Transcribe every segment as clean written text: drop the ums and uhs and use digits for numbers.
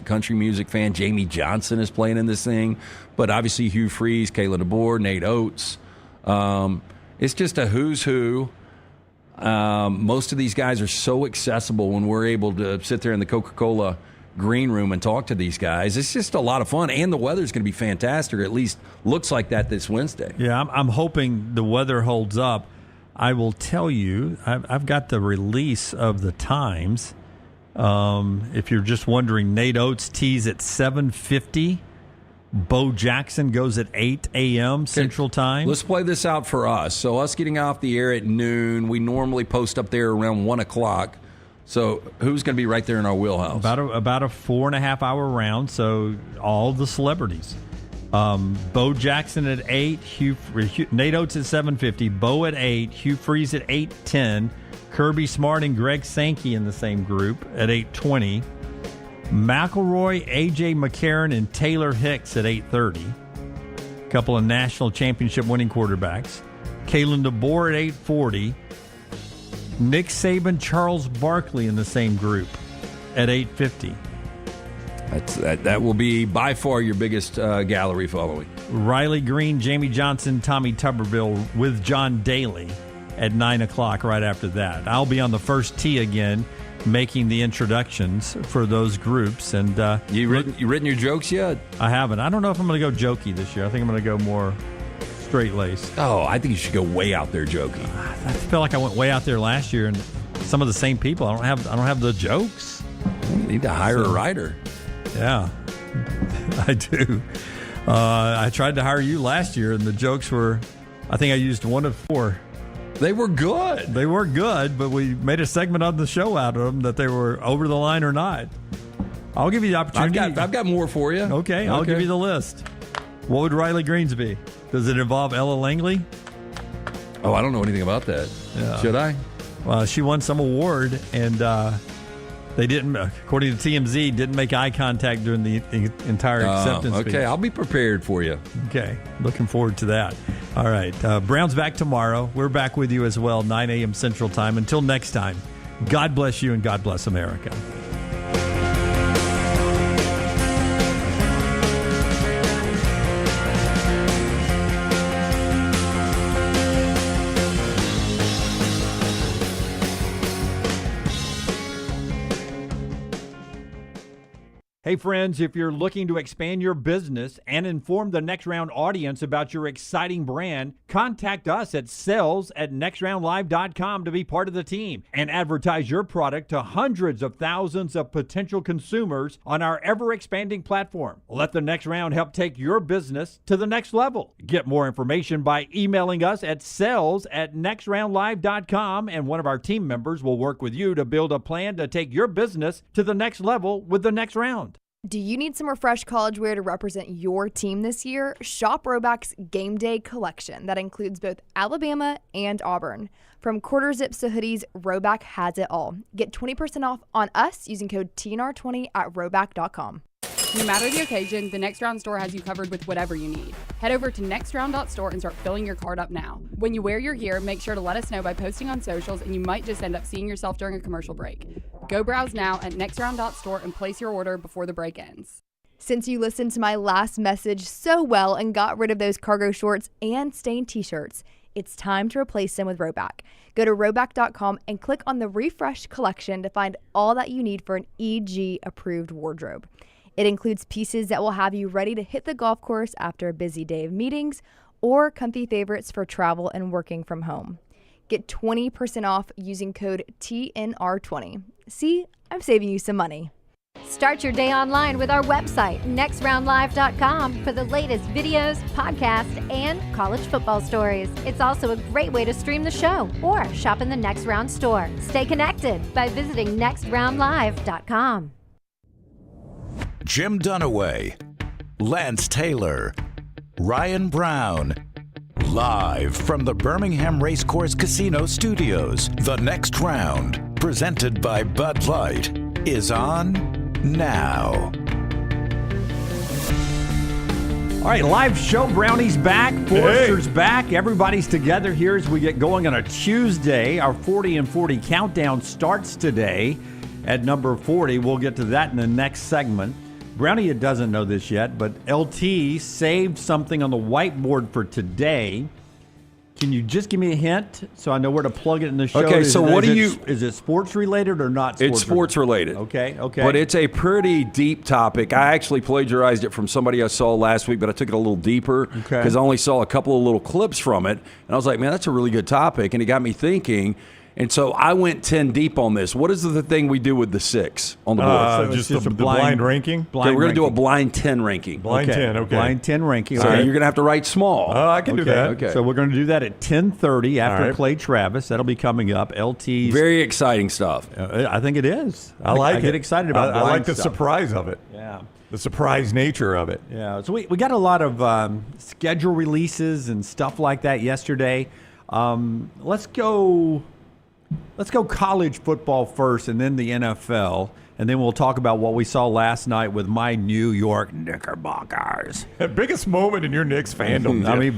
country music fan. Jamie Johnson is playing in this thing, but obviously Hugh Freeze, Kayla DeBoer, Nate Oates. It's just a who's who. Most of these guys are so accessible when we're able to sit there in the Coca-Cola green room and talk to these guys. It's just a lot of fun, and the weather's going to be fantastic, or at least looks like that this Wednesday. Yeah, I'm hoping the weather holds up. I will tell you, I've got the release of the times. If you're just wondering, Nate Oates tees at 7:50. Bo Jackson goes at 8 a.m. Central Time. Let's play this out for us. So us getting off the air at noon, we normally post up there around 1 o'clock. So who's going to be right there in our wheelhouse? About a 4.5 hour round, so all the celebrities. Bo Jackson at 8, Nate Oates at 7:50, Bo at 8, Hugh Freeze at 8:10, Kirby Smart and Greg Sankey in the same group at 8:20, McElroy, A.J. McCarron, and Taylor Hicks at 8:30. A couple of national championship winning quarterbacks. Kayla DeBoer at 8:40. Nick Saban, Charles Barkley in the same group at 8:50. That will be by far your biggest gallery following. Riley Green, Jamie Johnson, Tommy Tuberville with John Daly at 9 o'clock right after that. I'll be on the first tee again, making the introductions for those groups. And you written your jokes yet? I haven't. I don't know if I'm going to go jokey this year. I think I'm going to go more straight-laced. Oh, I think you should go way out there jokey. I feel like I went way out there last year, and some of the same people. I don't have the jokes. You need to hire a writer. Yeah, I do. I tried to hire you last year, and the jokes were, I think I used 1 of 4. They were good. They were good, but we made a segment on the show out of them that they were over the line or not. I'll give you the opportunity. I've got more for you. Okay, I'll give you the list. What would Riley Green's be? Does it involve Ella Langley? Oh, I don't know anything about that. Yeah. Should I? Well, she won some award, and they didn't, according to TMZ, didn't make eye contact during the entire acceptance speech. Okay, I'll be prepared for you. Okay, looking forward to that. All right, Brown's back tomorrow. We're back with you as well, 9 a.m. Central Time. Until next time, God bless you and God bless America. Hey friends, if you're looking to expand your business and inform the Next Round audience about your exciting brand, contact us at sales@nextroundlive.com to be part of the team and advertise your product to hundreds of thousands of potential consumers on our ever-expanding platform. Let the Next Round help take your business to the next level. Get more information by emailing us at sales@nextroundlive.com, and one of our team members will work with you to build a plan to take your business to the next level with the Next Round. Do you need some refreshed college wear to represent your team this year? Shop Roback's Game Day collection that includes both Alabama and Auburn. From quarter zips to hoodies, Roback has it all. Get 20% off on us using code TNR20 at roback.com. No matter the occasion, the Next Round store has you covered with whatever you need. Head over to nextround.store and start filling your cart up now. When you wear your gear, make sure to let us know by posting on socials, and you might just end up seeing yourself during a commercial break. Go browse now at nextround.store and place your order before the break ends. Since you listened to my last message so well and got rid of those cargo shorts and stained t-shirts, it's time to replace them with Roback. Go to roback.com and click on the Refresh collection to find all that you need for an EG-approved wardrobe. It includes pieces that will have you ready to hit the golf course after a busy day of meetings, or comfy favorites for travel and working from home. Get 20% off using code TNR20. See, I'm saving you some money. Start your day online with our website, nextroundlive.com, for the latest videos, podcasts, and college football stories. It's also a great way to stream the show or shop in the Next Round store. Stay connected by visiting nextroundlive.com. Jim Dunaway, Lance Taylor, Ryan Brown. Live from the Birmingham Racecourse Casino Studios, the Next Round, presented by Bud Light, is on now. All right, live show. Brownie's back. Forrester's back. Everybody's together here as we get going on a Tuesday. Our 40 and 40 countdown starts today at number 40. We'll get to that in the next segment. Brownie doesn't know this yet, but LT saved something on the whiteboard for today. Can you just give me a hint so I know where to plug it in the show? Okay, so what do you... Is it sports related or not sports related? It's sports related. Okay. But it's a pretty deep topic. I actually plagiarized it from somebody I saw last week, but I took it a little deeper because I only saw a couple of little clips from it. And I was like, man, that's a really good topic. And it got me thinking. And so I went 10 deep on this. What is the thing we do with the 6 on the board? So just the blind ranking? Okay, we're going to do a blind 10 ranking. Blind 10, okay. Blind 10 ranking. So you're going to have to write small. Oh, I can do that. Okay. So we're going to do that at 10:30 after Clay Travis. That'll be coming up. LT's. Very exciting stuff. I think it is. I like it. I get excited about I like the stuff. surprise of it. Yeah. The surprise nature of it. Yeah. So we got a lot of schedule releases and stuff like that yesterday. Let's go college football first and then the NFL. And then we'll talk about what we saw last night with my New York Knickerbockers. Biggest moment in your Knicks fandom. I mean,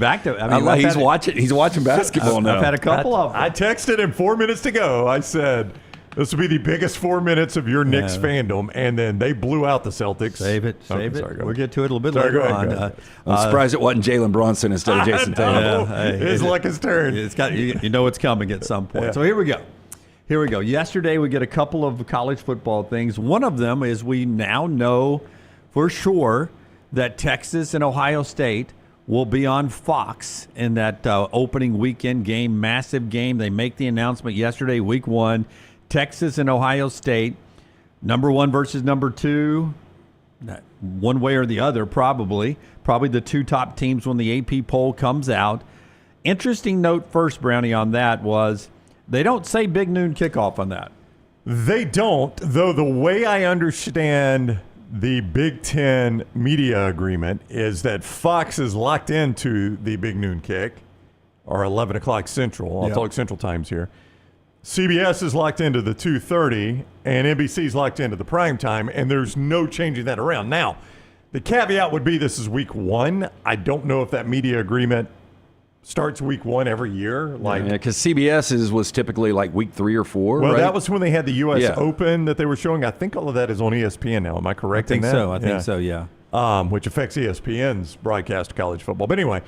he's watching basketball now. I've had a couple of them. I texted him 4 minutes to go. I said, this will be the biggest 4 minutes of your Knicks fandom. And then they blew out the Celtics. Save it. Sorry, We'll get to it a little bit later on. I'm surprised it wasn't Jalen Brunson instead of Jason Tatum. His luck is turned. It's got, you know it's coming at some point. So here we go. Yesterday, we get a couple of college football things. One of them is we now know for sure that Texas and Ohio State will be on Fox in that opening weekend game, massive game. They make the announcement yesterday, week 1. Texas and Ohio State, number 1 versus number 2, one way or the other, probably the 2 top teams when the AP poll comes out. Interesting note first, Brownie, on that was they don't say big noon kickoff on that. They don't, though the way I understand the Big Ten media agreement is that Fox is locked into the big noon kick, or 11 o'clock Central. I'll talk Central times here. CBS is locked into the 2:30, and NBC is locked into the prime time, and there's no changing that around. Now, the caveat would be this is week 1. I don't know if that media agreement starts week 1 every year. Because CBS was typically like week 3 or 4. Well, right? that was when they had the U.S. Open that they were showing. I think all of that is on ESPN now. Am I correct in that? I think so, yeah. Which affects ESPN's broadcast of college football. But anyway,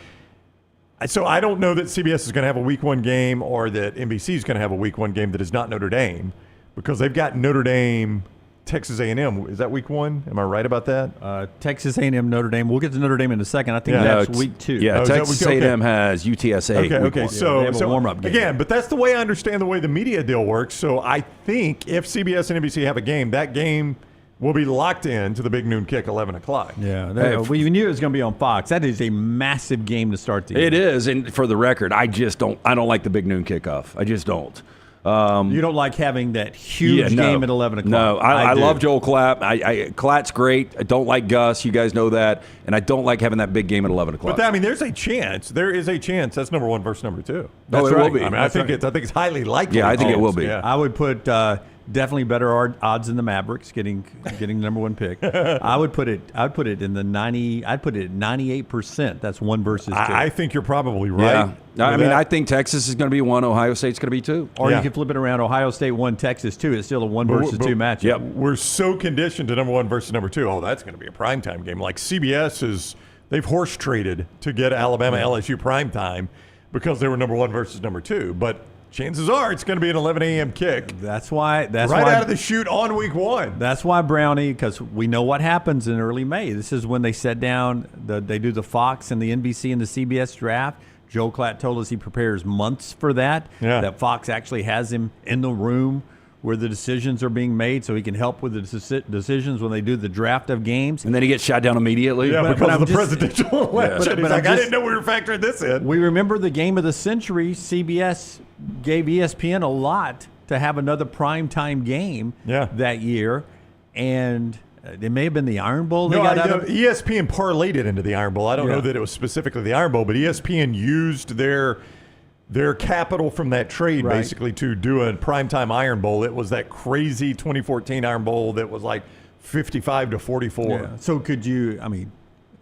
so I don't know that CBS is going to have a week 1 game or that NBC is going to have a week 1 game that is not Notre Dame, because they've got Notre Dame, Texas A&M. Is that week 1? Am I right about that? Texas A&M, Notre Dame. We'll get to Notre Dame in a second. I think that's week 2. Yeah, Texas A&M has UTSA. Okay. So a warm-up game. Again, but that's the way I understand the way the media deal works. So I think if CBS and NBC have a game, that game will be locked in to the big noon kick, 11 o'clock. Yeah, we knew it was going to be on Fox. That is a massive game to start the year. It is, and for the record, I don't like the big noon kickoff. I just don't. You don't like having that huge game at 11 o'clock. No, I love Joel Klatt. Klatt's great. I don't like Gus. You guys know that. And I don't like having that big game at 11 o'clock. But, there's a chance. There is a chance that's number 1 versus number 2. That's right. It will be. I think it's highly likely. Yeah, I think it will be. Yeah. I would put definitely better odds than the Mavericks getting the number 1 pick. I would put it in the 90. I'd put it at 98%. That's 1 versus 2. I think you're probably right. Yeah. I think Texas is going to be 1. Ohio State's going to be 2. Or you can flip it around. Ohio State 1, Texas 2. It's still a 1 versus 2 matchup. Yep. We're so conditioned to number 1 versus number 2. Oh, that's going to be a primetime game. Like CBS they've horse traded to get Alabama LSU primetime because they were number 1 versus number 2. But chances are it's going to be an 11 a.m. kick. That's why out of the chute on week 1. That's why, Brownie, because we know what happens in early May. This is when they set down, they do the Fox and the NBC and the CBS draft. Joe Klatt told us he prepares months for that, that Fox actually has him in the room where the decisions are being made so he can help with the decisions when they do the draft of games. And then he gets shot down immediately. Yeah, because of the presidential election. He's like, I didn't know we were factoring this in. We remember the game of the century. CBS gave ESPN a lot to have another primetime game that year. And it may have been the Iron Bowl they got out of. ESPN parlayed it into the Iron Bowl. I don't know that it was specifically the Iron Bowl, but ESPN used their capital from that trade basically to do a primetime Iron Bowl. It was that crazy 2014 Iron Bowl that was like 55-44. Yeah. So could you,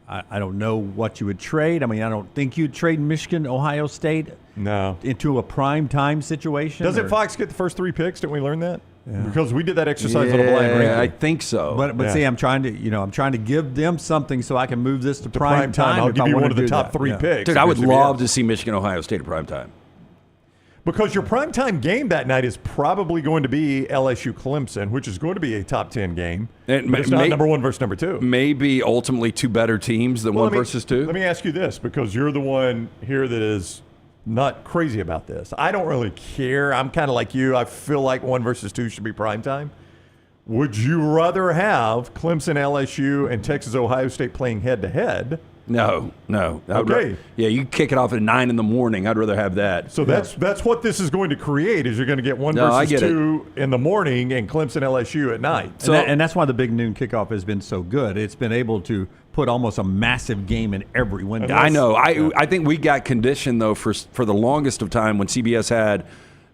I don't know what you would trade. I don't think you'd trade Michigan, Ohio State into a primetime situation. Doesn't Fox get the first 3 picks? Didn't we learn that? Because we did that exercise on a blind ranking. I think so. But see, I'm trying to give them something so I can move this to prime time. I'll give you one of the top 3 picks. Dude, I would love to see Michigan Ohio State at prime time. Because your primetime game that night is probably going to be LSU Clemson, which is going to be a top 10 game. It's not number 1 versus number 2. Maybe ultimately 2 better teams than 1 versus 2. Let me ask you this, because you're the one here that is not crazy about this. I don't really care. I'm kind of like you. I feel like 1 versus 2 should be primetime. Would you rather have Clemson, LSU, and Texas, Ohio State playing head-to-head? No. Okay. You kick it off at 9 in the morning. I'd rather have that. So that's what this is going to create. Is you're going to get 1 versus 2 in the morning and Clemson, LSU at night. So and that's why the big noon kickoff has been so good. It's been able to put almost a massive game in every window. I know. I think we got conditioned though for the longest of time when CBS had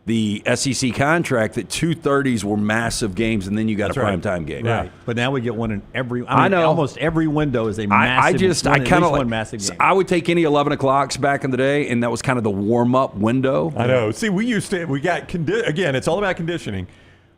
the SEC contract that 2:30s were massive games, and then you got a primetime game. Right. But now we get one in every. I know. Almost every window is a massive. I kind of like massive game. I would take any 11 o'clocks back in the day, and that was kind of the warm up window. I know. See, we got again. It's all about conditioning.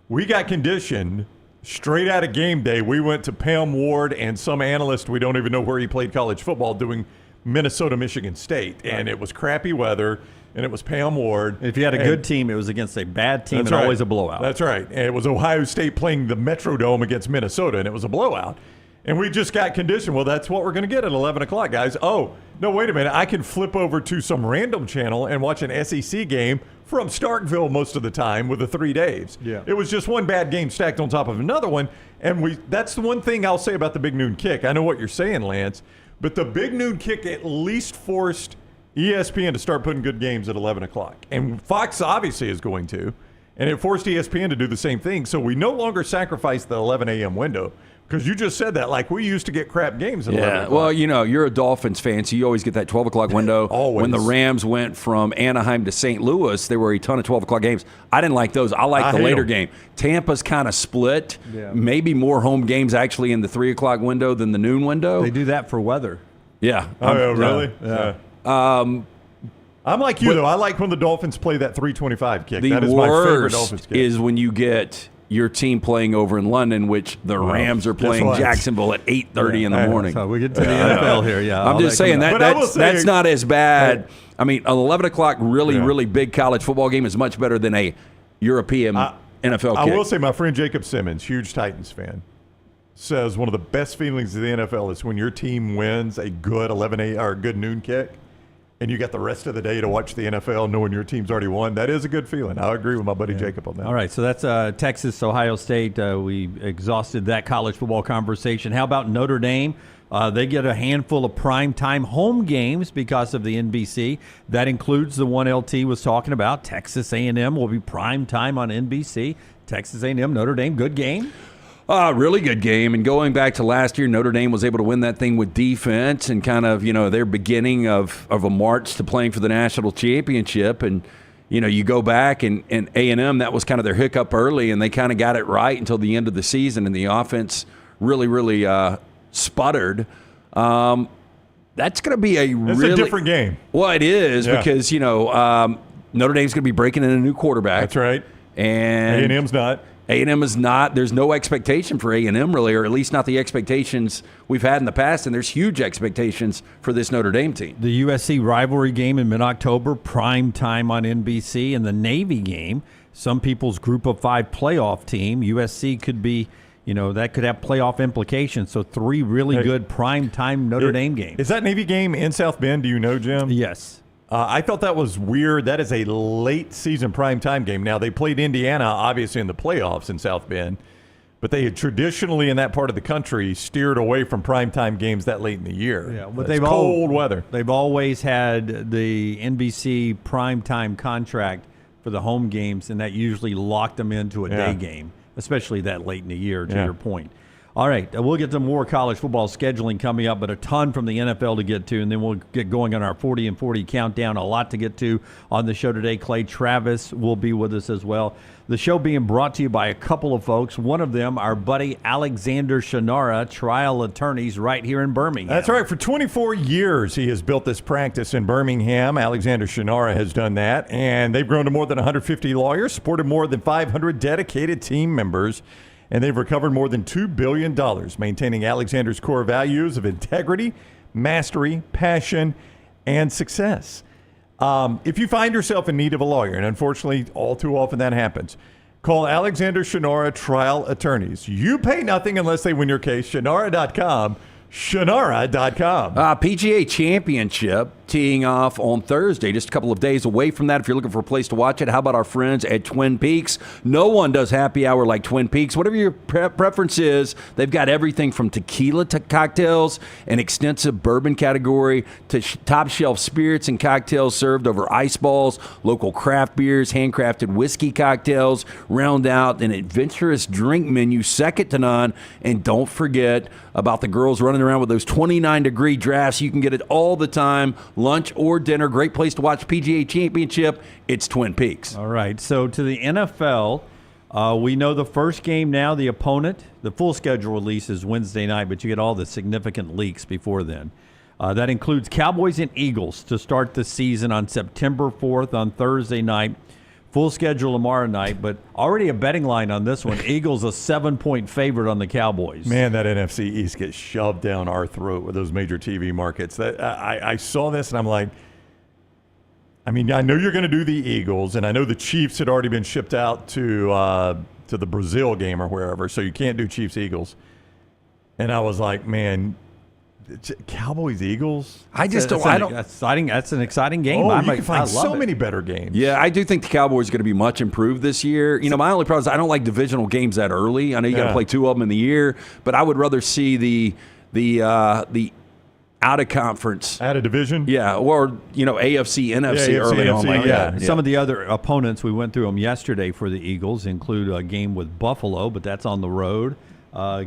We got conditioned straight out of game day. We went to Pam Ward and some analyst we don't even know where he played college football doing Minnesota, Michigan State, and it was crappy weather. And it was Pam Ward. If you had a good team, it was against a bad team and always a blowout. That's right. And it was Ohio State playing the Metrodome against Minnesota, and it was a blowout. And we just got conditioned. Well, that's what we're going to get at 11 o'clock, guys. Oh, no, wait a minute. I can flip over to some random channel and watch an SEC game from Starkville most of the time with the 3 days. Yeah. It was just one bad game stacked on top of another one. And that's the one thing I'll say about the Big Noon Kick. I know what you're saying, Lance, but the Big Noon Kick at least forced ESPN to start putting good games at 11 o'clock. And Fox obviously is going to. And it forced ESPN to do the same thing. So we no longer sacrifice the 11 a.m. window. Because you just said that. Like, we used to get crap games at 11 o'clock. Well, you're a Dolphins fan, so you always get that 12 o'clock window. Always. When the Rams went from Anaheim to St. Louis, there were a ton of 12 o'clock games. I didn't like those. I like the later game. Tampa's kind of split. Yeah. Maybe more home games actually in the 3 o'clock window than the noon window. They do that for weather. Yeah. Oh, really? Yeah. I'm like you, though. I like when the Dolphins play that 325 kick. The That is my favorite Dolphins kick. is when you get your team playing over in London, which the Rams are playing Jacksonville at 8:30 in the morning. So we get to the NFL here. Yeah, I'm just saying that's not as bad. I mean, an 11 o'clock really big college football game is much better than a European NFL kick. I will say my friend Jacob Simmons, huge Titans fan, says one of the best feelings of the NFL is when your team wins a good 11 a.m. or a good noon kick, and you got the rest of the day to watch the NFL knowing your team's already won. That is a good feeling. I agree with my buddy Jacob on that. All right, so that's Texas, Ohio State. We exhausted that college football conversation. How about Notre Dame? They get a handful of primetime home games because of the NBC. That includes the one LT was talking about. Texas A&M will be primetime on NBC. Texas A&M, Notre Dame, good game. Really good game. And going back to last year, Notre Dame was able to win that thing with defense and kind of, their beginning of a march to playing for the national championship. And, you go back and A&M, that was kind of their hiccup early, and they kind of got it right until the end of the season, and the offense really sputtered. That's going to be It's a different game. Well, it is because, Notre Dame's going to be breaking in a new quarterback. That's right. And A&M's not. A&M is not. There's no expectation for A&M really, or at least not the expectations we've had in the past, and there's huge expectations for this Notre Dame team. The USC rivalry game in mid-October, prime time on NBC, and the Navy game, some people's Group of 5 playoff team. USC could be, that could have playoff implications. So 3 really good prime time Notre Dame games. Is that Navy game in South Bend? Do you know, Jim? Yes. I thought that was weird. That is a late season primetime game. Now, they played Indiana, obviously, in the playoffs in South Bend, but they had traditionally in that part of the country steered away from primetime games that late in the year. Yeah, but it's cold weather. They've always had the NBC primetime contract for the home games, and that usually locked them into a day game, especially that late in the year, to your point. All right, we'll get to more college football scheduling coming up, but a ton from the NFL to get to, and then we'll get going on our 40 and 40 countdown. A lot to get to on the show today. Clay Travis will be with us as well. The show being brought to you by a couple of folks. One of them, our buddy Alexander Shunnarah, trial attorneys right here in Birmingham. That's right. For 24 years, he has built this practice in Birmingham. Alexander Shunnarah has done that, and they've grown to more than 150 lawyers, supported more than 500 dedicated team members, and they've recovered more than $2 billion, maintaining Alexander's core values of integrity, mastery, passion, and success. If you find yourself in need of a lawyer, and unfortunately all too often that happens, call Alexander Shunnarah Trial Attorneys. You pay nothing unless they win your case. Shunnarah.com. Shunnarah.com. PGA Championship teeing off on Thursday, just a couple of days away from that. If you're looking for a place to watch it, how about our friends at Twin Peaks? No one does happy hour like Twin Peaks. Whatever your preference is, they've got everything from tequila cocktails, an extensive bourbon category, to top shelf spirits and cocktails served over ice balls, local craft beers, handcrafted whiskey cocktails, round out an adventurous drink menu second to none. And don't forget about the girls running around with those 29-degree drafts. You can get it all the time, lunch or dinner. Great place to watch PGA Championship. It's Twin Peaks. All right, so to the NFL, we know the first game now, the opponent. The full schedule release is Wednesday night, but you get all the significant leaks before then. That includes Cowboys and Eagles to start the season on September 4th on Thursday night. Full schedule tomorrow night, but already a betting line on this one. Eagles a 7-point favorite on the Cowboys. Man, that NFC East gets shoved down our throat with those major TV markets. I saw this and I'm like, I mean, I know you're going to do the Eagles, and I know the Chiefs had already been shipped out to the Brazil game or wherever, so you can't do Chiefs-Eagles. And I was like, man, Cowboys Eagles. That's an exciting game. Oh, you can find so many better games. Yeah, I do think the Cowboys are going to be much improved this year. You know, my only problem is I don't like divisional games that early. I know you got to play two of them in the year, but I would rather see the out of conference, out of division. Yeah, or AFC, NFC early on. Like that. Some of the other opponents we went through them yesterday for the Eagles include a game with Buffalo, but that's on the road.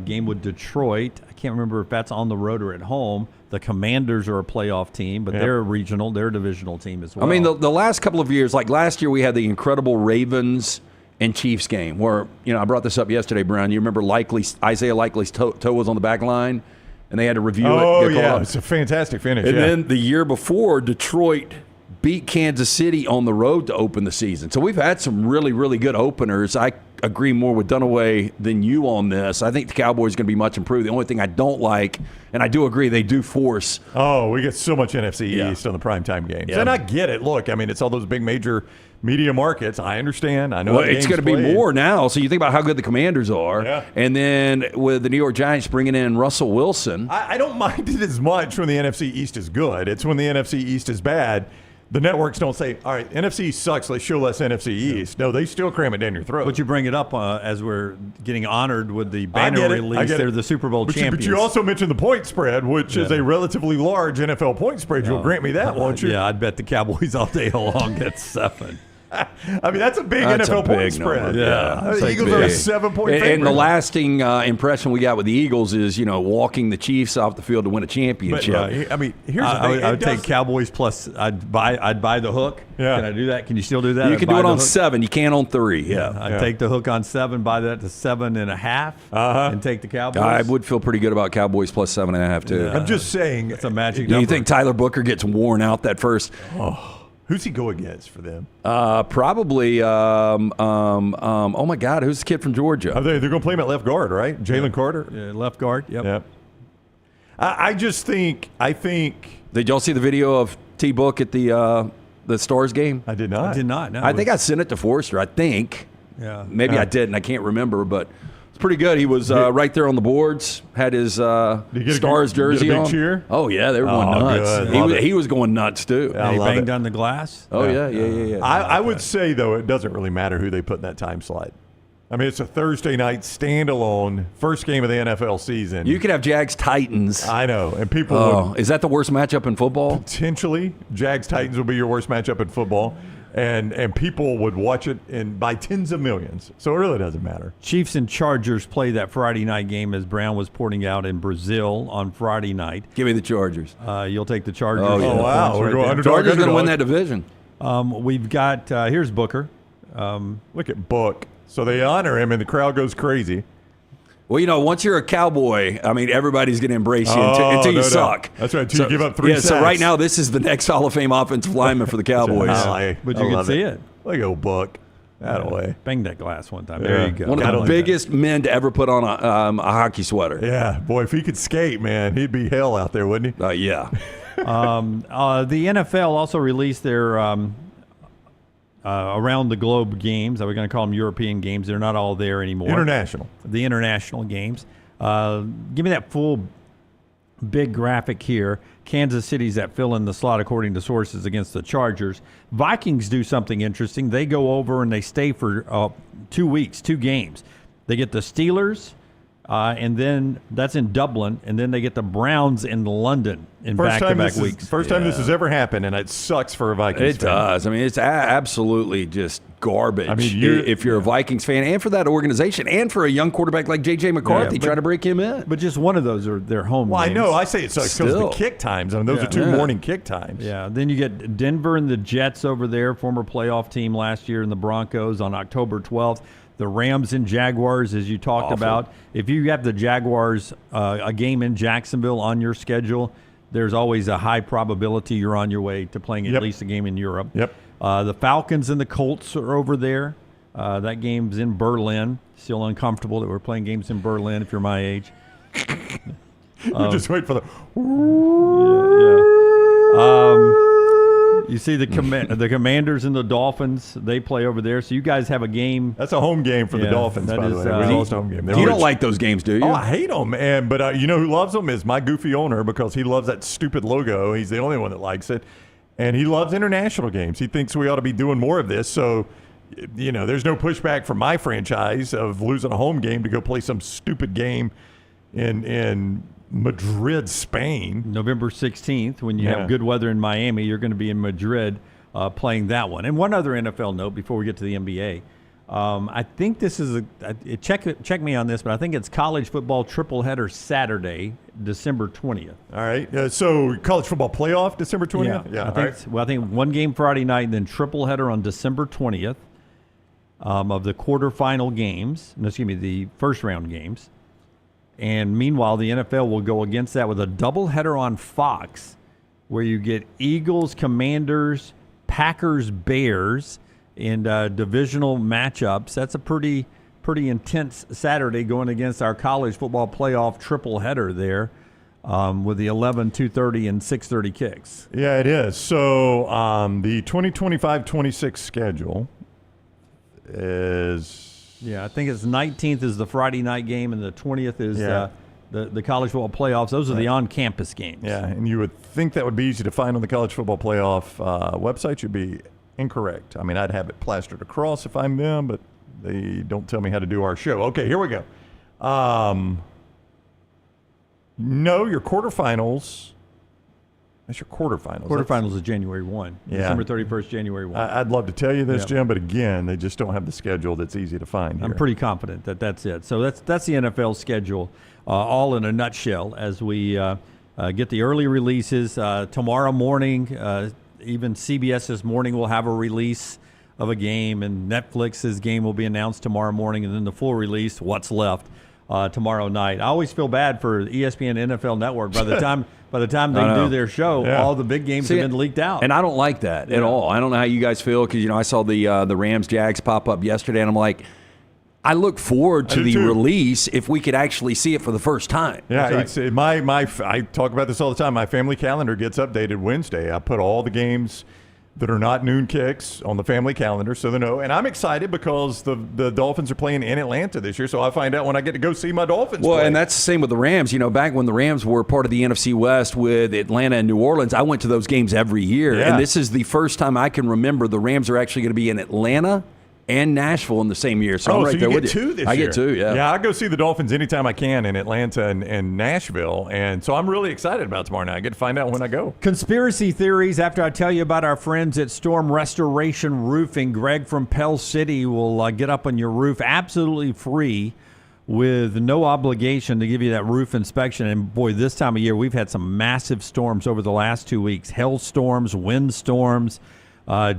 Game with Detroit. I can't remember if that's on the road or at home. The Commanders are a playoff team, but they're regional. They're a divisional team as well. I mean, the last couple of years, like last year, we had the incredible Ravens and Chiefs game where, I brought this up yesterday, Brown. You remember Isaiah Likely's toe was on the back line, and they had to review it. Oh, yeah. It's a fantastic finish. And then the year before, Detroit beat Kansas City on the road to open the season. So we've had some really, really good openers. I agree more with Dunaway than you on this. I think the Cowboys are going to be much improved. The only thing I don't like, and I do agree, they do force. Oh, we get so much NFC East on the primetime games. Yeah. And I get it. Look, I mean, it's all those big major media markets. I understand. I know it's going to be more now. So you think about how good the Commanders are. Yeah. And then with the New York Giants bringing in Russell Wilson. I don't mind it as much when the NFC East is good. It's when the NFC East is bad. The networks don't say, all right, NFC East sucks, let's show less NFC East. No, they still cram it down your throat. But you bring it up as we're getting honored with the banner release. They're the Super Bowl champions. But you also mentioned the point spread, which is a relatively large NFL point spread. You'll grant me that, won't you? Yeah, I'd bet the Cowboys all day long at 7. I mean, that's a big NFL point spread. Yeah. The Eagles are a 7-point favorite. And the lasting impression we got with the Eagles is, walking the Chiefs off the field to win a championship. But, I mean, here's the thing. I would take Cowboys plus. I'd buy the hook. Yeah. Can I do that? Can you still do that? You can do it on 7. You can't on 3. Yeah. I'd take the hook on 7, buy that to 7.5, and take the Cowboys. I would feel pretty good about Cowboys plus 7.5 too. I'm just saying. It's a magic number. Do you think Tyler Booker gets worn out that first? Who's he go against for them? Probably. Oh my God, who's the kid from Georgia? They're going to play him at left guard, right? Jalen Carter. Yeah, left guard. Yep. I just think. Did y'all see the video of T Book at the Stars game? I did not. No, I think I sent it to Forrester. I think. Yeah. Maybe I didn't. I can't remember, but. Pretty good. He was right there on the boards. Had his Stars jersey on. Cheer? Oh yeah, they were going nuts. He was going nuts too. And he banged on the glass. Oh yeah. I would say though it doesn't really matter who they put in that time slot. I mean, it's a Thursday night standalone first game of the NFL season. You could have Jags Titans. I know, and people. Is that the worst matchup in football? Potentially, Jags Titans will be your worst matchup in football. And people would watch it by tens of millions. So it really doesn't matter. Chiefs and Chargers play that Friday night game as Brown was porting out in Brazil on Friday night. Give me the Chargers. You'll take the Chargers. Oh, yeah. Oh, wow. We're going underdog. Chargers going to win that division. We've got, here's Booker. Look at Book. So they honor him, and the crowd goes crazy. Well, once you're a Cowboy, I mean, everybody's going to embrace you until you suck. That's right, until you give up 3 sacks. So right now, this is the next Hall of Fame offensive lineman for the Cowboys. But you can see it. Look at old Buck. That way. Bang that glass one time. There you go. One of the biggest men to ever put on a hockey sweater. Yeah, boy, if he could skate, man, he'd be hell out there, wouldn't he? Yeah. The NFL also released their around the globe games. We're going to call them European games. They're not all there anymore. International. The international games. Give me that full big graphic here. Kansas City's that fill in the slot according to sources against the Chargers. Vikings do something interesting. They go over and they stay for 2 weeks, 2 games. They get the Steelers, and then that's in Dublin, and then they get the Browns in London in back-to-back weeks. First time this has ever happened, and it sucks for a Vikings fan. It does. I mean, it's absolutely just garbage. I mean, if you're a Vikings fan, and for that organization, and for a young quarterback like J.J. McCarthy, try to break him in. But just one of those are their home games. I know. I say it sucks because of the kick times. I mean, those are 2 morning kick times. Yeah. Then you get Denver and the Jets over there, former playoff team last year, and the Broncos on October 12th. The Rams and Jaguars, as you talked about. If you have the Jaguars a game in Jacksonville on your schedule, there's always a high probability you're on your way to playing at least a game in Europe. Yep. The Falcons and the Colts are over there. That game's in Berlin. Still uncomfortable that we're playing games in Berlin if you're my age. You just wait for the... You see the Commanders and the Dolphins, they play over there. So you guys have a game. That's a home game for the Dolphins, by the way. We lost a home game. You don't like those games, do you? Oh, I hate them, man. But you know who loves them is my goofy owner because he loves that stupid logo. He's the only one that likes it. And he loves international games. He thinks we ought to be doing more of this. So, there's no pushback from my franchise of losing a home game to go play some stupid game in Madrid, Spain. November 16th, when you have good weather in Miami, you're going to be in Madrid playing that one. And one other NFL note before we get to the NBA. I think this is check me on this, but I think it's college football triple header Saturday, December 20th. All right. So college football playoff, December 20th? Yeah. I think one game Friday night and then triple header on December 20th of the quarterfinal games. No, excuse me, the first round games. And meanwhile, the NFL will go against that with a doubleheader on Fox, where you get Eagles, Commanders, Packers, Bears in divisional matchups. That's a pretty intense Saturday going against our college football playoff triple header there with the 11, 2:30, and 6:30 kicks. Yeah, it is. So the 2025-26 schedule is... Yeah, I think it's 19th is the Friday night game, and the 20th is the college football playoffs. Those are the on-campus games. Yeah, and you would think that would be easy to find on the college football playoff website. You'd be incorrect. I mean, I'd have it plastered across if I'm them, but they don't tell me how to do our show. Okay, here we go. No, your quarterfinals. That's your quarterfinals. Quarterfinals is January 1. Yeah. December 31st, January 1. I'd love to tell you this, Jim, but again, they just don't have the schedule that's easy to find here. I'm pretty confident that that's it. So that's the NFL schedule, all in a nutshell as we get the early releases. Tomorrow morning, even CBS this morning will have a release of a game, and Netflix's game will be announced tomorrow morning, and then the full release, what's left, tomorrow night. I always feel bad for ESPN NFL Network. By the time they do their show, all the big games have been leaked out. And I don't like that at all. I don't know how you guys feel because, I saw the Rams-Jags pop up yesterday, and I'm like, I look forward to the release if we could actually see it for the first time. Yeah, it's I talk about this all the time. My family calendar gets updated Wednesday. I put all the games that are not noon kicks on the family calendar so they know. And I'm excited because the Dolphins are playing in Atlanta this year, so I find out when I get to go see my Dolphins play. And that's the same with the Rams. Back when the Rams were part of the NFC West with Atlanta and New Orleans, I went to those games every year. Yeah. And this is the first time I can remember the Rams are actually going to be in Atlanta and Nashville in the same year. So I'm right so there you with get you. two this I year. get two, yeah. Yeah, I go see the Dolphins anytime I can in Atlanta and Nashville. And so I'm really excited about tomorrow night. I get to find out when I go. Conspiracy theories. After I tell you about our friends at Storm Restoration Roofing, Greg from Pell City will get up on your roof absolutely free with no obligation to give you that roof inspection. And boy, this time of year, we've had some massive storms over the last 2 weeks. Hailstorms, windstorms,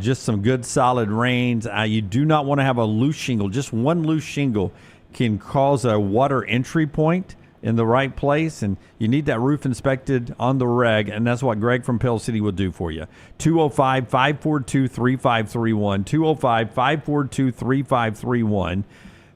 just some good solid rains. You do not want to have a loose shingle. Just one loose shingle can cause a water entry point in the right place, and you need that roof inspected on the reg, and that's what Greg from Pell City will do for you. 205-542-3531, 205-542-3531.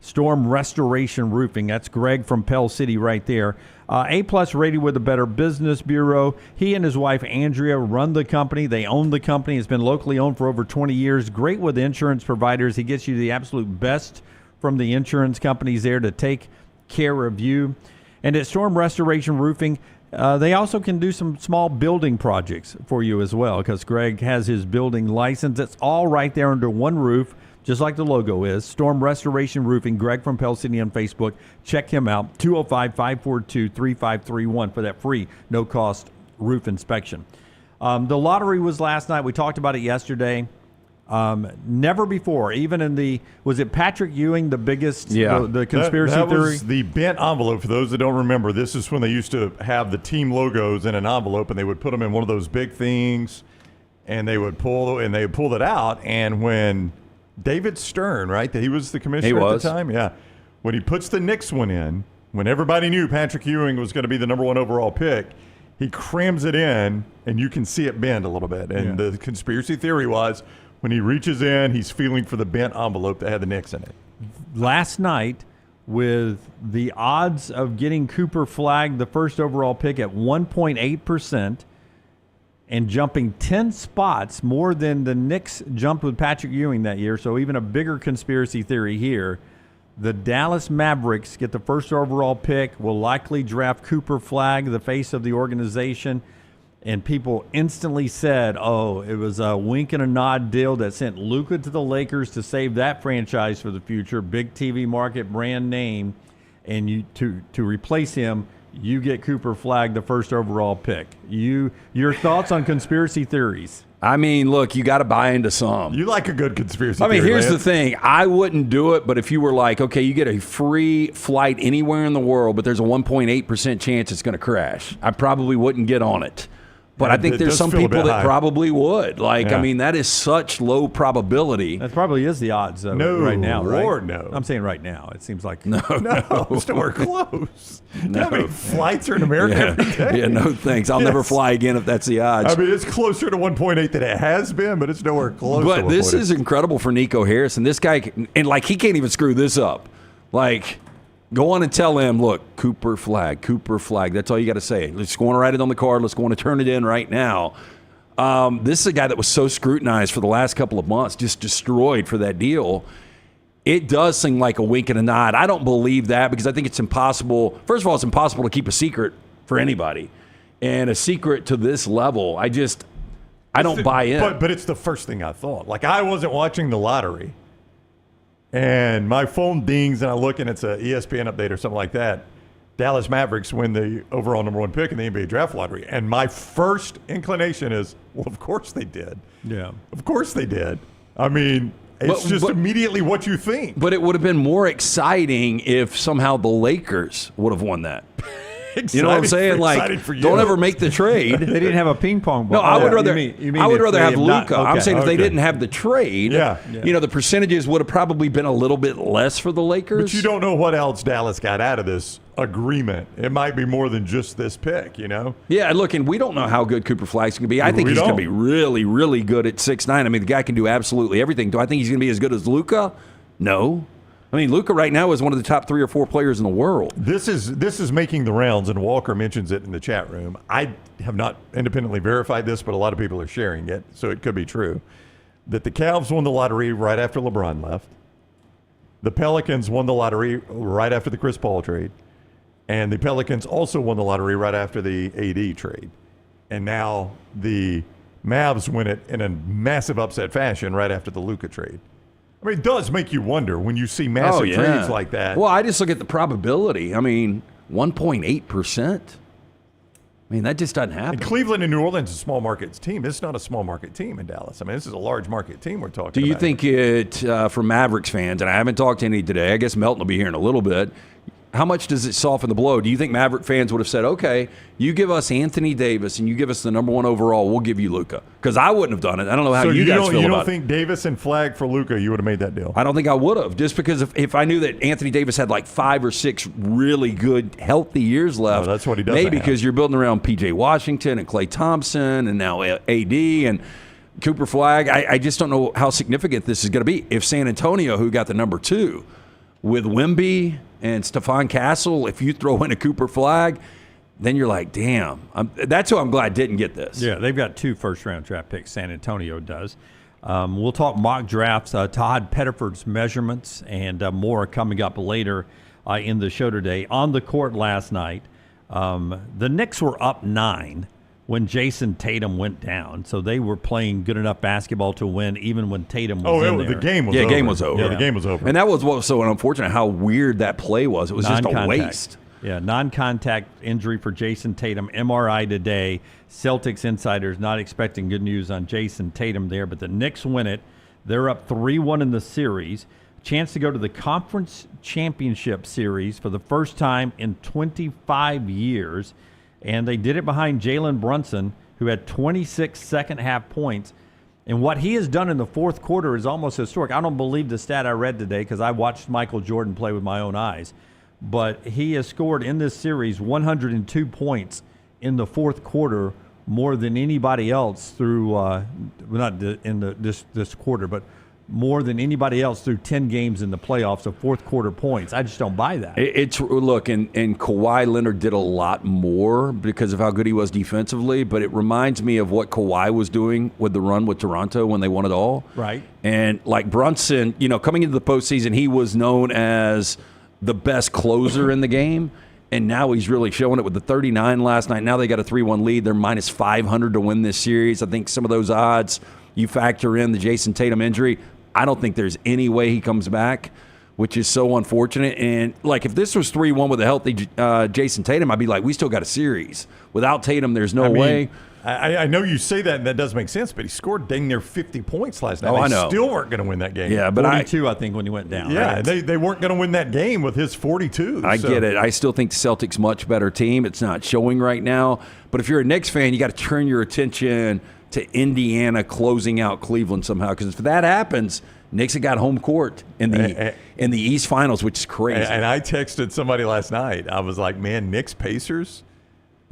Storm Restoration Roofing. That's Greg from Pell City right there. A-plus rated with the Better Business Bureau. He and his wife, Andrea, run the company. They own the company. It's been locally owned for over 20 years. Great with insurance providers. He gets you the absolute best from the insurance companies there to take care of you. And at Storm Restoration Roofing, they also can do some small building projects for you as well, because Greg has his building license. It's all right there under one roof, just like the logo is. Storm Restoration Roofing, Greg from Pell City on Facebook. Check him out, 205-542-3531 for that free, no-cost roof inspection. The lottery was last night. We talked about it yesterday. Never before, even in the, was it Patrick Ewing, the biggest, the conspiracy that theory? was the bent envelope. For those that don't remember, this is when they used to have the team logos in an envelope, and they would put them in one of those big things, and they would pull it out. And when David Stern, right, that he was the commissioner at the time, when he puts the Knicks one in, when everybody knew Patrick Ewing was going to be the number 1 overall pick, he crams it in, and you can see it bend a little bit. And the conspiracy theory was, when he reaches in, he's feeling for the bent envelope that had the Knicks in it. Last night, with the odds of getting Cooper Flagg, the first overall pick, at 1.8%, and jumping 10 spots more than the Knicks jumped with Patrick Ewing that year, so even a bigger conspiracy theory here. The Dallas Mavericks get the first overall pick, will likely draft Cooper Flagg, the face of the organization. And people instantly said, oh, it was a wink and a nod deal that sent Luka to the Lakers to save that franchise for the future. Big TV market, brand name. And to replace him, you get Cooper Flagg, the first overall pick. Your thoughts on conspiracy theories? I mean, look, you got to buy into some. You like a good conspiracy theory. I mean, here's Lance. the thing. I wouldn't do it, but if you were like, okay, you get a free flight anywhere in the world, but there's a 1.8% chance it's going to crash, I probably wouldn't get on it. But I think there's some people that probably would. Like, I mean, that is such low probability. That probably is the odds right now, right? Lord, no. I'm saying right now. It seems like No, it's nowhere close. How many flights are in America every day? Yeah, no thanks. I'll never fly again if that's the odds. I mean, it's closer to 1.8 than it has been, but it's nowhere close to 1.8. But this is incredible for Nico Harris. And this guy, and like, he can't even screw this up. Like, go on and tell him, look, Cooper Flagg. That's all you got to say. Let's go on and write it on the card. Let's go on and turn it in right now. This is a guy that was so scrutinized for the last couple of months, just destroyed for that deal. It does seem like a wink and a nod. I don't believe that because I think it's impossible. First of all, it's impossible to keep a secret for anybody. And a secret to this level, I don't buy in. But it's the first thing I thought. Like, I wasn't watching the lottery. And my phone dings, and I look, and it's an ESPN update or something like that. Dallas Mavericks win the overall number 1 pick in the NBA draft lottery. And my first inclination is, well, of course they did. Yeah. Of course they did. I mean, it's immediately what you think. But it would have been more exciting if somehow the Lakers would have won that. You know what I'm saying? Like, don't ever make the trade. They didn't have a ping pong ball. No, I would rather. I would rather have Luka. Luka. I'm saying if they didn't have the trade, you know, the percentages would have probably been a little bit less for the Lakers. But you don't know what else Dallas got out of this agreement. It might be more than just this pick, you know? Yeah, look, and we don't know how good Cooper Flagg's going to be. I think he's going to be really, really good at 6'9". I mean, the guy can do absolutely everything. Do I think he's going to be as good as Luka? No. I mean, Luka right now is one of the top 3 or 4 players in the world. This is making the rounds, and Walker mentions it in the chat room. I have not independently verified this, but a lot of people are sharing it, so it could be true, that the Cavs won the lottery right after LeBron left. The Pelicans won the lottery right after the Chris Paul trade. And the Pelicans also won the lottery right after the AD trade. And now the Mavs win it in a massive upset fashion right after the Luka trade. I mean, it does make you wonder when you see massive trades like that. Well, I just look at the probability. I mean, 1.8%. I mean, that just doesn't happen. And Cleveland and New Orleans is a small market team. It's not a small market team in Dallas. I mean, this is a large market team we're talking about. Do you think it, for Mavericks fans, and I haven't talked to any today, I guess Melton will be here in a little bit, how much does it soften the blow? Do you think Maverick fans would have said, okay, you give us Anthony Davis and you give us the number 1 overall, we'll give you Luka? Because I wouldn't have done it. I don't know how you guys feel about it. You don't think Davis and Flagg for Luka, you would have made that deal? I don't think I would have, just because if I knew that Anthony Davis had like 5 or 6 really good, healthy years left. No, that's what he doesn't Maybe because you're building around P.J. Washington and Klay Thompson and now A.D. and Cooper Flagg. I just don't know how significant this is going to be. If San Antonio, who got the number 2, with Wemby and Stephon Castle, if you throw in a Cooper Flagg, then you're like, damn. That's who I'm glad didn't get this. Yeah, they've got 2 first-round draft picks. San Antonio does. We'll talk mock drafts, Todd Pettiford's measurements, and more coming up later in the show today. On the court last night, the Knicks were up 9 when Jason Tatum went down. So they were playing good enough basketball to win even when Tatum was in there. The game was over. Yeah, game was over. Yeah, the game was over. And that was what was so unfortunate, how weird that play was. It was just a waste. Yeah, non-contact injury for Jason Tatum. MRI today. Celtics insiders not expecting good news on Jason Tatum there, but the Knicks win it. They're up 3-1 in the series. Chance to go to the Conference Championship Series for the first time in 25 years. And they did it behind Jalen Brunson, who had 26 second-half points. And what he has done in the fourth quarter is almost historic. I don't believe the stat I read today because I watched Michael Jordan play with my own eyes. But he has scored in this series 102 points in the fourth quarter, more than anybody else through, this quarter, but more than anybody else through 10 games in the playoffs of fourth quarter points. I just don't buy that. Look, and Kawhi Leonard did a lot more because of how good he was defensively, but it reminds me of what Kawhi was doing with the run with Toronto when they won it all. Right. And like Brunson, coming into the postseason, he was known as the best closer in the game, and now he's really showing it with the 39 last night. Now they got a 3-1 lead. They're minus 500 to win this series. I think some of those odds, you factor in the Jason Tatum injury, I don't think there's any way he comes back, which is so unfortunate. And, if this was 3-1 with a healthy Jason Tatum, I'd be like, we still got a series. Without Tatum, there's no way. I know you say that, and that does make sense, but he scored dang near 50 points last night. I know. They still weren't going to win that game. Yeah, but 42, I think, when he went down. Yeah, right? they weren't going to win that game with his 42. I get it. I still think the Celtics much better team. It's not showing right now. But if you're a Knicks fan, you got to turn your attention to Indiana closing out Cleveland somehow, because if that happens, Knicks have got home court in the East Finals, which is crazy. And I texted somebody last night. I was like, man, Knicks Pacers.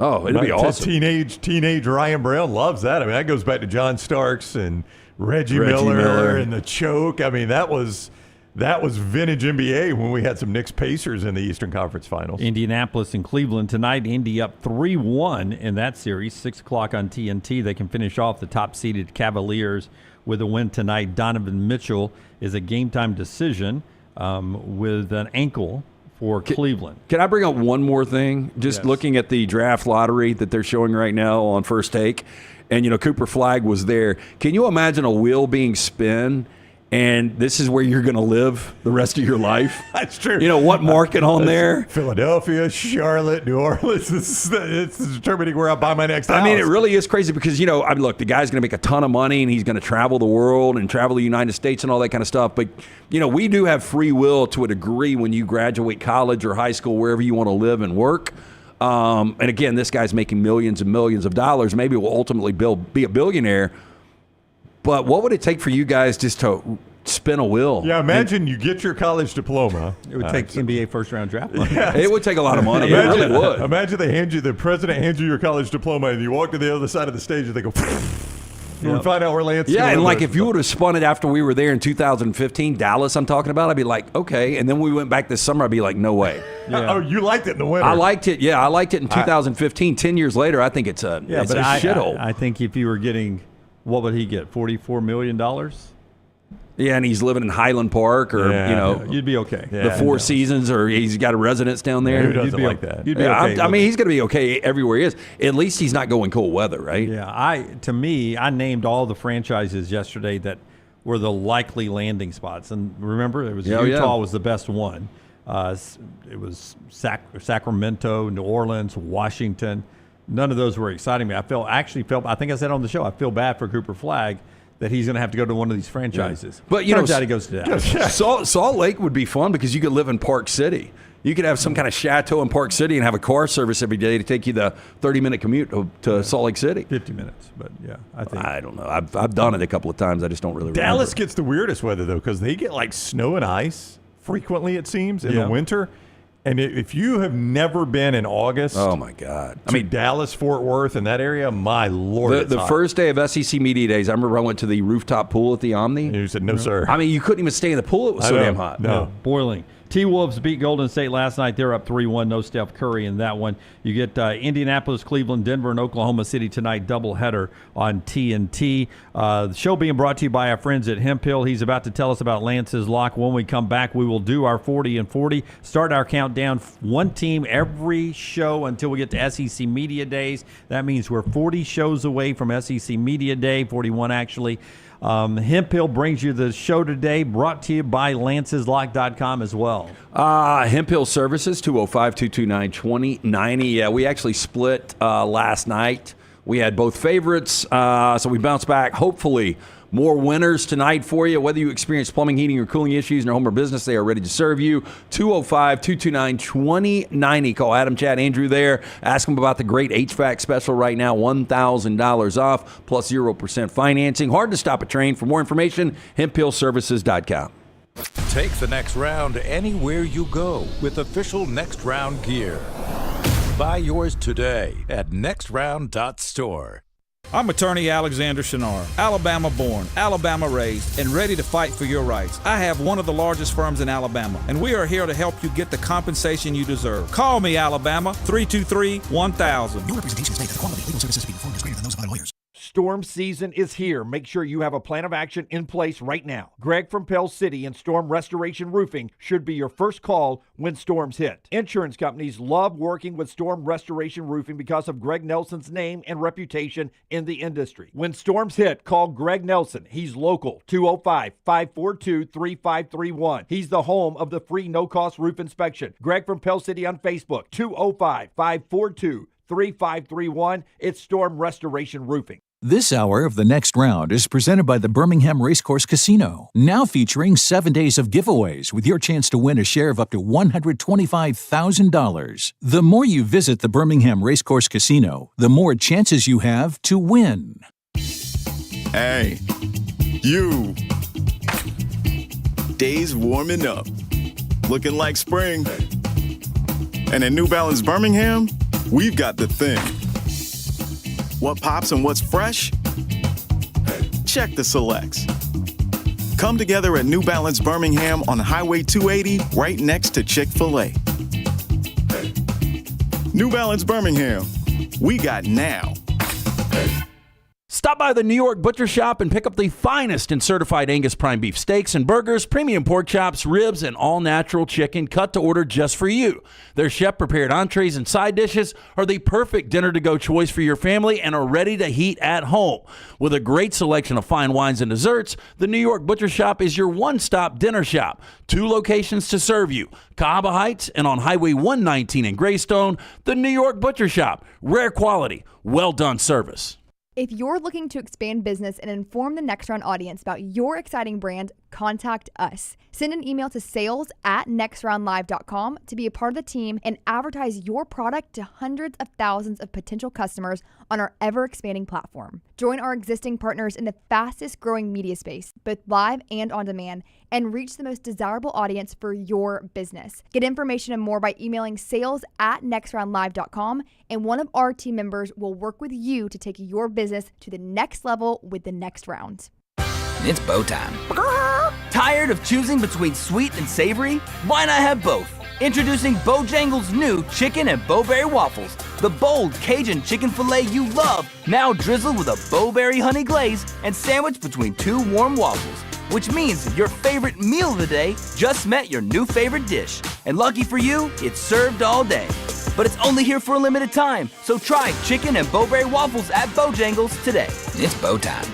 Oh, it'll be awesome. Teenage Ryan Brown loves that. I mean, that goes back to John Starks and Reggie Miller and the choke. I mean, that was vintage NBA when we had some Knicks Pacers in the Eastern Conference Finals. Indianapolis and Cleveland tonight. Indy up 3-1 in that series. 6 o'clock on TNT. They can finish off the top-seeded Cavaliers with a win tonight. Donovan Mitchell is a game-time decision with an ankle for Cleveland. Can I bring up one more thing? Just looking at the draft lottery that they're showing right now on First Take, and, Cooper Flagg was there. Can you imagine a wheel being spun, and this is where you're going to live the rest of your life? That's true. What market on there? Philadelphia, Charlotte, New Orleans. It's determining where I'll buy my next house. I mean, it really is crazy because, look, the guy's going to make a ton of money and he's going to travel the world and travel the United States and all that kind of stuff. But, we do have free will to a degree when you graduate college or high school, wherever you want to live and work. And again, this guy's making millions and millions of dollars. Maybe will ultimately be a billionaire. But what would it take for you guys just to spin a wheel? Yeah, imagine you get your college diploma. It would take NBA first-round draft money. Yeah. It would take a lot of money. It really would. Imagine the president hands you your college diploma, and you walk to the other side of the stage, and they go, and find out where Lance is. Yeah, and if you would have spun it after we were there in 2015, Dallas I'm talking about, I'd be like, okay. And then we went back this summer, I'd be like, no way. Yeah. Oh, you liked it in the winter. I liked it. Yeah, I liked it in 2015. 10 years later, I think it's a shithole. I think if you were getting... What would he get? $44 million? Yeah, and he's living in Highland Park, or you'd be okay. The Four Seasons, or he's got a residence down there. Who doesn't like that? You'd be okay. I mean, he's going to be okay everywhere he is. At least he's not going cold weather, right? Yeah. I named all the franchises yesterday that were the likely landing spots. And remember, it was Yeah, Utah yeah. was the best one. It was Sacramento, New Orleans, Washington. None of those were exciting me. I think I said on the show, I feel bad for Cooper Flagg that he's going to have to go to one of these franchises. Yeah. But, turns out he goes to that. Salt Lake would be fun because you could live in Park City. You could have some kind of chateau in Park City and have a car service every day to take you the 30-minute commute to Salt Lake City. 50 minutes, but yeah, I don't know. I've done it a couple of times. I just don't really remember. Dallas gets the weirdest weather, though, because they get like snow and ice frequently, it seems, in the winter. And if you have never been in August, oh my God, Dallas, Fort Worth, and that area, my Lord, the first day of SEC Media Days, I remember I went to the rooftop pool at the Omni. And you said, no, sir. I mean, you couldn't even stay in the pool. It was so damn hot. No. Boiling. T-Wolves beat Golden State last night. They're up 3-1. No Steph Curry in that one. You get Indianapolis, Cleveland, Denver, and Oklahoma City tonight. Doubleheader on TNT. The show being brought to you by our friends at Hemp Hill. He's about to tell us about Lance's Lock. When we come back, we will do our 40 and 40. Start our countdown. One team every show until we get to SEC Media Days. That means we're 40 shows away from SEC Media Day, 41 actually. Hemp Hill brings you the show today, brought to you by lanceslock.com as well. Hemp Hill Services, 205-229-2090. Yeah, we actually split last night. We had both favorites, so we bounced back. Hopefully, more winners tonight for you. Whether you experience plumbing, heating, or cooling issues in your home or business, they are ready to serve you. 205-229-2090. Call Adam, Chad, Andrew there. Ask them about the great HVAC special right now. $1,000 off plus 0% financing. Hard to stop a train. For more information, hemphillservices.com. Take the next round anywhere you go with official Next Round gear. Buy yours today at nextround.store. I'm attorney Alexander Shunnarah, Alabama-born, Alabama-raised, and ready to fight for your rights. I have one of the largest firms in Alabama, and we are here to help you get the compensation you deserve. Call me, Alabama, 323-1000. No representation is made that the quality of legal services to be performed is greater than those of other lawyers. Storm season is here. Make sure you have a plan of action in place right now. Greg from Pell City and Storm Restoration Roofing should be your first call when storms hit. Insurance companies love working with Storm Restoration Roofing because of Greg Nelson's name and reputation in the industry. When storms hit, call Greg Nelson. He's local, 205-542-3531. He's the home of the free no-cost roof inspection. Greg from Pell City on Facebook, 205-542-3531. It's Storm Restoration Roofing. This hour of The Next Round is presented by the Birmingham Racecourse Casino, now featuring 7 days of giveaways with your chance to win a share of up to $125,000. The more you visit the Birmingham Racecourse Casino, the more chances you have to win. Hey, you. Days warming up, looking like spring. And at New Balance Birmingham, we've got the thing. What pops and what's fresh? Check the selects. Come together at New Balance Birmingham on Highway 280, right next to Chick-fil-A. New Balance Birmingham, we got now. Stop by the New York Butcher Shop and pick up the finest in certified Angus prime beef steaks and burgers, premium pork chops, ribs, and all-natural chicken cut to order just for you. Their chef-prepared entrees and side dishes are the perfect dinner-to-go choice for your family and are ready to heat at home. With a great selection of fine wines and desserts, the New York Butcher Shop is your one-stop dinner shop. 2 locations to serve you, Cahaba Heights and on Highway 119 in Greystone. The New York Butcher Shop, rare quality, well-done service. If you're looking to expand business and inform the Next Round audience about your exciting brand, contact us. Send an email to sales@nextroundlive.com to be a part of the team and advertise your product to hundreds of thousands of potential customers on our ever-expanding platform. Join our existing partners in the fastest-growing media space, both live and on demand, and reach the most desirable audience for your business. Get information and more by emailing sales@nextroundlive.com, and one of our team members will work with you to take your business to the next level with the Next Round. It's bow time. Tired of choosing between sweet and savory? Why not have both? Introducing Bojangles' new chicken and bowberry waffles. The bold Cajun chicken filet you love, now drizzled with a bowberry honey glaze and sandwiched between 2 warm waffles. Which means your favorite meal of the day just met your new favorite dish. And lucky for you, it's served all day. But it's only here for a limited time, so try chicken and bowberry waffles at Bojangles today. It's bow time.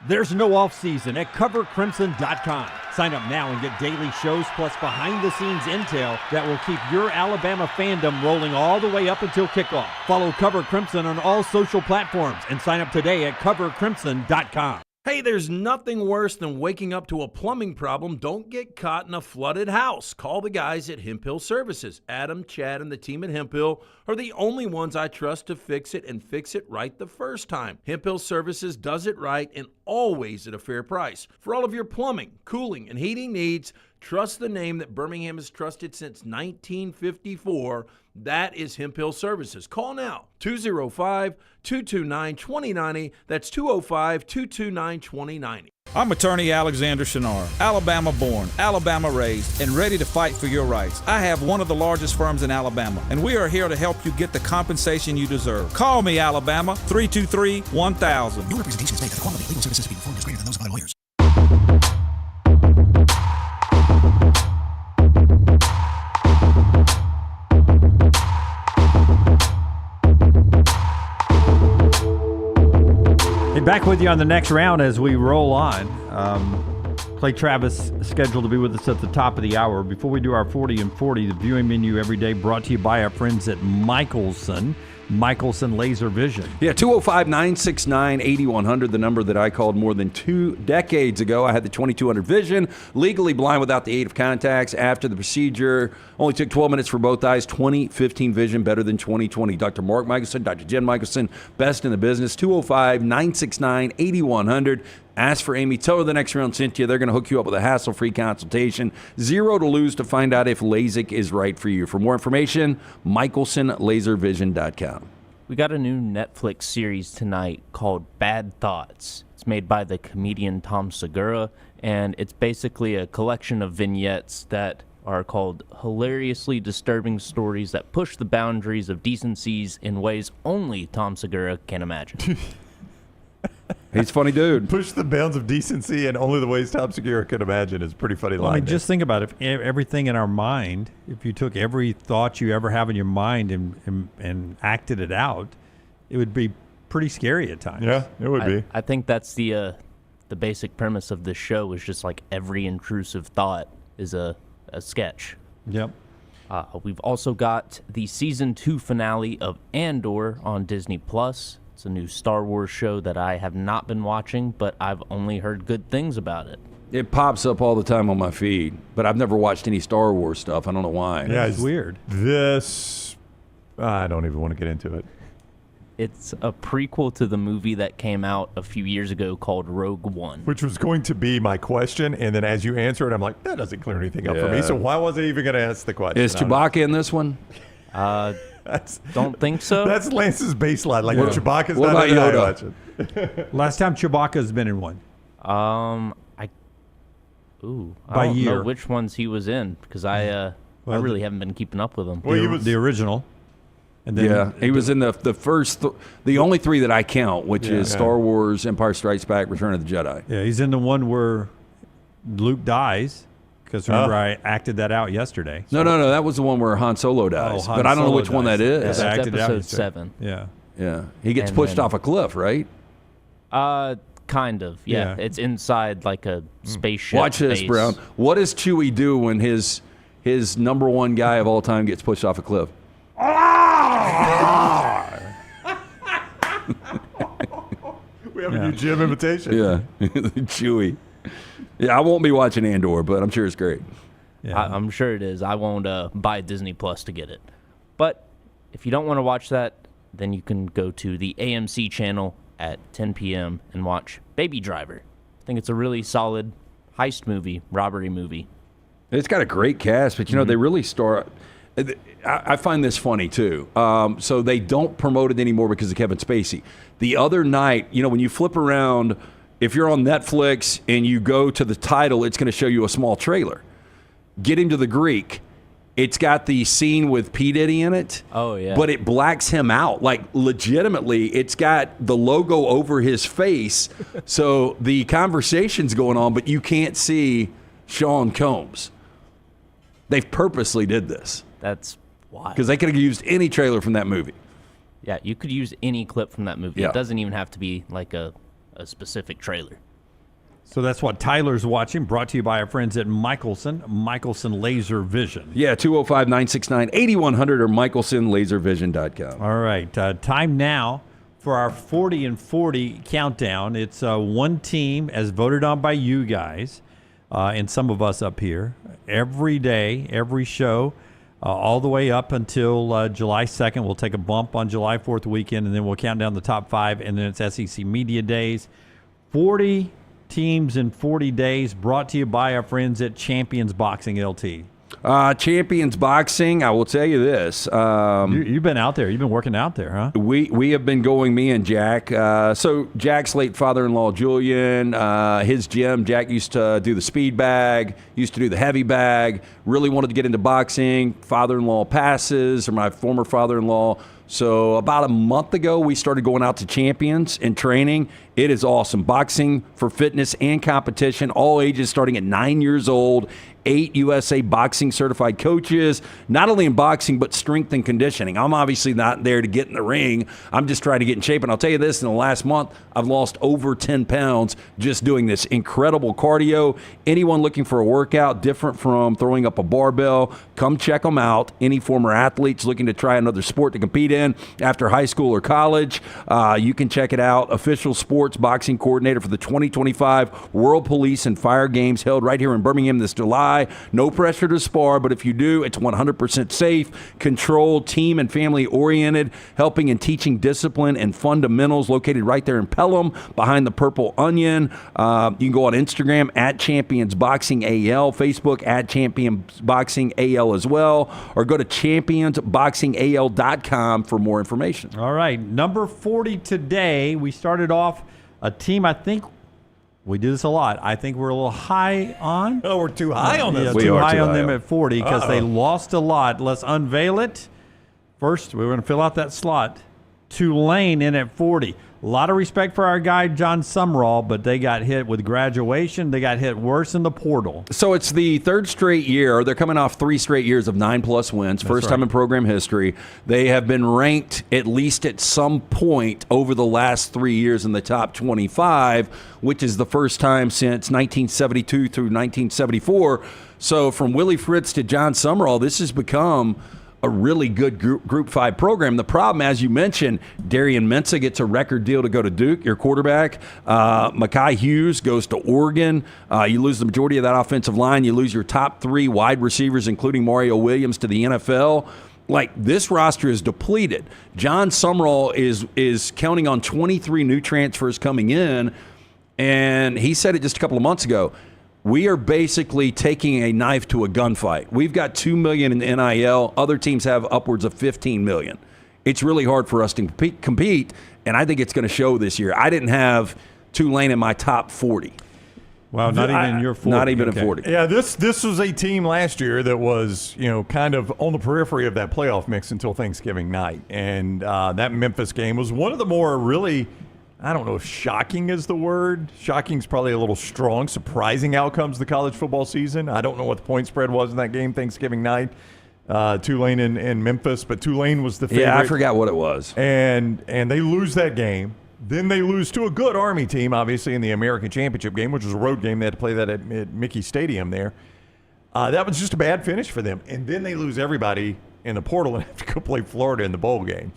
There's no off-season at covercrimson.com. Sign up now and get daily shows plus behind-the-scenes intel that will keep your Alabama fandom rolling all the way up until kickoff. Follow Cover Crimson on all social platforms and sign up today at covercrimson.com. Hey, there's nothing worse than waking up to a plumbing problem. Don't get caught in a flooded house. Call the guys at Hemp Hill Services. Adam, Chad, and the team at Hemp Hill are the only ones I trust to fix it and fix it right the first time. Hemp Hill Services does it right and always at a fair price. For all of your plumbing, cooling, and heating needs, trust the name that Birmingham has trusted since 1954. That is Hemp Hill Services. Call now, 205-229-2090. That's 205-229-2090. I'm attorney Alexander Shunnarah, Alabama born, Alabama raised, and ready to fight for your rights. I have one of the largest firms in Alabama, and we are here to help you get the compensation you deserve. Call me, Alabama, 323-1000. No representation is made that the quality of legal services to be performed is greater than those of other lawyers. Back with you on the next round as we roll on. Clay Travis scheduled to be with us at the top of the hour. Before we do our 40 and 40, the viewing menu every day brought to you by our friends at Michelson Laser Vision. Yeah, 205-969-8100, the number that I called more than 2 decades ago. I had the 2200 vision, legally blind without the aid of contacts. After the procedure, only took 12 minutes for both eyes. 2015 vision, better than 2020. Dr. Mark Michelson, Dr. Jen Michelson, best in the business. 205-969-8100. Ask for Amy. Tell her the next round sent you. They're going to hook you up with a hassle-free consultation. 0 to lose to find out if LASIK is right for you. For more information, michelsonlaservision.com. We got a new Netflix series tonight called Bad Thoughts. It's made by the comedian Tom Segura, and it's basically a collection of vignettes that are called hilariously disturbing stories that push the boundaries of decencies in ways only Tom Segura can imagine. He's a funny dude. Push the bounds of decency and only the ways Tom Segura can imagine is pretty funny line. I mean, just think about it. If everything in our mind, if you took every thought you ever have in your mind and acted it out, it would be pretty scary at times. Yeah, it would be. I think that's the basic premise of this show is just like every intrusive thought is a sketch. Yep. We've also got the season 2 finale of Andor on Disney+. It's a new Star Wars show that I have not been watching, but I've only heard good things about it. It pops up all the time on my feed, but I've never watched any Star Wars stuff. I don't know why. Yeah, it's weird. I don't even want to get into it. It's a prequel to the movie that came out a few years ago called Rogue One. Which was going to be my question, and then as you answer it, I'm like, that doesn't clear anything up for me, so why was I even going to ask the question? Is Chewbacca in this one? Don't think so. That's Lance's baseline. Like, when Chewbacca's what not about in Yoda? Last time Chewbacca's been in one. I don't know which ones he was in because I really haven't been keeping up with them. Well, he was the original. And then he was in the first, the only 3 that I count, which is Star Wars, Empire Strikes Back, Return of the Jedi. Yeah, he's in the one where Luke dies. Because remember, I acted that out yesterday. So. No. That was the one where Han Solo dies. But I don't know which one that is. Yeah, that's episode 7. Yeah. He gets pushed off a cliff, right? Kind of. Yeah. It's inside like a spaceship. Watch this, Brown. What does Chewie do when his number 1 guy of all time gets pushed off a cliff? We have a new Jim imitation. Yeah, Chewie. Yeah, I won't be watching Andor, but I'm sure it's great. Yeah. I'm sure it is. I won't buy Disney Plus to get it. But if you don't want to watch that, then you can go to the AMC channel at 10 p.m. and watch Baby Driver. I think it's a really solid heist movie, robbery movie. It's got a great cast, but, they really start... I find this funny, too. So they don't promote it anymore because of Kevin Spacey. The other night, when you flip around... If you're on Netflix and you go to the title, it's going to show you a small trailer. Get into the Greek. It's got the scene with P. Diddy in it. Oh, yeah. But it blacks him out. Like, legitimately, it's got the logo over his face. So the conversation's going on, but you can't see Sean Combs. They purposely did this. That's why. Because they could have used any trailer from that movie. Yeah, you could use any clip from that movie. Yeah. It doesn't even have to be like a specific trailer. So that's what Tyler's watching, brought to you by our friends at Michelson Laser Vision. Yeah, 205-969-8100 or michelsonlaservision.com. All right, time now for our 40 and 40 countdown. It's one team as voted on by you guys and some of us up here. Every day, every show, all the way up until July 2nd. We'll take a bump on July 4th weekend, and then we'll count down the top 5, and then it's SEC Media Days. 40 teams in 40 days, brought to you by our friends at Champions Boxing LT. Champions Boxing, I will tell you this. You've been out there. You've been working out there, huh? We have been going, me and Jack. So Jack's late father-in-law, Julian, his gym, Jack used to do the speed bag, used to do the heavy bag, really wanted to get into boxing. Father-in-law passes, or my former father-in-law. So about a month ago, we started going out to Champions and training. It is awesome. Boxing for fitness and competition, all ages starting at 9 years old. 8 USA boxing certified coaches, not only in boxing, but strength and conditioning. I'm obviously not there to get in the ring. I'm just trying to get in shape. And I'll tell you this, in the last month, I've lost over 10 pounds just doing this. Incredible cardio. Anyone looking for a workout different from throwing up a barbell, come check them out. Any former athletes looking to try another sport to compete in after high school or college, you can check it out. Official sports boxing coordinator for the 2025 World Police and Fire Games held right here in Birmingham this July. No pressure to spar, but if you do, it's 100% safe, controlled, team and family oriented, helping and teaching discipline and fundamentals, located right there in Pelham behind the Purple Onion. You can go on Instagram at Champions Boxing AL, Facebook at Champions Boxing AL as well, or go to championsboxingal.com for more information. All right, number 40 today. We started off a team, I think we do this a lot. I think we're a little high on. Oh, we're too high on this. Yeah, too high on them at 40 because they lost a lot. Let's unveil it. First, we're going to fill out that slot. Tulane in at 40. A lot of respect for our guy, John Sumrall, but they got hit with graduation. They got hit worse in the portal. So it's the third straight year. They're coming off 3 straight years of 9+ wins. First time in program history. They have been ranked at least at some point over the last 3 years in the top 25, which is the first time since 1972 through 1974. So from Willie Fritz to John Sumrall, this has become a really good Group 5 program. The problem, as you mentioned, Darian Mensah gets a record deal to go to Duke, your quarterback. Mekhi Hughes goes to Oregon. You lose the majority of that offensive line. You lose your top 3 wide receivers, including Mario Williams, to the NFL. Like, this roster is depleted. John Sumrall is counting on 23 new transfers coming in, and he said it just a couple of months ago. We are basically taking a knife to a gunfight. We've got $2 million in NIL. Other teams have upwards of $15 million. It's really hard for us to compete, and I think it's going to show this year. I didn't have Tulane in my top 40. Wow, not even in your 40. Not even in 40. Yeah, this was a team last year that was, kind of on the periphery of that playoff mix until Thanksgiving night. And that Memphis game was one of the more really, I don't know if shocking is the word. Shocking is probably a little strong, surprising outcomes of the college football season. I don't know what the point spread was in that game Thanksgiving night, Tulane and Memphis, but Tulane was the favorite. Yeah, I forgot what it was. And they lose that game. Then they lose to a good Army team, obviously, in the American Championship game, which was a road game. They had to play that at Mickey Stadium there. That was just a bad finish for them. And then they lose everybody in the portal and have to go play Florida in the bowl game.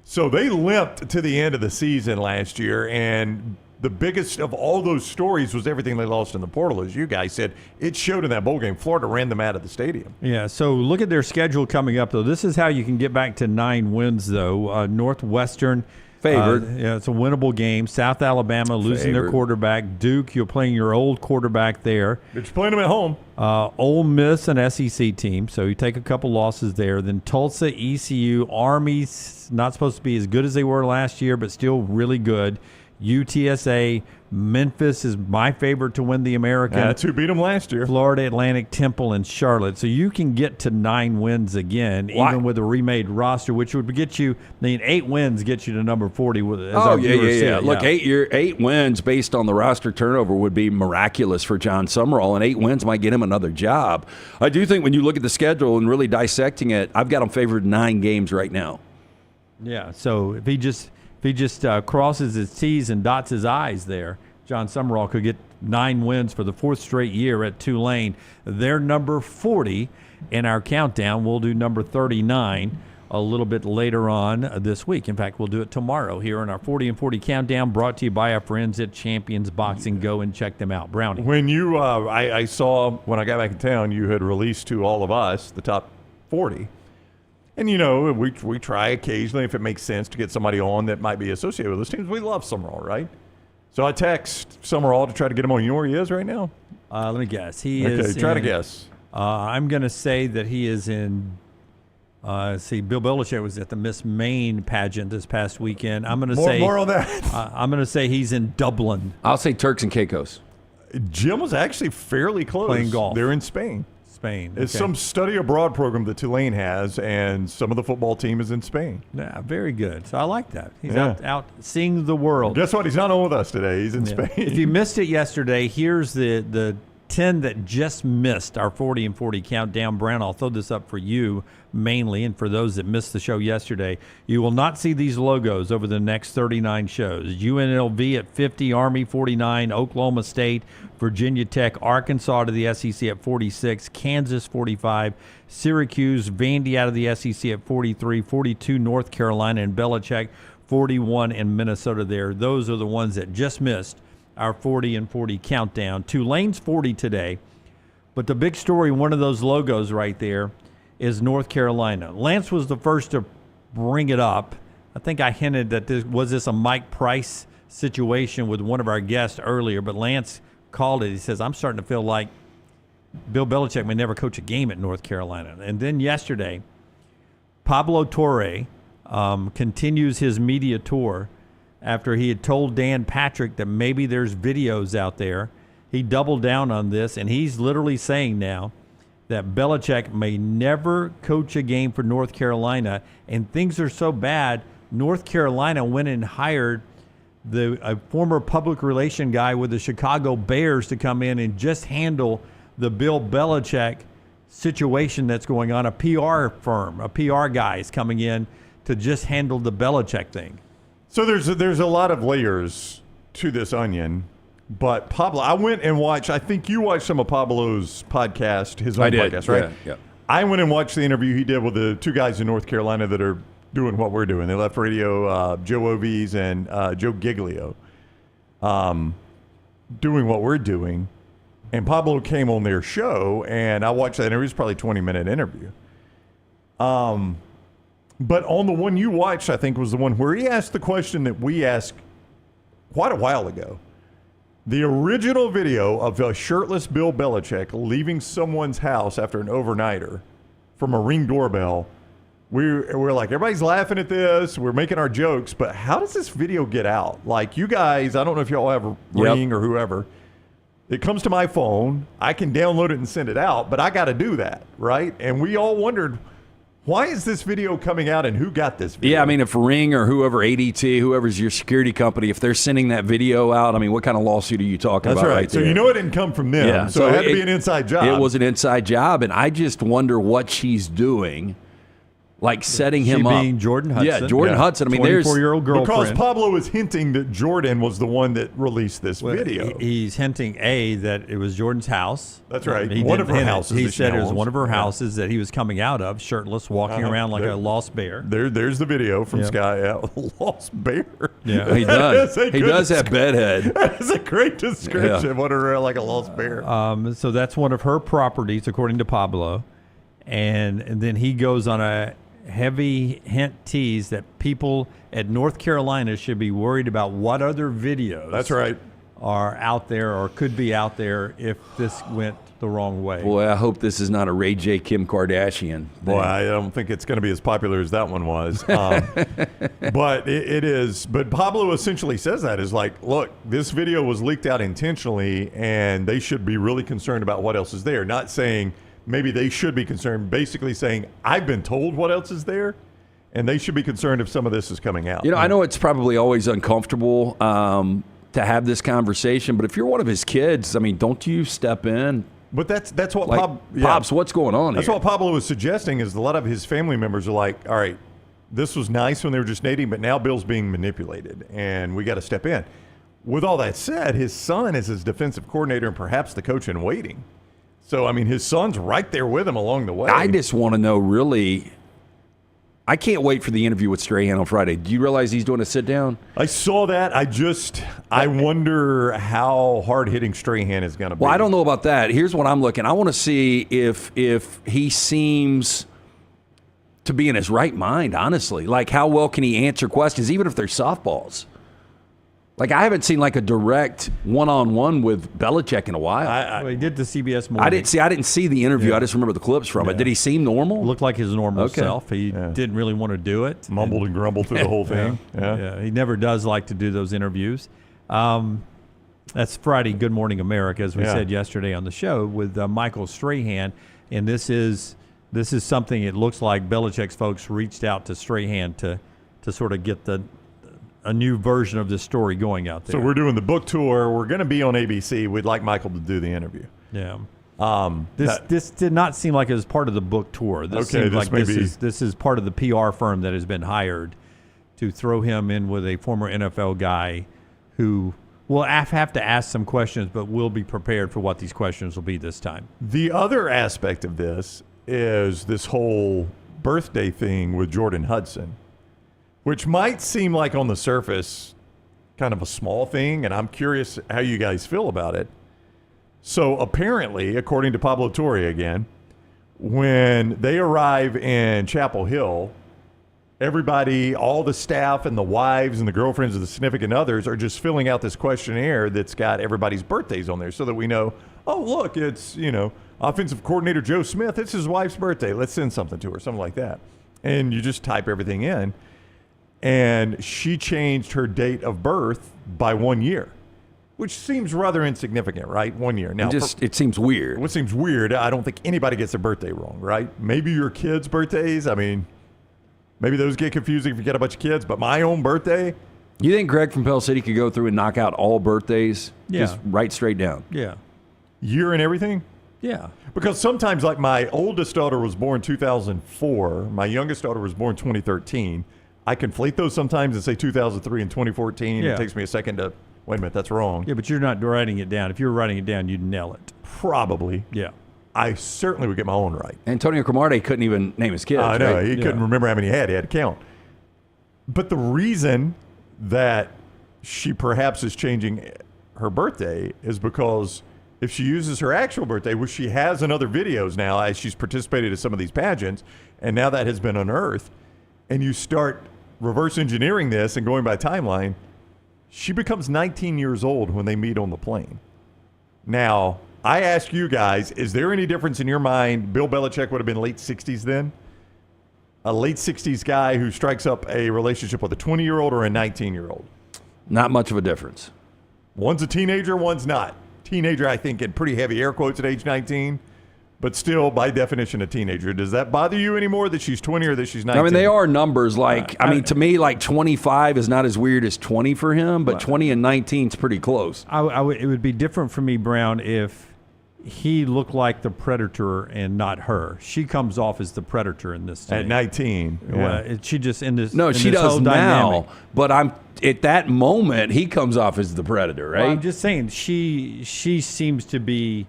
So they limped to the end of the season last year, and the biggest of all those stories was everything they lost in the portal, as you guys said. It showed in that bowl game. Florida ran them out of the stadium. Yeah, so look at their schedule coming up, though. This is how you can get back to 9 wins, though. Northwestern. Favored. Yeah, it's a winnable game. South Alabama losing their quarterback. Duke, you're playing your old quarterback there. But you're playing them at home. Ole Miss, an SEC team, so you take a couple losses there. Then Tulsa, ECU, Army's not supposed to be as good as they were last year, but still really good. UTSA, Memphis is my favorite to win the American. That's who beat them last year. Florida Atlantic, Temple, and Charlotte. So you can get to 9 wins again, even with a remade roster, which would get you, 8 wins get you to number 40. As our viewers said. Look, 8 wins based on the roster turnover would be miraculous for John Sumrall, and 8 wins might get him another job. I do think when you look at the schedule and really dissecting it, I've got him favored 9 games right now. Yeah, so if he just crosses his T's and dots his I's there, John Sumrall could get 9 wins for the 4th straight year at Tulane. They're number 40 in our countdown. We'll do number 39 a little bit later on this week. In fact, we'll do it tomorrow here in our 40 and 40 countdown, brought to you by our friends at Champions Boxing. Go and check them out. Brownie. When you, I saw when I got back in town, you had released to all of us the top 40. And, you know, we try occasionally, if it makes sense, to get somebody on that might be associated with those teams. We love Summerall, right? So I text Summerall to try to get him on. You know where he is right now? Let me guess. He is. Try to guess. I'm going to say that he is in. Bill Belichick was at the Miss Maine pageant this past weekend. I'm going to say more on that. I'm going to say he's in Dublin. I'll say Turks and Caicos. Jim was actually fairly close. Playing golf. They're in Spain. It's some study abroad program that Tulane has, and some of the football team is in Spain. Yeah, very good. So I like that. He's out seeing the world. Guess what? He's not on with us today. He's in Spain. If you missed it yesterday, here's the 10 that just missed our 40 and 40 countdown. Brown, I'll throw this up for you mainly, and for those that missed the show yesterday. You will not see these logos over the next 39 shows. UNLV at 50, Army 49, Oklahoma State, Virginia Tech, Arkansas to the SEC at 46, Kansas 45, Syracuse, Vandy out of the SEC at 43, 42 North Carolina, and Belichick 41 in Minnesota there. Those are the ones that just missed our 40 and 40 countdown. Tulane's 40 today, but the big story, one of those logos right there, is North Carolina. Lance was the first to bring it up. I think I hinted that this was a Mike Price situation with one of our guests earlier, but Lance called it. He says, I'm starting to feel like Bill Belichick may never coach a game at North Carolina. And then yesterday, Pablo Torre continues his media tour after he had told Dan Patrick that maybe there's videos out there. He doubled down on this, and he's literally saying now that Belichick may never coach a game for North Carolina, and things are so bad, North Carolina went and hired a former public relation guy with the Chicago Bears to come in and just handle the Bill Belichick situation that's going on. A PR firm, a PR guy is coming in to just handle the Belichick thing. So there's a lot of layers to this onion. But Pablo, I went and watched, I think you watched some of Pablo's podcast, his own podcast, right? Yeah. I went and watched the interview he did with the two guys in North Carolina that are doing what we're doing. They left radio, Joe Ovies and Joe Giglio, doing what we're doing. And Pablo came on their show, and I watched that interview. It was probably a 20-minute interview. But on the one you watched, I think, was the one where he asked the question that we asked quite a while ago. The original video of a shirtless Bill Belichick leaving someone's house after an overnighter from a Ring doorbell, we're like, everybody's laughing at this. We're making our jokes. But how does this video get out? Like, you guys, I don't know if y'all have a Ring or whoever. It comes to my phone. I can download it and send it out, but I got to do that, right? And we all wondered, why is this video coming out and who got this video? Yeah, I mean, if Ring or whoever, ADT, whoever's your security company, if they're sending that video out, I mean, what kind of lawsuit are you talking about? That's right. Right So there? you know it didn't come from them. Yeah. So it had to be an inside job. It was an inside job, and I just wonder what she's doing, like setting him up. Being Jordan Hudson. Yeah, Jordan Hudson. I mean, there's 24-year-old girlfriend. Because Pablo is hinting that Jordan was the one that released this video. He's hinting, that it was Jordan's house. That's right. He One of didn't her hint it. houses He that she said it was owns. one of her houses that he was coming out of, shirtless, walking around like a lost bear. There's the video from Sky. Lost bear. Yeah, he does. He does have bedhead. That's a great description. What are like a lost bear? So that's one of her properties, according to Pablo. And then he goes on a heavy hint tease that people at North Carolina should be worried about what other videos That's right. are out there or could be out there if this went the wrong way. Boy, I hope this is not a Ray J. Kim Kardashian. Boy, I don't think it's going to be as popular as that one was. But it is. But Pablo essentially says that is like, look, this video was leaked out intentionally, and they should be really concerned about what else is there. Not saying maybe they should be concerned, basically saying, I've been told what else is there, and they should be concerned if some of this is coming out. You know, I know it's probably always uncomfortable to have this conversation, but if you're one of his kids, I mean, don't you step in? But that's what like, Pops, what's going on That's here? what Pablo was suggesting is a lot of his family members are like, all right, this was nice when they were just dating, but now Bill's being manipulated, and we got to step in. with all that said, his son is his defensive coordinator and perhaps the coach in waiting. So, I mean, his son's right there with him along the way. I just want to know, really, I can't wait for the interview with Strahan on Friday. Do you realize he's doing a sit-down? I saw that. I wonder how hard-hitting Strahan is going to be. Well, I don't know about that. Here's what I'm looking. I want to see if he seems to be in his right mind, honestly. Like, how well can he answer questions, even if they're softballs? Like, I haven't seen like a direct one-on-one with Belichick in a while. Well, he did the CBS Morning. I didn't see the interview. Yeah. I just remember the clips from it. Did he seem normal? Looked like his normal self. He didn't really want to do it. Mumbled and grumbled through the whole thing. Yeah, he never does like to do those interviews. That's Friday, Good Morning America, as we said yesterday on the show with Michael Strahan. And this is something it looks like Belichick's folks reached out to Strahan to sort of get a new version of this story going out there. So we're doing the book tour. We're going to be on ABC. We'd like Michael to do the interview. Yeah. This did not seem like it was part of the book tour. This seemed like this is part of the PR firm that has been hired to throw him in with a former NFL guy who will have to ask some questions, but will be prepared for what these questions will be this time. The other aspect of this is this whole birthday thing with Jordan Hudson, which might seem like on the surface kind of a small thing, and I'm curious how you guys feel about it. So apparently, according to Pablo Torre again, when they arrive in Chapel Hill, everybody, all the staff and the wives and the girlfriends of the significant others are just filling out this questionnaire that's got everybody's birthdays on there so that we know, oh, look, it's, offensive coordinator Joe Smith. It's his wife's birthday. Let's send something to her, something like that. And you just type everything in. And she changed her date of birth by 1 year, which seems rather insignificant, right? 1 year. Now, it seems weird. What seems weird, I don't think anybody gets their birthday wrong, right? Maybe your kids' birthdays, I mean, maybe those get confusing if you get a bunch of kids, but my own birthday. You think Greg from Pell City could go through and knock out all birthdays? Yeah. Just right straight down? Yeah. Year and everything? Yeah. Because sometimes, like, my oldest daughter was born 2004. My youngest daughter was born 2013. I conflate those sometimes and say 2003 and 2014. Yeah. It takes me a second to, wait a minute, that's wrong. Yeah, but you're not writing it down. If you were writing it down, you'd nail it. Probably. Yeah. I certainly would get my own right. Antonio Cromartie couldn't even name his kids. I know. Right? He couldn't remember how many he had. He had to count. But the reason that she perhaps is changing her birthday is because if she uses her actual birthday, which she has in other videos now as she's participated in some of these pageants, and now that has been unearthed, and you start reverse engineering this and going by timeline, she becomes 19 years old when they meet on the plane. Now, I ask you guys, is there any difference in your mind? Bill Belichick would have been late 60s then? A late 60s guy who strikes up a relationship with a 20-year-old or a 19-year-old? Not much of a difference. One's a teenager, one's not. Teenager, I think, in pretty heavy air quotes at age 19. But still, by definition, a teenager. Does that bother you anymore that she's 20 or that she's 19? I mean, they are numbers. Like, to me, like 25 is not as weird as 20 for him, but 20 and 19 is pretty close. It would be different for me, Brown, if he looked like the predator and not her. She comes off as the predator in this thing. At 19. Well, she just in this. No, in she this does whole now. dynamic. But at that moment, he comes off as the predator, right? Well, I'm just saying she seems to be.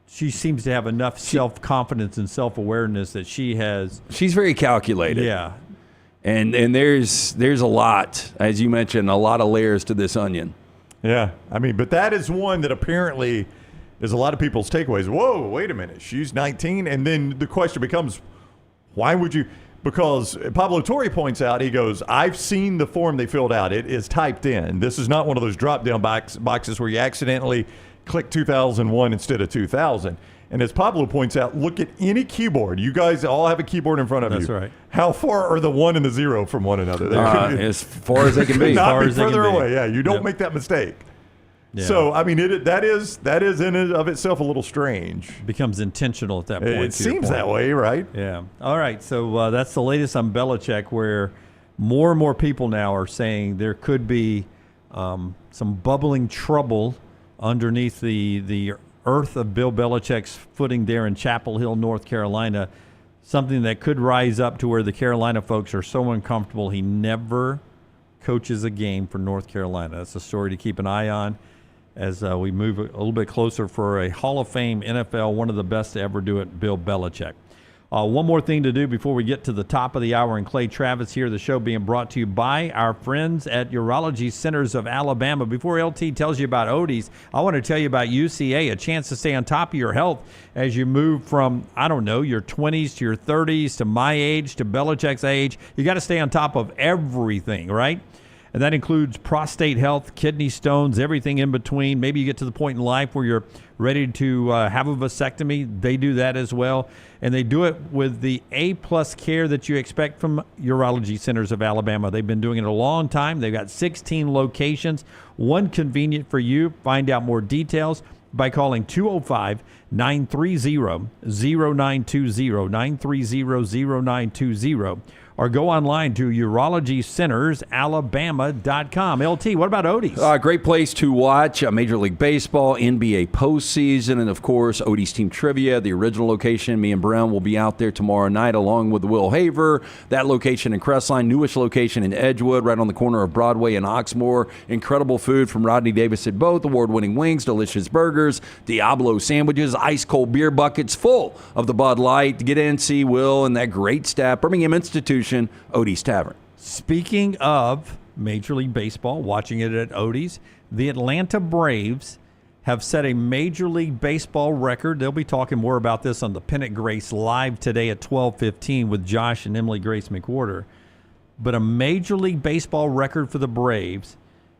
She seems to have enough self-confidence and self-awareness that she has. She's very calculated. Yeah. And there's a lot, as you mentioned, a lot of layers to this onion. Yeah. I mean, but that is one that apparently is a lot of people's takeaways. Whoa, wait a minute. She's 19. And then the question becomes, why would you? Because Pablo Torre points out, he goes, I've seen the form they filled out. It is typed in. This is not one of those drop-down boxes where you accidentally click 2001 instead of 2000. And as Pablo points out, look at any keyboard. You guys all have a keyboard in front of you. That's right. How far are the 1 and the 0 from one another? As far as they can be. As far as they further can be. away. Yeah, you don't make that mistake. Yeah. So, I mean, that is in and of itself a little strange. It becomes intentional at that point. It seems that way, right? Yeah. All right. So that's the latest on Belichick, where more and more people now are saying there could be some bubbling trouble underneath the earth of Bill Belichick's footing there in Chapel Hill, North Carolina, something that could rise up to where the Carolina folks are so uncomfortable he never coaches a game for North Carolina. That's a story to keep an eye on as we move a little bit closer for a Hall of Fame NFL, one of the best to ever do it, Bill Belichick. One more thing to do before we get to the top of the hour, and Clay Travis here, the show being brought to you by our friends at Urology Centers of Alabama. Before LT tells you about Odie's, I want to tell you about UCA, a chance to stay on top of your health as you move from, I don't know, your 20s to your 30s to my age to Belichick's age. You got to stay on top of everything, right? And that includes prostate health, kidney stones, everything in between. Maybe you get to the point in life where you're ready to have a vasectomy. They do that as well. And they do it with the A-plus care that you expect from Urology Centers of Alabama. They've been doing it a long time. They've got 16 locations, one convenient for you. Find out more details by calling 205-930-0920, 930-0920, or go online to urologycentersalabama.com. LT, what about Odie's? Great place to watch Major League Baseball, NBA postseason, and, of course, Odie's Team Trivia, the original location. Me and Brown will be out there tomorrow night along with Will Haver. That location in Crestline, newish location in Edgewood, right on the corner of Broadway and Oxmoor. Incredible food from Rodney Davis at both, award-winning wings, delicious burgers, Diablo sandwiches, ice-cold beer buckets full of the Bud Light. Get in, see Will and that great staff. Birmingham Institution, Odie's Tavern. Speaking of Major League Baseball, watching it at Odie's, the Atlanta Braves have set a Major League Baseball record. They'll be talking more about this on the Pennant Grace live today at 12:15 with Josh and Emily Grace McWhorter. But a Major League Baseball record for the Braves.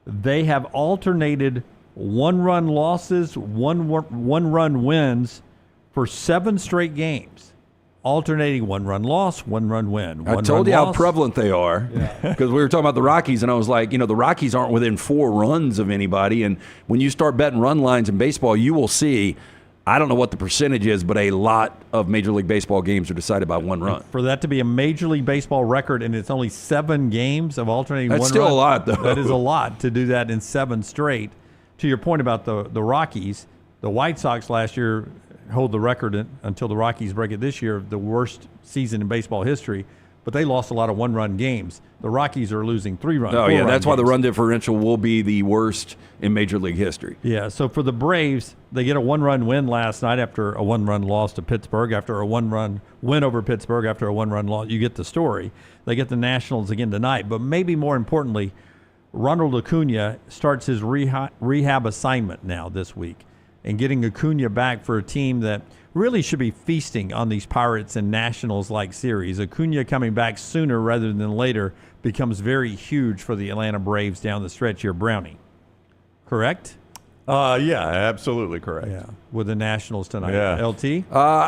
They have alternated one-run losses, one-run wins for 7 straight games. Alternating one-run loss, one-run win. I told you how prevalent they are because we were talking about the Rockies, and I was like, the Rockies aren't within 4 runs of anybody. And when you start betting run lines in baseball, you will see, I don't know what the percentage is, but a lot of Major League Baseball games are decided by 1 run. For that to be a Major League Baseball record, and it's only 7 games of alternating one run. That's still a lot, though. That is a lot to do that in 7 straight. To your point about the Rockies, the White Sox last year hold the record until the Rockies break it this year, the worst season in baseball history, but they lost a lot of one-run games. The Rockies are losing 3-run. Oh, yeah, that's why the run differential will be the worst in Major League history. Yeah, so for the Braves, they get a 1-run win last night after a 1-run loss to Pittsburgh, after a 1-run win over Pittsburgh, after a 1-run loss. You get the story. They get the Nationals again tonight, but maybe more importantly, Ronald Acuna starts his rehab assignment now this week. And getting Acuna back for a team that really should be feasting on these Pirates and Nationals-like series. Acuna coming back sooner rather than later becomes very huge for the Atlanta Braves down the stretch here. Brownie, correct? Yeah, absolutely correct. Yeah, with the Nationals tonight. Yeah. LT?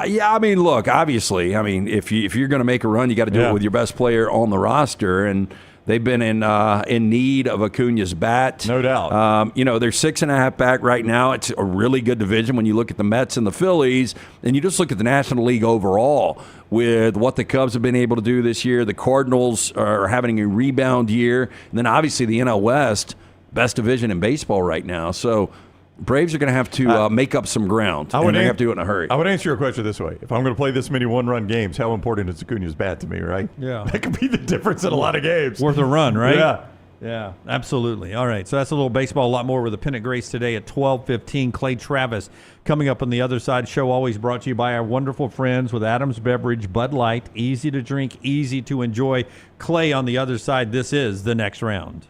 Yeah, I mean, look, obviously, if you're going to make a run, you got to do it with your best player on the roster, and they've been in need of Acuna's bat. No doubt. They're 6.5 back right now. It's a really good division when you look at the Mets and the Phillies, and you just look at the National League overall with what the Cubs have been able to do this year. The Cardinals are having a rebound year, and then obviously the NL West, best division in baseball right now. So Braves are going to have to make up some ground, and they have to do it in a hurry. I would answer your question this way. If I'm going to play this many one-run games, how important is Acuna's bat to me, right? Yeah. That could be the difference in a lot of games. Worth a run, right? Yeah. Yeah, absolutely. All right, so that's a little baseball, a lot more with the Pennant Grace today at 12:15. Clay Travis coming up on the other side. Show always brought to you by our wonderful friends with Adams Beverage, Bud Light. Easy to drink, easy to enjoy. Clay on the other side. This is The Next Round.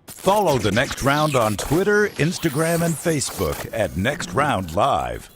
Follow The Next Round on Twitter, Instagram, and Facebook at Next Round Live.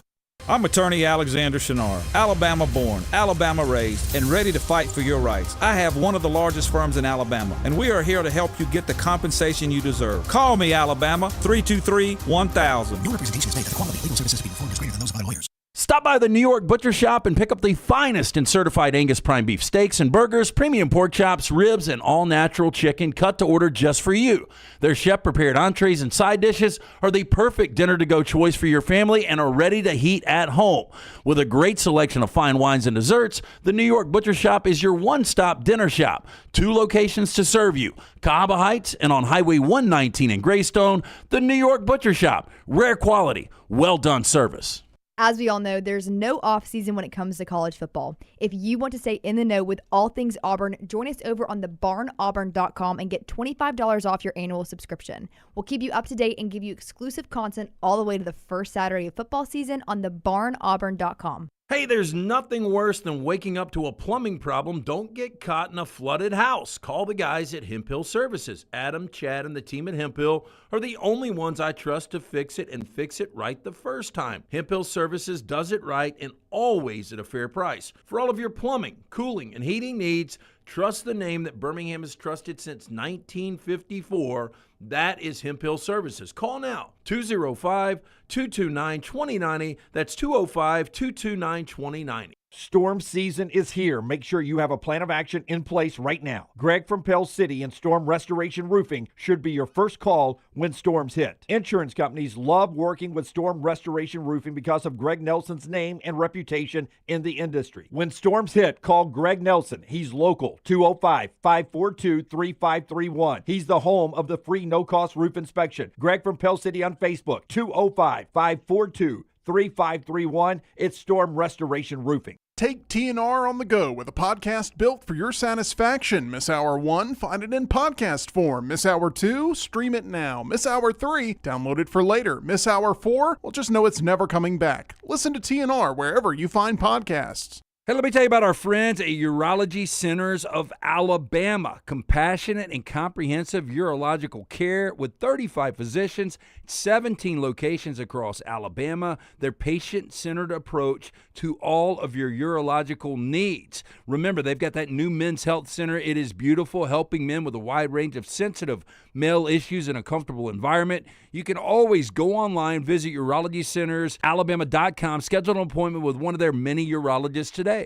I'm attorney Alexander Shunnarah, Alabama born, Alabama raised, and ready to fight for your rights. I have one of the largest firms in Alabama, and we are here to help you get the compensation you deserve. Call me, Alabama, 323-1000. Your representation is made that the quality of legal services being performed is greater than those of other lawyers. Stop by the New York Butcher Shop and pick up the finest in certified Angus prime beef steaks and burgers, premium pork chops, ribs, and all-natural chicken cut to order just for you. Their chef-prepared entrees and side dishes are the perfect dinner-to-go choice for your family and are ready to heat at home. With a great selection of fine wines and desserts, the New York Butcher Shop is your one-stop dinner shop. 2 locations to serve you, Cahaba Heights and on Highway 119 in Greystone. The New York Butcher Shop, rare quality, well-done service. As we all know, there's no off season when it comes to college football. If you want to stay in the know with all things Auburn, join us over on thebarnauburn.com and get $25 off your annual subscription. We'll keep you up to date and give you exclusive content all the way to the first Saturday of football season on thebarnauburn.com. Hey, there's nothing worse than waking up to a plumbing problem. Don't get caught in a flooded house. Call the guys at Hemphill Services. Adam, Chad, and the team at Hemphill are the only ones I trust to fix it and fix it right the first time. Hemphill Services does it right and always at a fair price. For all of your plumbing, cooling, and heating needs, trust the name that Birmingham has trusted since 1954. That is Hemphill Services. Call now, 205-229-2090. That's 205-229-2090. Storm season is here. Make sure you have a plan of action in place right now. Greg from Pell City and Storm Restoration Roofing should be your first call when storms hit. Insurance companies love working with Storm Restoration Roofing because of Greg Nelson's name and reputation in the industry. When storms hit, call Greg Nelson. He's local, 205-542-3531. He's the home of the free no-cost roof inspection. Greg from Pell City on Facebook, 205-542-3531. It's Storm Restoration Roofing. Take TNR on the go with a podcast built for your satisfaction. Miss Hour 1? Find it in podcast form. Miss Hour 2? Stream it now. Miss Hour 3? Download it for later. Miss Hour 4? Well, just know it's never coming back. Listen to TNR wherever you find podcasts. Hey, let me tell you about our friends at Urology Centers of Alabama. Compassionate and comprehensive urological care with 35 physicians, 17 locations across Alabama. Their patient-centered approach to all of your urological needs. Remember, they've got that new men's health center. It is beautiful, helping men with a wide range of sensitive male issues in a comfortable environment. You can always go online, visit urologycentersalabama.com, schedule an appointment with one of their many urologists today.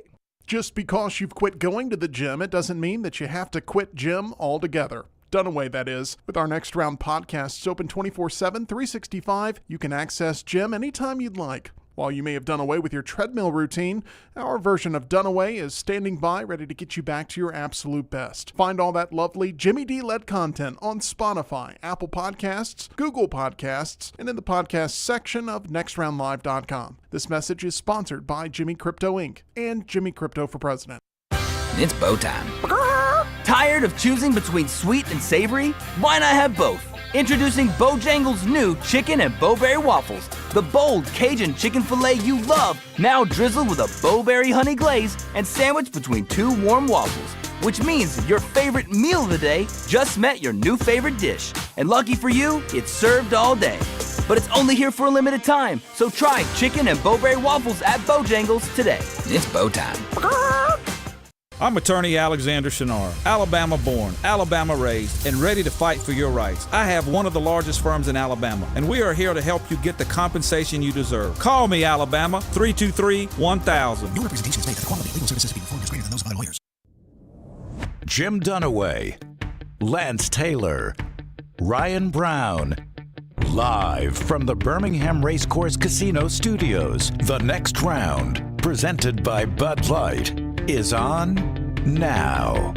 Just because you've quit going to the gym, it doesn't mean that you have to quit gym altogether. Dunaway, that is. With our Next Round podcasts open 24/7, 365, you can access gym anytime you'd like. While you may have done away with your treadmill routine, our version of Dunaway is standing by, ready to get you back to your absolute best. Find all that lovely Jimmy D-led content on Spotify, Apple Podcasts, Google Podcasts, and in the podcast section of nextroundlive.com. This message is sponsored by Jimmy Crypto Inc. and Jimmy Crypto for President. It's bow time. Tired of choosing between sweet and savory? Why not have both? Introducing Bojangles' new chicken and bowberry waffles. The bold Cajun chicken filet you love, now drizzled with a bowberry honey glaze and sandwiched between two warm waffles. Which means your favorite meal of the day just met your new favorite dish. And lucky for you, it's served all day. But it's only here for a limited time, so try chicken and bowberry waffles at Bojangles today. It's bow time. I'm attorney Alexander Shunnarah, Alabama born, Alabama raised, and ready to fight for your rights. I have one of the largest firms in Alabama, and we are here to help you get the compensation you deserve. Call me, Alabama, 323-1000. No representation is made that the quality of legal services being performed is greater than those of other lawyers. Jim Dunaway, Lance Taylor, Ryan Brown. Live from the Birmingham Racecourse Casino Studios, the Next Round, presented by Bud Light, is on now.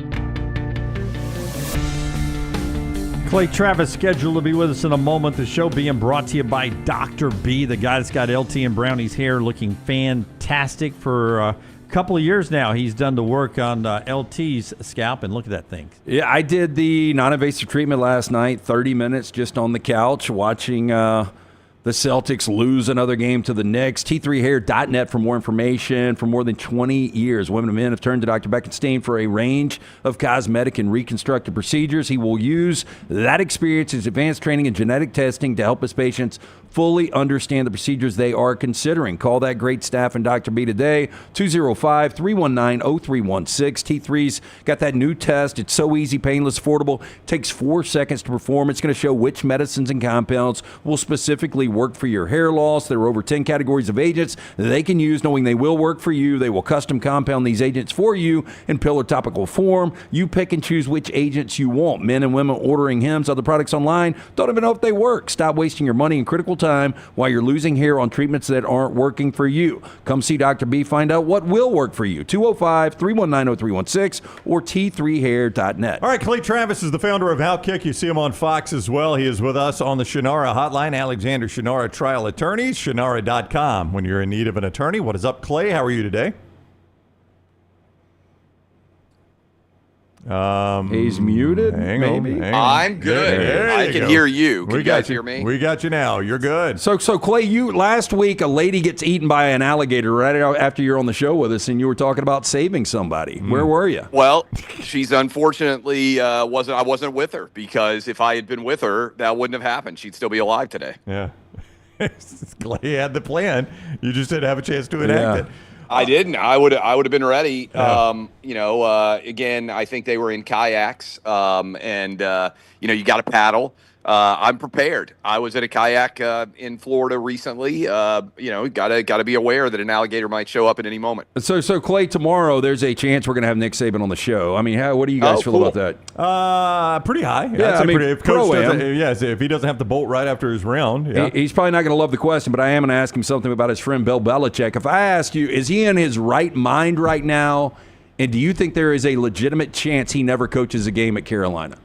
Clay Travis scheduled to be with us in a moment. The show being brought to you by Dr. B, the guy that's got LT and Brownie's hair looking fantastic for a couple of years now. He's done the work on LT's scalp, and look at that thing. Yeah, I did the non-invasive treatment last night, 30 minutes just on the couch watching the Celtics lose another game to the Knicks. T3hair.net for more information. For more than 20 years, women and men have turned to Dr. Beckenstein for a range of cosmetic and reconstructive procedures. He will use that experience, his advanced training and genetic testing to help his patients fully understand the procedures they are considering. Call that great staff and Dr. B today, 205-319-0316. T3's got that new test. It's so easy, painless, affordable. Takes 4 seconds to perform. It's going to show which medicines and compounds will specifically work for your hair loss. There are over 10 categories of agents they can use, knowing they will work for you. They will custom compound these agents for you in pill or topical form. You pick and choose which agents you want. Men and women ordering Hims, other products online, don't even know if they work. Stop wasting your money and critical time time while you're losing hair on treatments that aren't working for you. Come see Dr. B. Find out what will work for you. 205-319-0316 or t3hair.net. All right, Clay Travis is the founder of Outkick. You see him on Fox as well. He is with us on the Shunnarah Hotline. Alexander Shunnarah, trial attorneys, Shunnarah.com. When you're in need of an attorney. What is up, Clay? How are you today? He's muted, maybe? I'm good. I can hear you. Can you guys hear me? We got you now. You're good. So Clay, last week a lady gets eaten by an alligator right after you're on the show with us, and you were talking about saving somebody. Where were you? Well, she's unfortunately I wasn't with her, because if I had been with her, that wouldn't have happened. She'd still be alive today. Yeah. Clay had the plan. You just didn't have a chance to enact it. I didn't. I would have been ready. Yeah. Again, I think they were in kayaks, and you got to paddle. I'm prepared. I was at a kayak in Florida recently. Got to be aware that an alligator might show up at any moment. So Clay, tomorrow there's a chance we're going to have Nick Saban on the show. I mean, what do you guys feel about that? Pretty high. Yeah, if he doesn't have to bolt right after his round, he's probably not going to love the question, but I am going to ask him something about his friend Bill Belichick. If I ask you, is he in his right mind right now, and do you think there is a legitimate chance he never coaches a game at Carolina?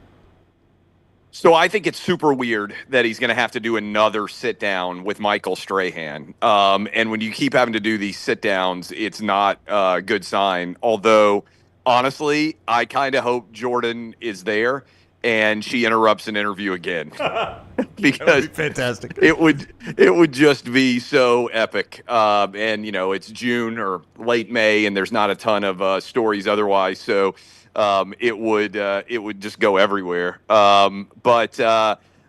So I think it's super weird that he's going to have to do another sit down with Michael Strahan. And when you keep having to do these sit downs, it's not a good sign. Although, honestly, I kind of hope Jordan is there and she interrupts an interview again. Because that would be fantastic. It would just be so epic. And it's June or late May, and there's not a ton of stories otherwise. So it would just go everywhere. But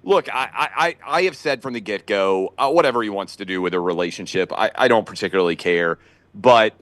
look, I have said from the get-go, whatever he wants to do with a relationship, I don't particularly care. But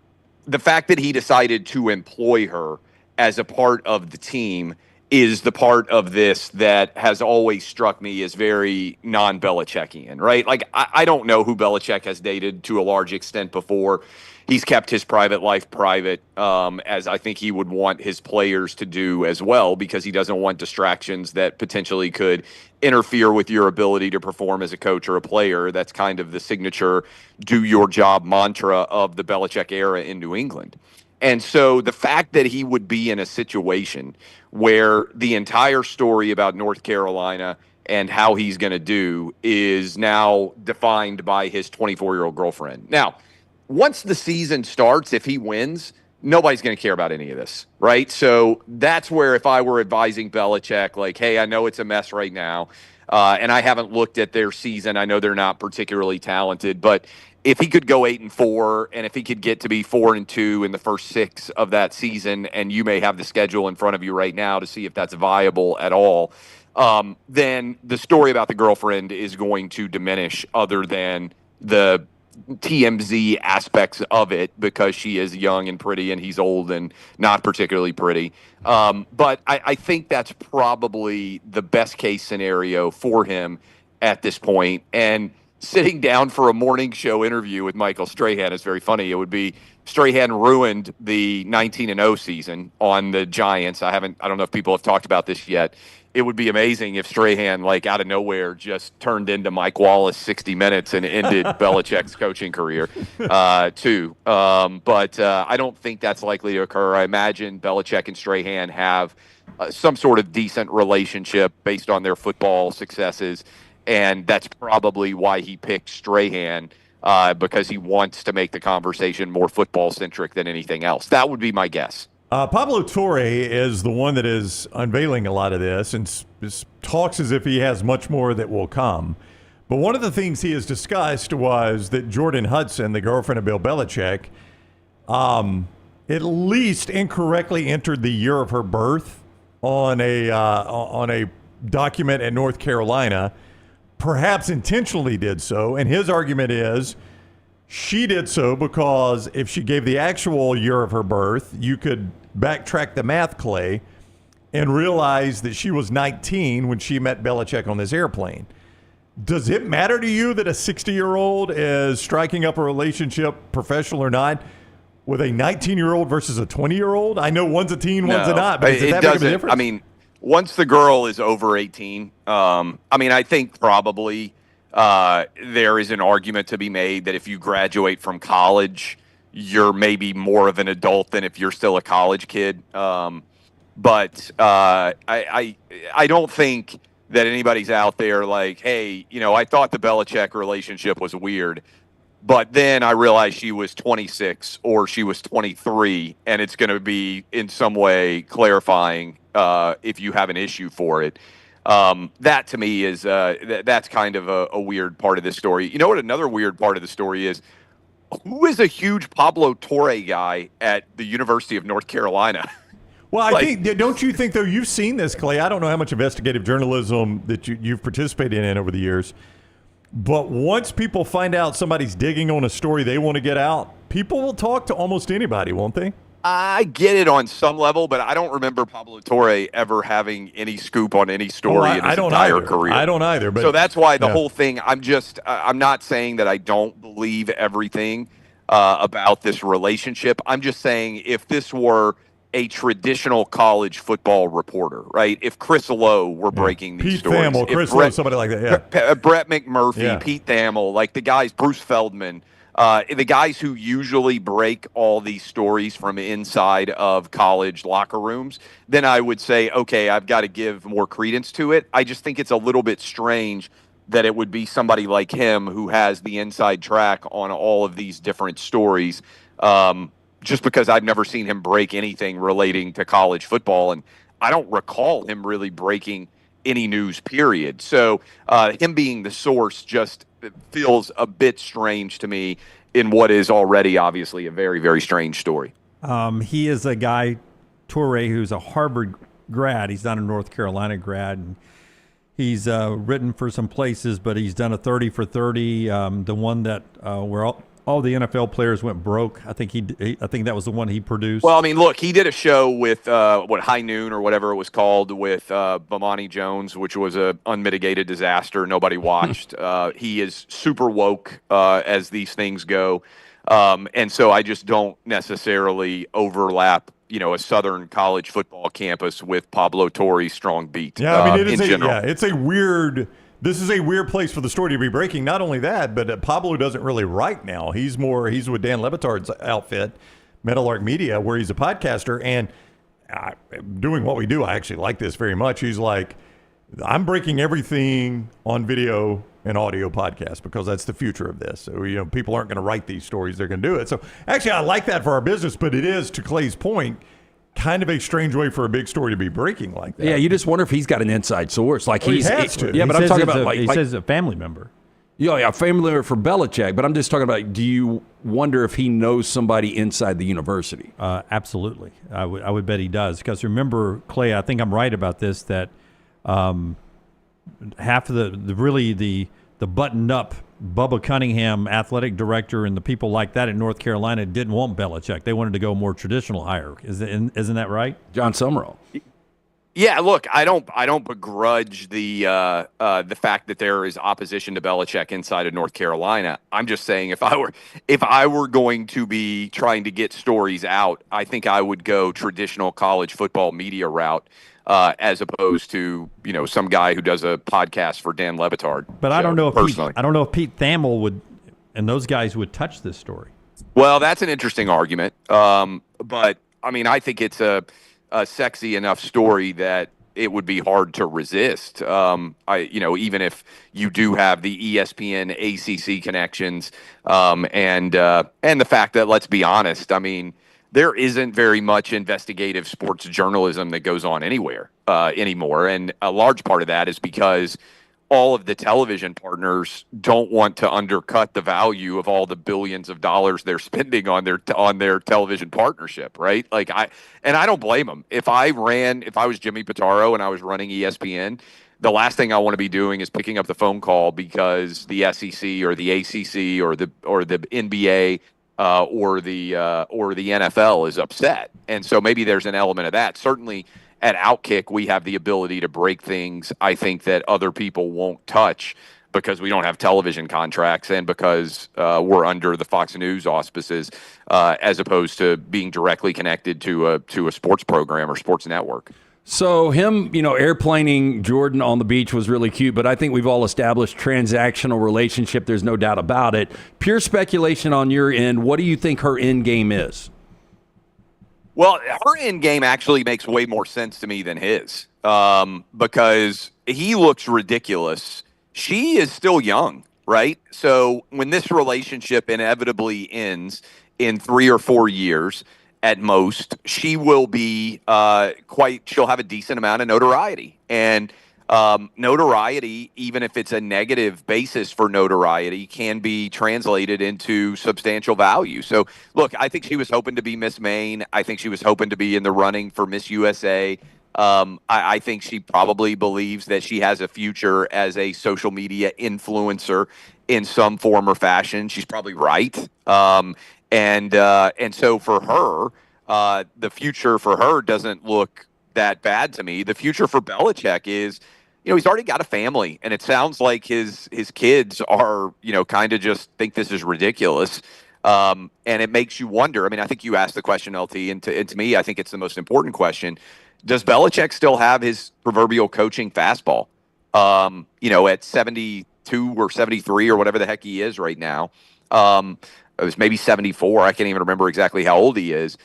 the fact that he decided to employ her as a part of the team is the part of this that has always struck me as very non-Belichickian, right? Like, I don't know who Belichick has dated to a large extent before. He's kept his private life private, as I think he would want his players to do as well, because he doesn't want distractions that potentially could interfere with your ability to perform as a coach or a player. That's kind of the signature do your job mantra of the Belichick era in New England. And so the fact that he would be in a situation where the entire story about North Carolina and how he's going to do is now defined by his 24-year-old girlfriend. Now, once the season starts, if he wins, nobody's going to care about any of this, right? So that's where, if I were advising Belichick, like, hey, I know it's a mess right now, and I haven't looked at their season. I know they're not particularly talented, but if he could go 8-4, and if he could get to be 4-2 in the first 6 of that season, and you may have the schedule in front of you right now to see if that's viable at all, then the story about the girlfriend is going to diminish, other than the TMZ aspects of it, because she is young and pretty and he's old and not particularly pretty. But I think that's probably the best case scenario for him at this point. And sitting down for a morning show interview with Michael Strahan is very funny. It would be Strahan ruined the 19-0 season on the Giants. I don't know if people have talked about this yet. It would be amazing if Strahan, like, out of nowhere, just turned into Mike Wallace 60 Minutes and ended Belichick's coaching career, too. But I don't think that's likely to occur. I imagine Belichick and Strahan have some sort of decent relationship based on their football successes, and that's probably why he picked Strahan, because he wants to make the conversation more football-centric than anything else. That would be my guess. Pablo Torre is the one that is unveiling a lot of this and talks as if he has much more that will come. But one of the things he has discussed was that Jordan Hudson, the girlfriend of Bill Belichick, at least incorrectly entered the year of her birth on a document at North Carolina, perhaps intentionally did so. And his argument is she did so because if she gave the actual year of her birth, you could backtrack the math, Clay, and realize that she was 19 when she met Belichick on this airplane. Does it matter to you that a 60-year-old is striking up a relationship, professional or not, with a 19-year-old versus a 20-year-old? I know one's a teen, one's a not, but does that make a difference? I mean, once the girl is over 18, I think probably there is an argument to be made that if you graduate from college, you're maybe more of an adult than if you're still a college kid. But I don't think that anybody's out there like, hey, I thought the Belichick relationship was weird, but then I realized she was 26 or she was 23, and it's going to be in some way clarifying if you have an issue for it. That to me is that's kind of a weird part of this story. You know what another weird part of the story is? Who is a huge Pablo Torre guy at the University of North Carolina? Well, I think, don't you think, though, you've seen this, Clay? I don't know how much investigative journalism that you've participated in over the years, but once people find out somebody's digging on a story they want to get out, people will talk to almost anybody, won't they? I get it on some level, but I don't remember Pablo Torre ever having any scoop on any story in his entire career. I don't either. But, so that's why the whole thing, I'm not saying that I don't believe everything about this relationship. I'm just saying if this were a traditional college football reporter, right? If Chris Lowe were breaking these Pete stories. Thamel, Chris Lowe, somebody like that, Brett McMurphy, Pete Thamel, like the guys, Bruce Feldman, the guys who usually break all these stories from inside of college locker rooms, then I would say, okay, I've got to give more credence to it. I just think it's a little bit strange that it would be somebody like him who has the inside track on all of these different stories, just because I've never seen him break anything relating to college football, and I don't recall him really breaking any news, period. So him being the source just feels a bit strange to me in what is already obviously a very, very strange story. He is a guy, Torre, who's a Harvard grad. He's not a North Carolina grad. And he's written for some places, but he's done a 30 for 30, the one that where all the NFL players went broke. I think I think that was the one he produced. Well, I mean, look, he did a show with High Noon or whatever it was called with Bomani Jones, which was a unmitigated disaster. Nobody watched. He is super woke as these things go, and so I just don't necessarily overlap, a Southern college football campus with Pablo Torre's strong beat. Yeah, I mean, it's a weird. This is a weird place for the story to be breaking. Not only that, but Pablo doesn't really write now. He's with Dan Levitard's outfit, Meadowlark Media, where he's a podcaster. And doing what we do, I actually like this very much. He's like, I'm breaking everything on video and audio podcast because that's the future of this. So, people aren't going to write these stories. They're going to do it. So actually, I like that for our business, but it is, to Clay's point, kind of a strange way for a big story to be breaking like that. Yeah, you just wonder if he's got an inside source. Like he has to. Yeah, but I'm talking about he says a family member. Yeah, family member for Belichick. But I'm just talking about, do you wonder if he knows somebody inside the university? Absolutely. I would bet he does. Because remember, Clay, I think I'm right about this, that half of the buttoned up Bubba Cunningham, athletic director, and the people like that in North Carolina didn't want Belichick. They wanted to go more traditional hire. Isn't that right? John Summerall. Yeah, look, I don't begrudge the fact that there is opposition to Belichick inside of North Carolina. I'm just saying if I were going to be trying to get stories out, I think I would go traditional college football media route. As opposed to some guy who does a podcast for Dan Levitard. But I don't know if Pete Thamel would and those guys would touch this story. Well, that's an interesting argument. But I mean, I think it's a sexy enough story that it would be hard to resist. Even if you do have the ESPN ACC connections, and the fact that, let's be honest, I mean, there isn't very much investigative sports journalism that goes on anywhere anymore. And a large part of that is because all of the television partners don't want to undercut the value of all the billions of dollars they're spending on their television partnership, right? I don't blame them. If I was Jimmy Pitaro and I was running ESPN, the last thing I want to be doing is picking up the phone call because the SEC or the ACC or the NBA or the NFL is upset. And so maybe there's an element of that. Certainly at Outkick, we have the ability to break things, I think, that other people won't touch because we don't have television contracts and because we're under the Fox News auspices as opposed to being directly connected to a sports program or sports network. So him, airplaning Jordan on the beach was really cute, but I think we've all established transactional relationship. There's no doubt about it. Pure speculation on your end. What do you think her end game is? Well, her end game actually makes way more sense to me than his, because he looks ridiculous. She is still young, right? So when this relationship inevitably ends in 3 or 4 years, at most, she will be she'll have a decent amount of notoriety. And notoriety, even if it's a negative basis for notoriety, can be translated into substantial value. So, look, I think she was hoping to be Miss Maine. I think she was hoping to be in the running for Miss USA. I think she probably believes that she has a future as a social media influencer in some form or fashion. She's probably right. And so for her, the future for her doesn't look that bad to me. The future for Belichick is, he's already got a family, and it sounds like his kids are, kind of just think this is ridiculous. And it makes you wonder. I mean, I think you asked the question, LT, and to me, I think it's the most important question. Does Belichick still have his proverbial coaching fastball? At 72 or 73 or whatever the heck he is right now. It was maybe 74. I can't even remember exactly how old he is.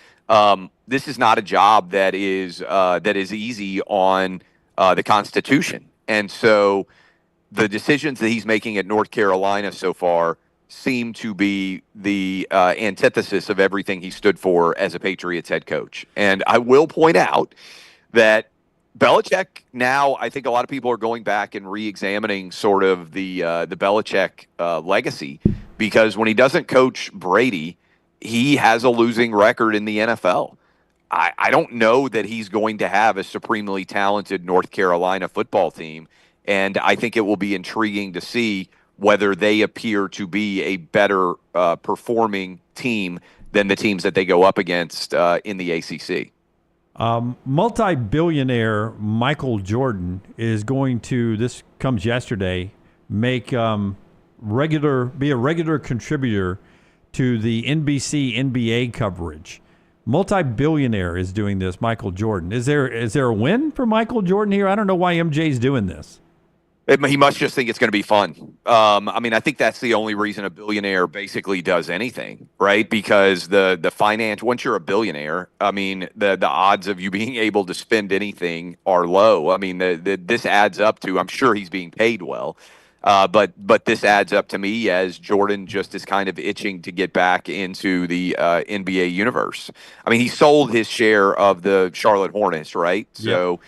This is not a job that is easy on the Constitution. And so the decisions that he's making at North Carolina so far seem to be the antithesis of everything he stood for as a Patriots head coach. And I will point out that Belichick now, I think a lot of people are going back and re-examining sort of the Belichick legacy, because when he doesn't coach Brady, he has a losing record in the NFL. I don't know that he's going to have a supremely talented North Carolina football team, and I think it will be intriguing to see whether they appear to be a better performing team than the teams that they go up against in the ACC. Multi-billionaire Michael Jordan is going to, this comes yesterday, make be a regular contributor to the NBC NBA coverage. Multi-billionaire is doing this, Michael Jordan. Is there a win for Michael Jordan here? I don't know why MJ's doing this. He must just think it's going to be fun. I think that's the only reason a billionaire basically does anything, right? Because the finance, once you're a billionaire, the odds of you being able to spend anything are low. This adds up to, I'm sure he's being paid well, but this adds up to me as Jordan just is kind of itching to get back into the NBA universe. He sold his share of the Charlotte Hornets, right? Yep. So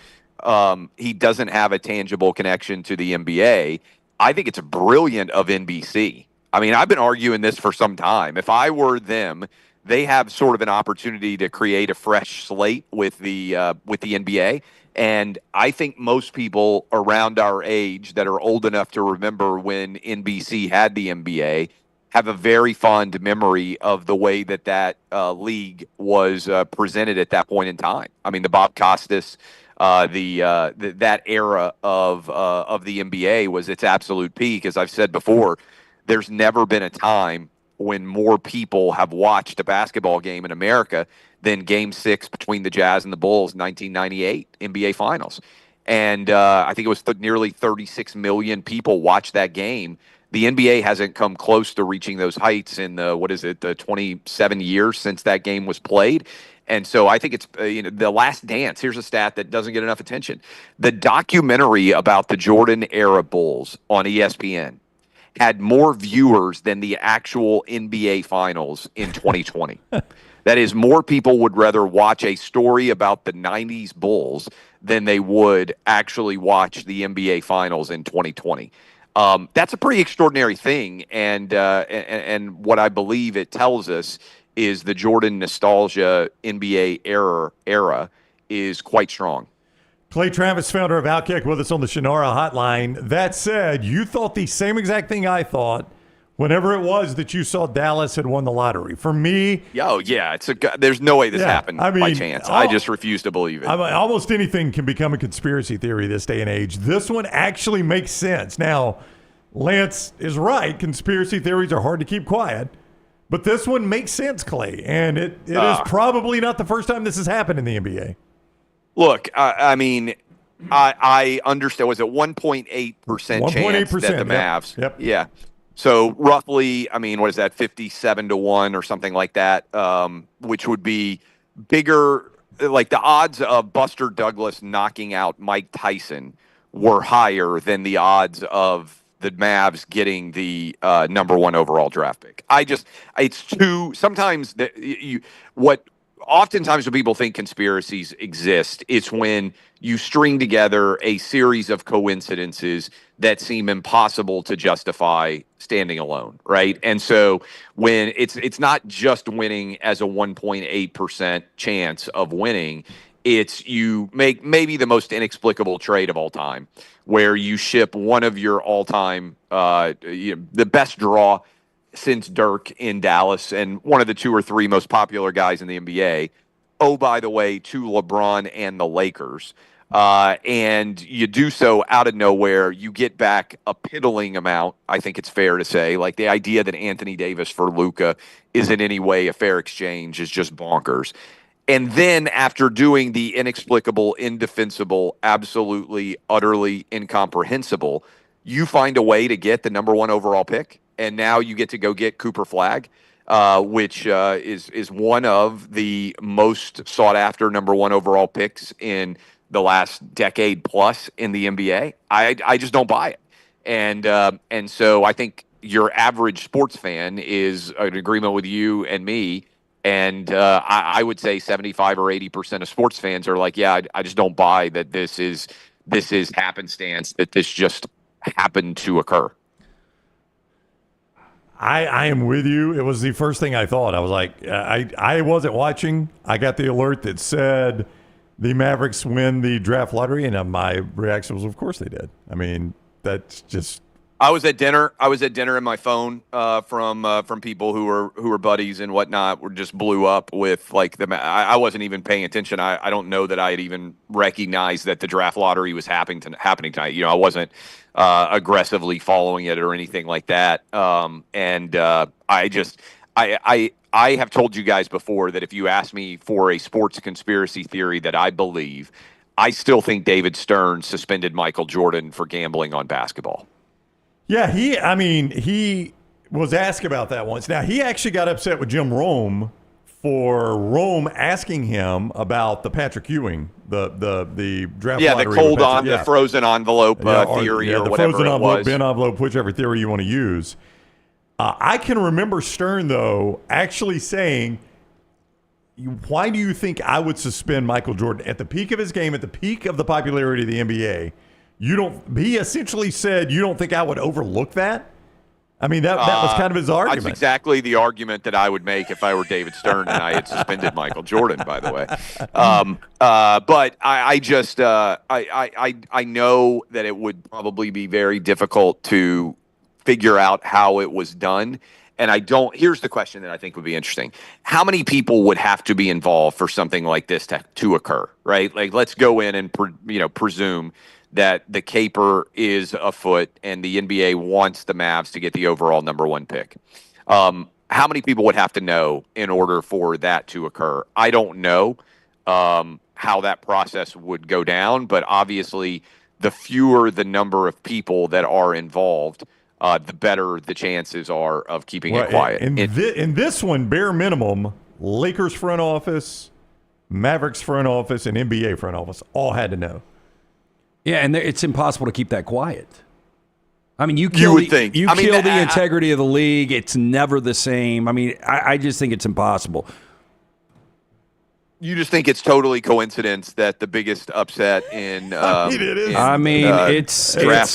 he doesn't have a tangible connection to the NBA. I think it's brilliant of NBC. I've been arguing this for some time. If I were them, they have sort of an opportunity to create a fresh slate with the NBA. And I think most people around our age that are old enough to remember when NBC had the NBA have a very fond memory of the way that league was presented at that point in time. The Bob Costas, that era of the NBA was its absolute peak. As I've said before, there's never been a time when more people have watched a basketball game in America than Game 6 between the Jazz and the Bulls in 1998 NBA Finals. And I think it was nearly 36 million people watched that game. The NBA hasn't come close to reaching those heights in the 27 years since that game was played. And so I think it's, The Last Dance. Here's a stat that doesn't get enough attention. The documentary about the Jordan era Bulls on ESPN had more viewers than the actual NBA Finals in 2020. That is, more people would rather watch a story about the 90s Bulls than they would actually watch the NBA Finals in 2020. That's a pretty extraordinary thing. And what I believe it tells us is the Jordan nostalgia NBA era is quite strong. Clay Travis, founder of Outkick, with us on the Shunnarah Hotline. That said, you thought the same exact thing I thought whenever it was that you saw Dallas had won the lottery. For me... Oh, yeah. There's no way this happened by chance. I just refuse to believe it. Almost anything can become a conspiracy theory this day and age. This one actually makes sense. Now, Lance is right. Conspiracy theories are hard to keep quiet. But this one makes sense, Clay. And it is probably not the first time this has happened in the NBA. Look, I mean, I understand. Was it 1.8% chance that the Mavs? Yep. Yeah. So roughly, I mean, what is that? 57-1 or something like that, which would be bigger. Like the odds of Buster Douglas knocking out Mike Tyson were higher than the odds of the Mavs getting the number 1 overall draft pick. It's too. Sometimes oftentimes when people think conspiracies exist, it's when you string together a series of coincidences that seem impossible to justify standing alone, right? And so when it's not just winning as a 1.8% chance of winning, it's you make maybe the most inexplicable trade of all time, where you ship one of your all-time the best draw since Dirk in Dallas and one of the 2 or 3 most popular guys in the NBA. Oh, by the way, to LeBron and the Lakers. And you do so out of nowhere. You get back a piddling amount, I think it's fair to say. Like the idea that Anthony Davis for Luka is in any way a fair exchange is just bonkers. And then after doing the inexplicable, indefensible, absolutely, utterly incomprehensible, you find a way to get the number 1 overall pick. And now you get to go get Cooper Flagg, which is one of the most sought after number 1 overall picks in the last decade plus in the NBA. I just don't buy it. And so I think your average sports fan is in agreement with you and me. And I would say 75 or 80% of sports fans are like, yeah, I just don't buy that this is happenstance, that this just happened to occur. I am with you. It was the first thing I thought. I was like, I wasn't watching. I got the alert that said the Mavericks win the draft lottery, and my reaction was, of course they did. I mean, that's just. I was at dinner, and my phone from people who were buddies and whatnot were just blew up with like I wasn't even paying attention. I don't know that I had even recognized that the draft lottery was happening tonight. You know, I wasn't aggressively following it or anything like that. I have told you guys before that if you ask me for a sports conspiracy theory that I believe, I still think David Stern suspended Michael Jordan for gambling on basketball. Yeah, he was asked about that once. Now, he actually got upset with Jim Rome for Rome asking him about the Patrick Ewing, the draft lottery. The frozen envelope theory or the whatever frozen it envelope, was. bin envelope, whichever theory you want to use. I can remember Stern, though, actually saying, why do you think I would suspend Michael Jordan at the peak of his game, at the peak of the popularity of the NBA? He essentially said, you don't think I would overlook that? I mean, that was kind of his argument. That's exactly the argument that I would make if I were David Stern and I had suspended Michael Jordan, by the way. But I just I know that it would probably be very difficult to figure out how it was done. And here's the question that I think would be interesting. How many people would have to be involved for something like this to occur, right? Like, let's go in and presume that the caper is afoot and the NBA wants the Mavs to get the overall number 1 pick. How many people would have to know in order for that to occur? I don't know how that process would go down, but obviously the fewer the number of people that are involved, the better the chances are of keeping it quiet. In this one, bare minimum, Lakers front office, Mavericks front office, and NBA front office all had to know. Yeah, and it's impossible to keep that quiet. I mean, you kill the integrity of the league. It's never the same. I mean, I just think it's impossible. You just think it's totally coincidence that the biggest upset in draft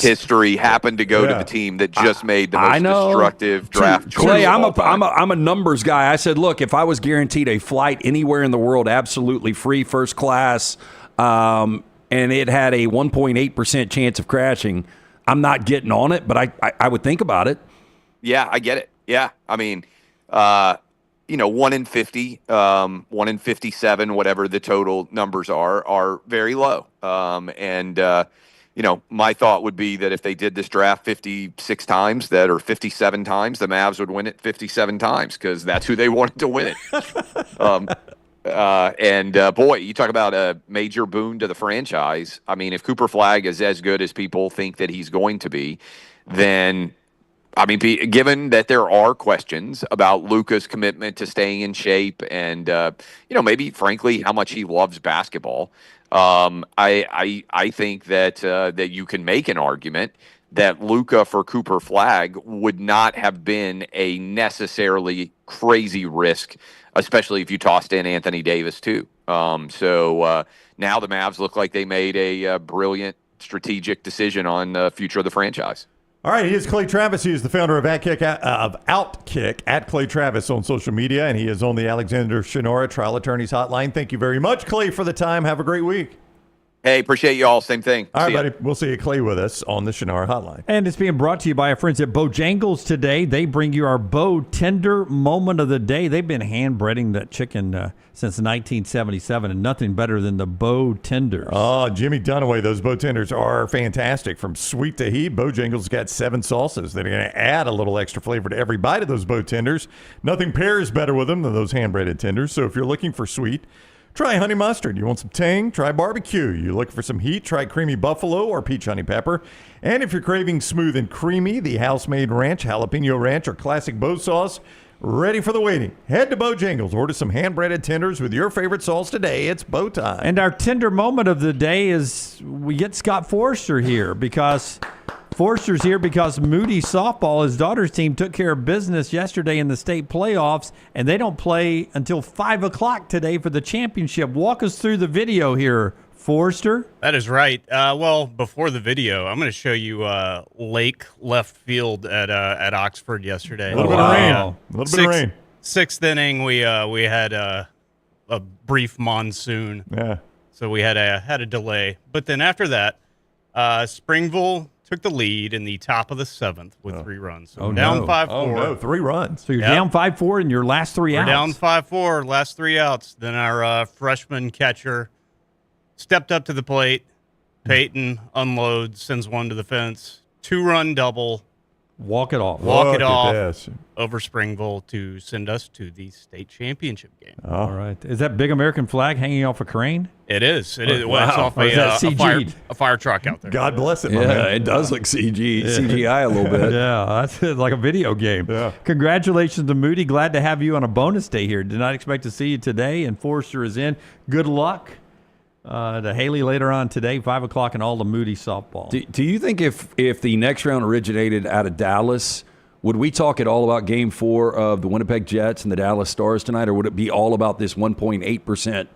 history happened to go to the team that just made the most destructive draft choice. Clay, I'm a numbers guy. I said, look, if I was guaranteed a flight anywhere in the world, absolutely free, first class, and it had a 1.8% chance of crashing, I'm not getting on it, but I would think about it. Yeah, I get it. Yeah, I mean, 1 in 50, 1 in 57, whatever the total numbers are very low. My thought would be that if they did this draft 56 times, or 57 times, the Mavs would win it 57 times because that's who they wanted to win it. Boy, you talk about a major boon to the franchise. I mean, if Cooper Flagg is as good as people think that he's going to be, then, I mean, given that there are questions about Luka's commitment to staying in shape and, maybe, frankly, how much he loves basketball, I think that you can make an argument that Luka for Cooper Flagg would not have been a necessarily crazy risk, especially if you tossed in Anthony Davis too. So now the Mavs look like they made a brilliant strategic decision on the future of the franchise. All right, he is Clay Travis. He is the founder of Outkick, at Clay Travis on social media, and he is on the Alexander Shunnarah Trial Attorneys Hotline. Thank you very much, Clay, for the time. Have a great week. Hey, appreciate you all. Same thing. All right, buddy. We'll see you, Clay, with us on the Shunnarah Hotline. And it's being brought to you by our friends at Bojangles today. They bring you our Bo Tender Moment of the Day. They've been hand-breading that chicken since 1977, and nothing better than the Bo Tenders. Oh, Jimmy Dunaway, those Bo Tenders are fantastic. From sweet to heat, Bojangles got 7 sauces that are going to add a little extra flavor to every bite of those Bo Tenders. Nothing pairs better with them than those hand-breaded tenders. So if you're looking for sweet, try honey mustard. You want some tang? Try barbecue. You looking for some heat? Try creamy buffalo or peach honey pepper. And if you're craving smooth and creamy, the house-made ranch, jalapeno ranch, or classic Bo sauce, ready for the waiting. Head to Bojangles. Order some hand-breaded tenders with your favorite sauce today. It's Bo time. And our tender moment of the day is we get Scott Forster here because Forster's here because Moody Softball, his daughter's team, took care of business yesterday in the state playoffs, and they don't play until 5 o'clock today for the championship. Walk us through the video here, Forster. That is right. Well, before the video, I'm going to show you Lake left field at Oxford yesterday. A little bit of rain. A little bit of rain. 6th inning, we had a brief monsoon. Yeah. So we had a delay. But then after that, Springville took the lead in the top of the 7th with 3 runs. So down 5-4. Oh, no, 3 runs. So you're down 5-4 in your last 3 outs. We're down 5-4, last 3 outs. Then our freshman catcher stepped up to the plate. Peyton unloads, sends one to the fence. 2-run double. Walk it off. Walk it off over Springville to send us to the state championship game. All right. Is that big American flag hanging off a crane? It is. It is. Well, it's off a fire truck out there. God bless it. Yeah, it does look CGI a little bit. Yeah, that's like a video game. Yeah. Congratulations to Moody. Glad to have you on a bonus day here. Did not expect to see you today, and Forster is in. Good luck to Haley later on today, 5 o'clock, and all the Moody softball. Do you think if the next round originated out of Dallas, would we talk at all about Game 4 of the Winnipeg Jets and the Dallas Stars tonight, or would it be all about this 1.8%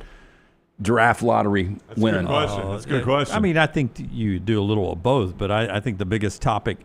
draft lottery win? That's a good question. I mean, I think you do a little of both, but I think the biggest topic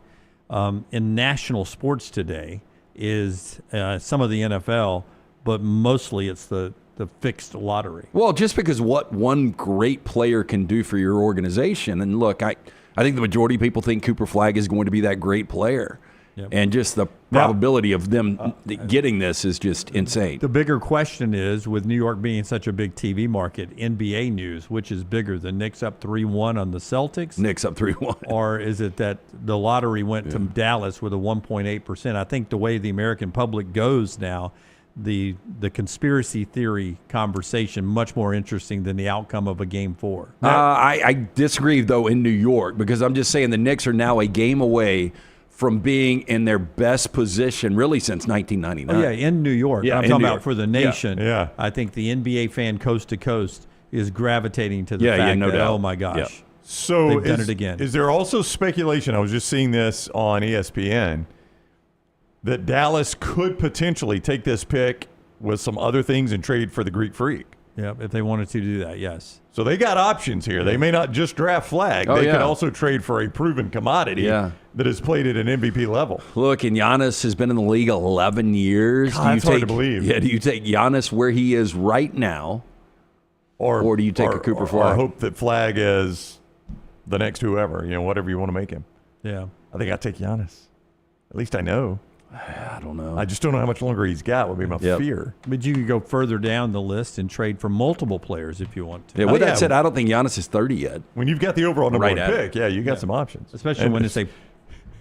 in national sports today is some of the NFL, but mostly it's the fixed lottery. Well, just because what one great player can do for your organization. And look, I think the majority of people think Cooper Flagg is going to be that great player. Yep. And just the probability of them getting this is just insane. The bigger question is, with New York being such a big TV market, NBA news, which is bigger, the Knicks up 3-1 on the Celtics? Knicks up 3-1. Or is it that the lottery went to Dallas with a 1.8%? I think the way the American public goes now, the conspiracy theory conversation much more interesting than the outcome of a Game 4. I disagree, though, in New York, because I'm just saying the Knicks are now a game away from being in their best position really since 1999. Oh, yeah, in New York. I'm talking about for the nation. Yeah. I think the NBA fan coast to coast is gravitating to the fact no that, doubt. oh, my gosh. Yeah. So they've done it again. Is there also speculation, I was just seeing this on ESPN, that Dallas could potentially take this pick with some other things and trade for the Greek Freak? Yeah, if they wanted to do that, yes. So they got options here. They may not just draft Flagg. They could also trade for a proven commodity that has played at an MVP level. Look, and Giannis has been in the league 11 years. God, it's hard to believe. Yeah, do you take Giannis where he is right now, or do you take a Cooper Flagg? Or hope that Flagg is the next whoever, whatever you want to make him. Yeah. I think I'd take Giannis. At least I know. I don't know. I just don't know how much longer he's got would be my fear. But you could go further down the list and trade for multiple players if you want to. Yeah, with that said, I don't think Giannis is 30 yet. When you've got the overall number one pick, you got some options. Especially when it's a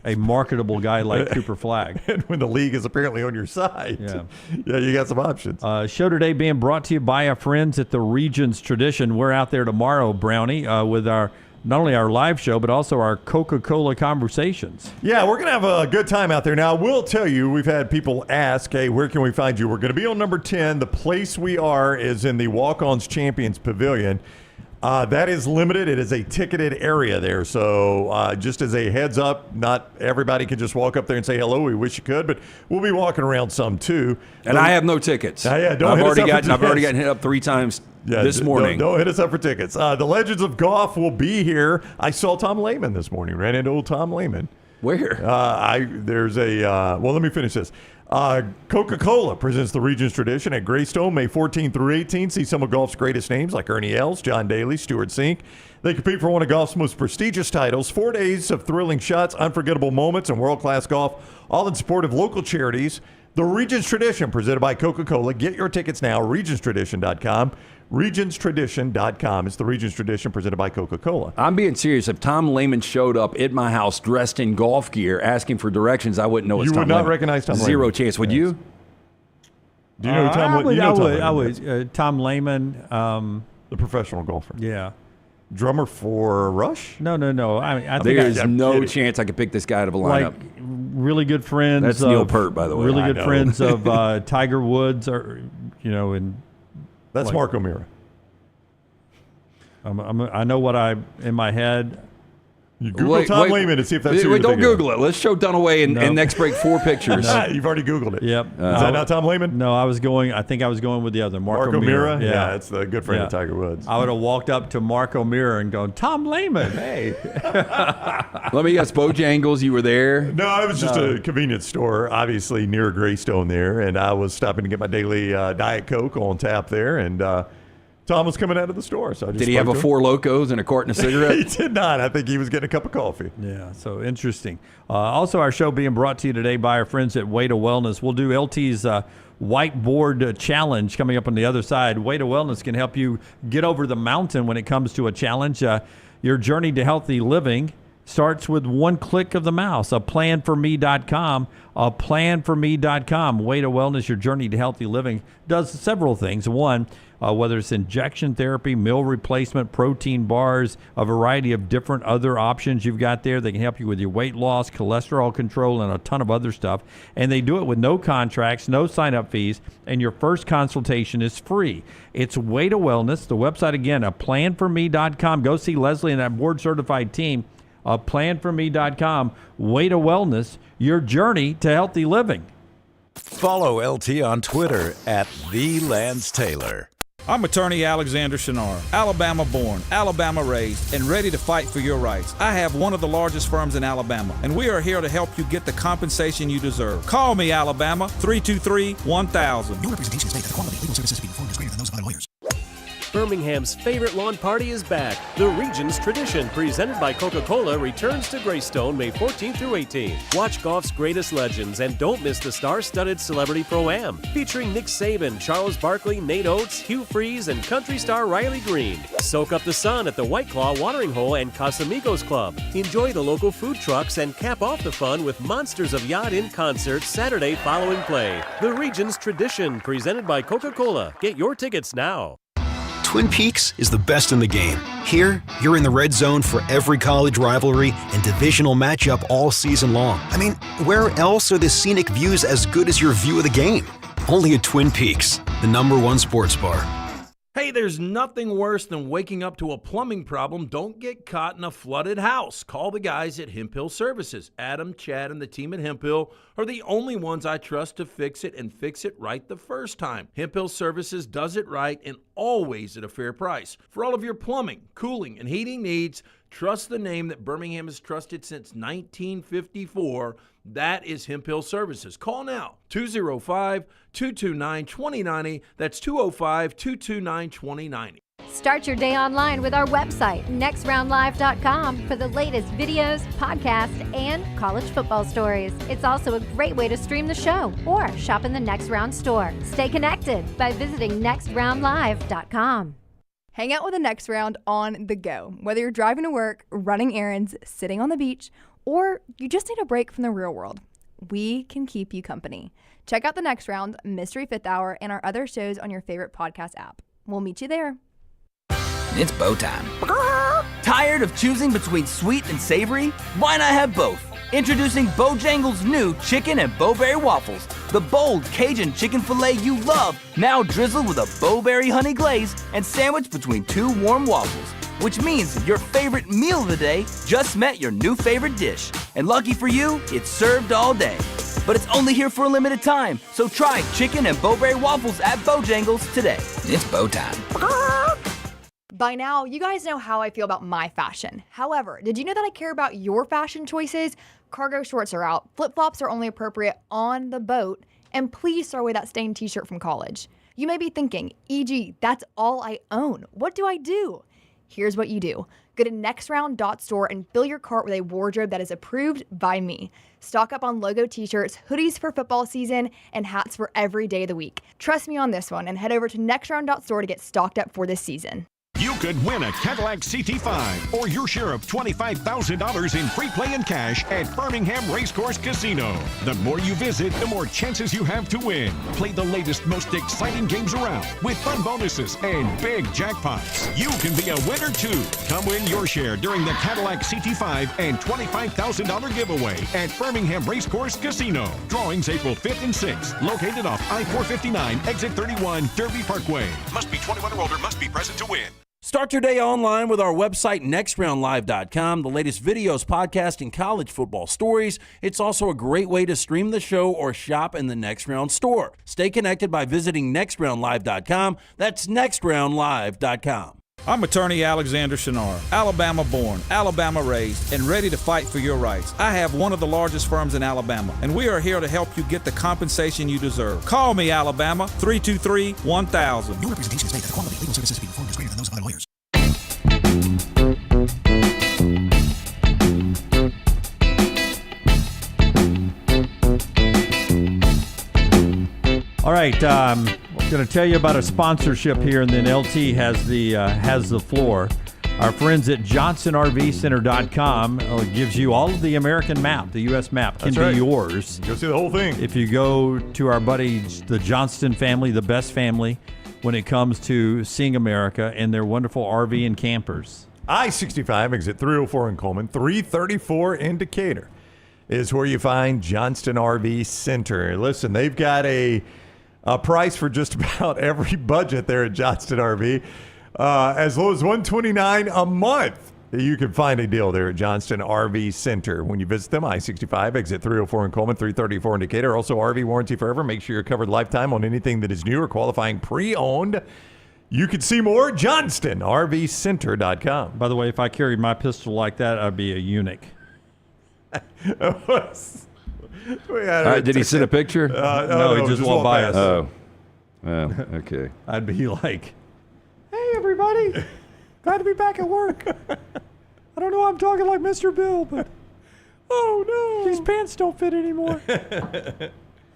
a marketable guy like Cooper Flagg. And when the league is apparently on your side, yeah, you got some options. Show today being brought to you by our friends at the Regions Tradition. We're out there tomorrow, Brownie, with our not only our live show, but also our Coca-Cola conversations. Yeah, we're going to have a good time out there. Now, I will tell you, we've had people ask, hey, where can we find you? We're going to be on number 10. The place we are is in the Walk-Ons Champions Pavilion. That is limited. It is a ticketed area there. So just as a heads up, not everybody can just walk up there and say hello. We wish you could, but we'll be walking around some too. And I have no tickets. I've already gotten hit up 3 times this morning. Don't hit us up for tickets. The Legends of Golf will be here. I saw Tom Layman this morning. Ran into old Tom Layman. Where? There's a well, let me finish this. Coca-Cola presents the Regions Tradition at Greystone May 14 through 18. See some of golf's greatest names like Ernie Els, John Daly, Stuart Sink. They compete for one of golf's most prestigious titles. 4 days of thrilling shots, unforgettable moments, and world-class golf, all in support of local charities. The Regions Tradition presented by Coca-Cola. Get your tickets now, regionstradition.com. regionstradition.com. It's the Regions Tradition presented by Coca-Cola. I'm being serious. If Tom Layman showed up at my house dressed in golf gear asking for directions, I wouldn't know it's Tom Layman. You would not recognize Tom Layman. Zero chance. Would you? Do you know who Tom Layman? I would. Tom Layman. The professional golfer. Yeah. Drummer for Rush? No. I think there's no chance I could pick this guy out of a lineup. Like, really good friends. That's Neil Peart, by the way. Really good friends of Tiger Woods, and that's like, Mark O'Meara. I know what in my head. You Google Tom Layman to see if that's who don't Google it. Let's show Dunaway and next break 4 pictures. You've already Googled it. Yep. Is that not Tom Layman? No, I think I was going with the other, Mark O'Meara? Yeah, it's the good friend of Tiger Woods. I would have walked up to Mark O'Meara and gone, Tom Layman, hey. Let me guess, Bojangles, you were there? No, it was just a convenience store, obviously near Greystone there, and I was stopping to get my daily Diet Coke on tap there, and Tom was coming out of the store. So I just did he have a 4 Locos and a carton of cigarettes? He did not. I think he was getting a cup of coffee. Yeah, so interesting. Also, our show being brought to you today by our friends at Way to Wellness. We'll do LT's Whiteboard Challenge coming up on the other side. Way to Wellness can help you get over the mountain when it comes to a challenge. Your journey to healthy living starts with one click of the mouse. Aplanforme.com. Aplanforme.com. Way to Wellness, your journey to healthy living, does several things. One, whether it's injection therapy, meal replacement, protein bars, a variety of different other options you've got there. They can help you with your weight loss, cholesterol control, and a ton of other stuff. And they do it with no contracts, no sign-up fees, and your first consultation is free. It's Way to Wellness. The website, again, aplanforme.com. Go see Leslie and that board-certified team. Aplanforme.com. Way to Wellness, your journey to healthy living. Follow LT on Twitter @TheLanceTaylor. I'm attorney Alexander Shunnarah, Alabama born, Alabama raised, and ready to fight for your rights. I have one of the largest firms in Alabama, and we are here to help you get the compensation you deserve. Call me, Alabama, 323-1000. No representation is made that quality legal services being performed is greater than those of other lawyers. Birmingham's favorite lawn party is back. The Regions Tradition, presented by Coca-Cola, returns to Greystone May 14 through 18. Watch golf's greatest legends and don't miss the star-studded Celebrity Pro-Am, featuring Nick Saban, Charles Barkley, Nate Oates, Hugh Freeze, and country star Riley Green. Soak up the sun at the White Claw Watering Hole and Casamigos Club. Enjoy the local food trucks and cap off the fun with Monsters of Yacht in concert Saturday following play. The Regions Tradition, presented by Coca-Cola. Get your tickets now. Twin Peaks is the best in the game. Here, you're in the red zone for every college rivalry and divisional matchup all season long. I mean, where else are the scenic views as good as your view of the game? Only at Twin Peaks, the #1 sports bar. Hey, there's nothing worse than waking up to a plumbing problem. Don't get caught in a flooded house. Call the guys at Hemp Hill Services. Adam, Chad, and the team at Hemp Hill are the only ones I trust to fix it and fix it right the first time. Hemp Hill Services does it right and always at a fair price. For all of your plumbing, cooling, and heating needs, trust the name that Birmingham has trusted since 1954. That is Hemp Hill Services. Call now, 205-229-2090. That's 205-229-2090. Start your day online with our website, nextroundlive.com, for the latest videos, podcasts, and college football stories. It's also a great way to stream the show or shop in the Next Round store. Stay connected by visiting nextroundlive.com. Hang out with the Next Round on the go. Whether you're driving to work, running errands, sitting on the beach, or you just need a break from the real world, we can keep you company. Check out The Next Round, Mystery Fifth Hour, and our other shows on your favorite podcast app. We'll meet you there. It's bow time. Tired of choosing between sweet and savory? Why not have both? Introducing Bojangles' new chicken and bowberry waffles. The bold Cajun chicken filet you love, now drizzled with a bowberry honey glaze and sandwiched between two warm waffles. Which means your favorite meal of the day just met your new favorite dish. And lucky for you, it's served all day. But it's only here for a limited time, so try chicken and bowberry waffles at Bojangles today. It's bow time. By now, you guys know how I feel about my fashion. However, did you know that I care about your fashion choices? Cargo shorts are out, flip-flops are only appropriate on the boat, and please throw away that stained t-shirt from college. You may be thinking, EG, that's all I own. What do I do? Here's what you do. Go to nextround.store and fill your cart with a wardrobe that is approved by me. Stock up on logo t-shirts, hoodies for football season, and hats for every day of the week. Trust me on this one and head over to nextround.store to get stocked up for this season. You could win a Cadillac CT5 or your share of $25,000 in free play and cash at Birmingham Racecourse Casino. The more you visit, the more chances you have to win. Play the latest, most exciting games around with fun bonuses and big jackpots. You can be a winner too. Come win your share during the Cadillac CT5 and $25,000 giveaway at Birmingham Racecourse Casino. Drawings April 5th and 6th. Located off I-459, exit 31, Derby Parkway. Must be 21 or older, must be present to win. Start your day online with our website, nextroundlive.com, the latest videos, podcasts, and college football stories. It's also a great way to stream the show or shop in the Next Round store. Stay connected by visiting nextroundlive.com. That's nextroundlive.com. I'm attorney Alexander Shunnarah, Alabama born, Alabama raised, and ready to fight for your rights. I have one of the largest firms in Alabama, and we are here to help you get the compensation you deserve. Call me, Alabama, 323-1000. No representation is made that the quality of legal services being performed is greater than those of other lawyers. All right, I'm going to tell you about a sponsorship here, and then LT has the floor. Our friends at JohnsonRVCenter.com gives you all of the American map, the U.S. map can be yours. Go see the whole thing. If you go to our buddies, the Johnston family, the best family when it comes to seeing America and their wonderful RV and campers. I-65, exit 304 in Coleman, 334 in Decatur is where you find Johnston RV Center. Listen, they've got a price for just about every budget there at Johnston RV. As low as $129 a month. You can find a deal there at Johnston RV Center. When you visit them, I-65, exit 304 in Coleman, 334 in Decatur. Also, RV warranty forever. Make sure you're covered lifetime on anything that is new or qualifying pre-owned. You can see more at JohnstonRVCenter.com. By the way, if I carried my pistol like that, I'd be a eunuch. Did he send a picture? No, he just walked by us. Oh, okay. I'd be like, hey, everybody. Glad to be back at work. I don't know why I'm talking like Mr. Bill, but oh, no. These pants don't fit anymore.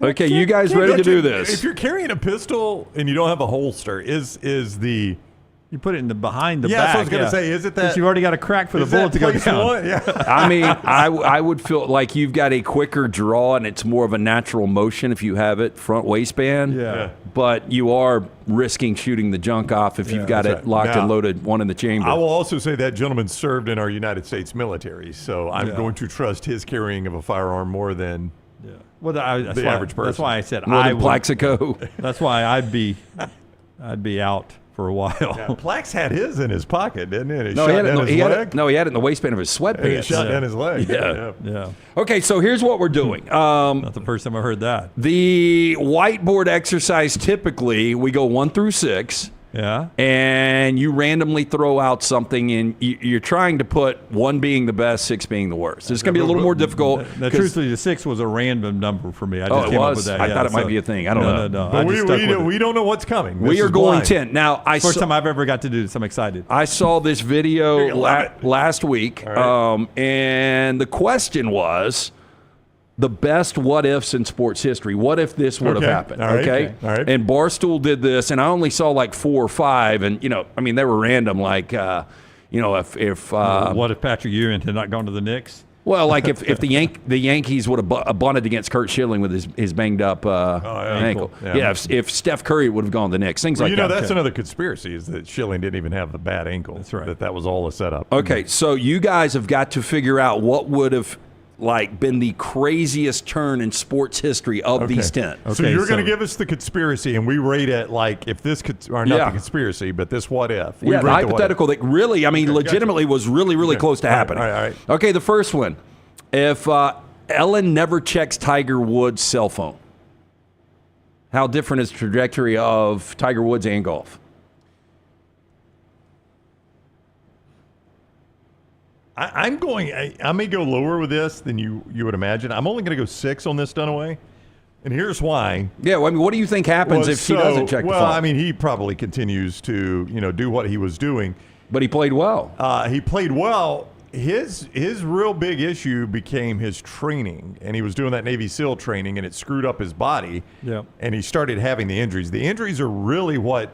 Okay, you guys ready to do this? If you're carrying a pistol and you don't have a holster, is the... You put it in the behind the back. Yeah, that's what I was going to say. Is it that? Because you've already got a crack for the bullet to go down. Yeah. I mean, I would feel like you've got a quicker draw and it's more of a natural motion if you have it front waistband. Yeah. But you are risking shooting the junk off if you've got it locked and loaded, one in the chamber. I will also say that gentleman served in our United States military, so I'm going to trust his carrying of a firearm more than the average person. That's why I said more than Plaxico. That's why I'd be out for a while. Yeah, Plax had his in his pocket, didn't he? He had it in the waistband of his sweatpants. He shot down his leg. Yeah. Okay, so here's what we're doing. Not the first time I heard that. The whiteboard exercise, typically, we go 1 through 6. Yeah. And you randomly throw out something, and you're trying to put 1 being the best, 6 being the worst. It's going to be a little more difficult. Truthfully, the 6 was a random number for me. I just came up with that. I thought it might be a thing. I don't know. No. But we don't know what's coming. We are going 10. Now, first time I've ever got to do this. I'm excited. I saw this video last week, right. And the question was the best what-ifs in sports history. What if this would have happened? All right. Okay? All right. And Barstool did this, and I only saw like 4 or 5, and, they were random, like, if what if Patrick Ewing had not gone to the Knicks? Well, like if the Yankees would have bunted against Curt Schilling with his banged up ankle. Yeah, if Steph Curry would have gone to the Knicks, things like that. That's another conspiracy is that Schilling didn't even have the bad ankle. That's right. That was all a setup. Okay, so you guys have got to figure out what would have been the craziest turn in sports history of these 10. So you're going to give us the conspiracy, and we rate it if this or not the conspiracy, but this what if. The hypothetical that really, legitimately was really close to happening. All right. Okay, the first one. If Ellen never checks Tiger Woods' cell phone, how different is the trajectory of Tiger Woods and golf? I may go lower with this than you would imagine. I'm only going to go 6 on this, Dunaway. And here's why. Yeah, what do you think happens if he doesn't check the phone? Well, he probably continues to, do what he was doing. But he played well. He played well. His real big issue became his training, and he was doing that Navy SEAL training, and it screwed up his body. Yeah. And he started having the injuries. The injuries are really what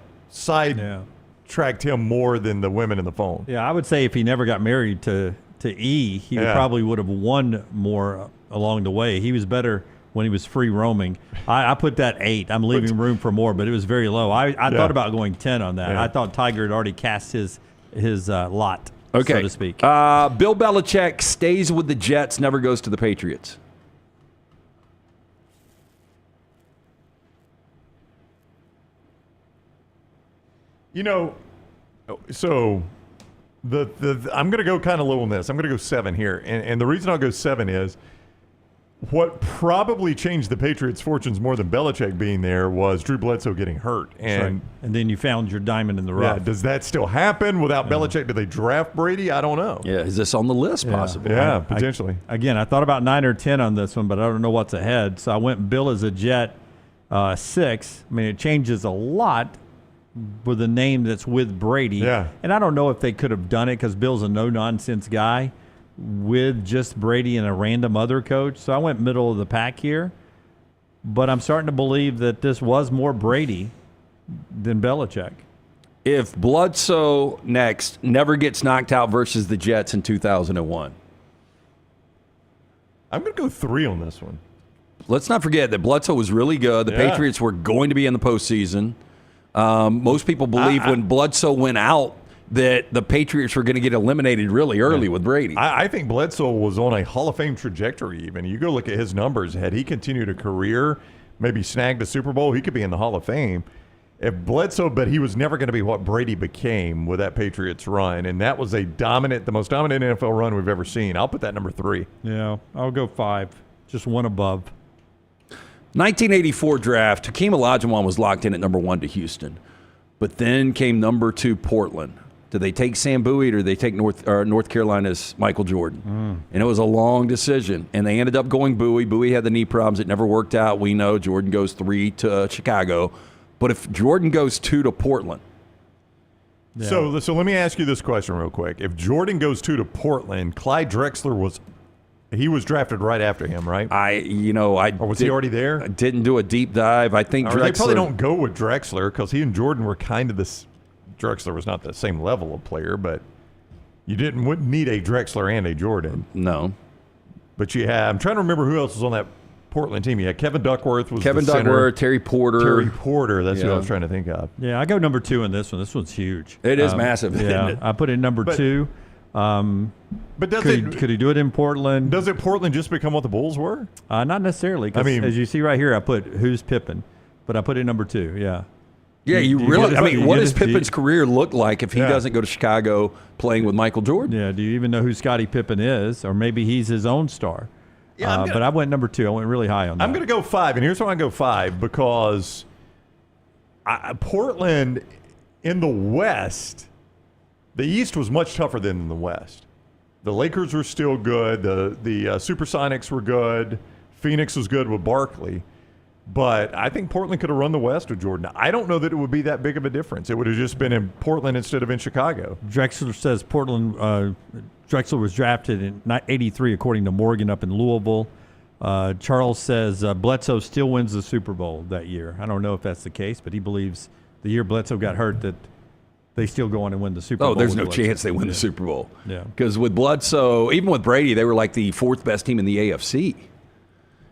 tracked him more than the women in the phone. Yeah, I would say if he never got married to E, he probably would have won more along the way. He was better when he was free roaming. I put that 8. I'm leaving room for more, but it was very low. I thought about going 10 on that. Yeah. I thought Tiger had already cast his lot, so to speak. Bill Belichick stays with the Jets, never goes to the Patriots. So I'm going to go kind of low on this. I'm going to go 7 here. And the reason I'll go 7 is what probably changed the Patriots' fortunes more than Belichick being there was Drew Bledsoe getting hurt. And then you found your diamond in the rough. Yeah, does that still happen without Belichick? Did they draft Brady? I don't know. Yeah, is this on the list possibly? Yeah, potentially. I thought about 9 or 10 on this one, but I don't know what's ahead. So I went Bill as a Jet 6. It changes a lot with a name that's with Brady. Yeah. And I don't know if they could have done it because Bill's a no-nonsense guy with just Brady and a random other coach. So I went middle of the pack here. But I'm starting to believe that this was more Brady than Belichick. If Bledsoe next never gets knocked out versus the Jets in 2001. I'm going to go 3 on this one. Let's not forget that Bledsoe was really good. The Patriots were going to be in the postseason. Most people believe when Bledsoe went out that the Patriots were going to get eliminated really early with Brady. I think Bledsoe was on a Hall of Fame trajectory even. You go look at his numbers. Had he continued a career, maybe snagged a Super Bowl, he could be in the Hall of Fame. If Bledsoe, but he was never going to be what Brady became with that Patriots run, and that was the most dominant NFL run we've ever seen. I'll put that number 3. Yeah, I'll go 5, just one above. 1984 draft, Hakeem Olajuwon was locked in at number 1 to Houston. But then came number 2, Portland. Did they take Sam Bowie or did they take North Carolina's Michael Jordan? And it was a long decision. And they ended up going Bowie. Bowie had the knee problems. It never worked out. We know Jordan goes 3 to Chicago. But if Jordan goes 2 to Portland. Yeah. So let me ask you this question real quick. If Jordan goes 2 to Portland, Clyde Drexler was drafted right after him, right? Or was he already there? I didn't do a deep dive. I think Drexler. They probably don't go with Drexler because he and Jordan were kind of this. Drexler was not the same level of player, but you wouldn't need a Drexler and a Jordan. No. But I'm trying to remember who else was on that Portland team. Yeah, Kevin Duckworth was Kevin the center. Duckworth, Terry Porter. That's who I was trying to think of. Yeah, I go number 2 in this one. This one's huge. It is massive. Yeah, Isn't it? I put in number 2. But could he do it in Portland? Doesn't Portland just become what the Bulls were? Not necessarily. As you see right here, I put who's Pippen, but I put in number 2. Yeah. Yeah, what does Pippen's career look like if he doesn't go to Chicago playing with Michael Jordan? Yeah, do you even know who Scottie Pippen is? Or maybe he's his own star. Yeah, but I went number 2. I went really high on that. I'm going to go 5, and here's why I go 5, because Portland in the West, the East was much tougher than the West. The Lakers were still good. The Supersonics were good. Phoenix was good with Barkley. But I think Portland could have run the West with Jordan. I don't know that it would be that big of a difference. It would have just been in Portland instead of in Chicago. Drexler says Drexler was drafted in 83, according to Morgan, up in Louisville. Charles says Bledsoe still wins the Super Bowl that year. I don't know if that's the case, but he believes the year Bledsoe got hurt that they still go on and win the Super Bowl. Oh, there's no with Belichick. chance they win the Super Bowl. Yeah. Because with Bledsoe, even with Brady, they were like the fourth best team in the AFC.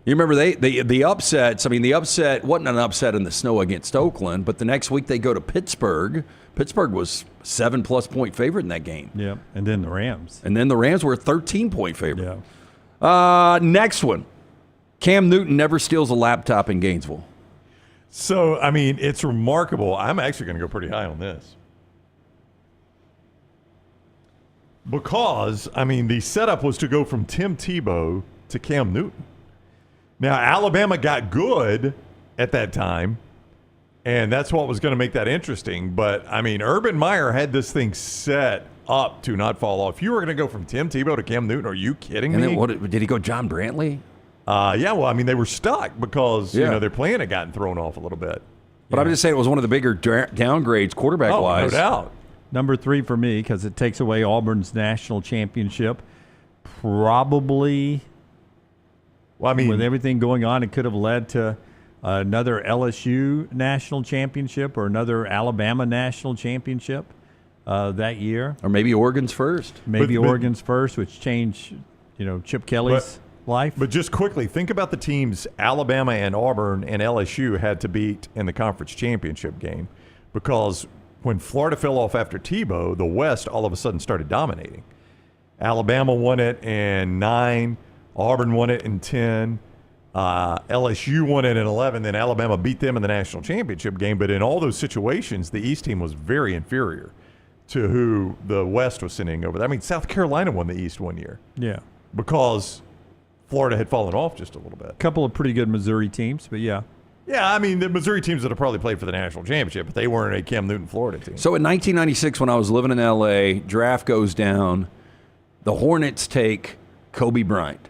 You remember the upsets? I mean, the upset wasn't an upset in the snow against Oakland, but the next week they go to Pittsburgh. Pittsburgh was 7+ point favorite in that game. Yeah, and then the Rams. And then the Rams were a 13-point favorite. Yeah. Next one. Cam Newton never steals a laptop in Gainesville. So, I mean, it's remarkable. I'm actually going to go pretty high on this. Because, I mean, the setup was to go from Tim Tebow to Cam Newton. Now, Alabama got good at that time, and that's what was going to make that interesting. But, I mean, Urban Meyer had this thing set up to not fall off. You were going to go from Tim Tebow to Cam Newton. Are you kidding me? And then what, did he go John Brantley? Yeah, well, I mean, they were stuck because, you know, their plan had gotten thrown off a little bit. But I'm just saying it was one of the bigger downgrades quarterback-wise. No doubt. Number 3 for me, because it takes away Auburn's national championship. Probably, well, I mean, with everything going on, it could have led to another LSU national championship or another Alabama national championship that year. Or maybe Oregon's first. Maybe Oregon's first, which changed, Chip Kelly's life. But just quickly, think about the teams Alabama and Auburn and LSU had to beat in the conference championship game, because when Florida fell off after Tebow, the West all of a sudden started dominating. Alabama won it in 9, Auburn won it in 10, LSU won it in 11, then Alabama beat them in the national championship game. But in all those situations, the East team was very inferior to who the West was sending over there. I mean, South Carolina won the East one year. Yeah. Because Florida had fallen off just a little bit. A couple of pretty good Missouri teams, but yeah. Yeah, I mean, the Missouri teams that have probably played for the national championship, but they weren't a Cam Newton Florida team. So in 1996, when I was living in L.A., draft goes down. The Hornets take Kobe Bryant,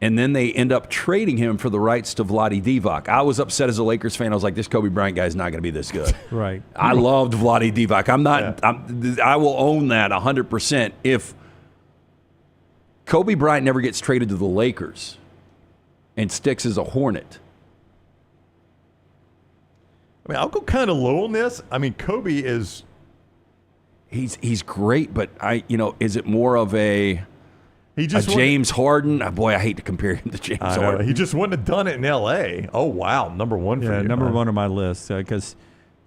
and then they end up trading him for the rights to Vlade Divac. I was upset as a Lakers fan. I was like, this Kobe Bryant guy's not going to be this good. Right. I loved Vlade Divac. I will own that 100%. If Kobe Bryant never gets traded to the Lakers and sticks as a Hornet, I mean, I'll go kind of low on this. I mean, Kobe is... He's great, but is it more of a James Harden? Boy, I hate to compare him to James Harden. He just wouldn't have done it in L.A. Oh, wow. Number 1 for you. Number 1 on my list. Because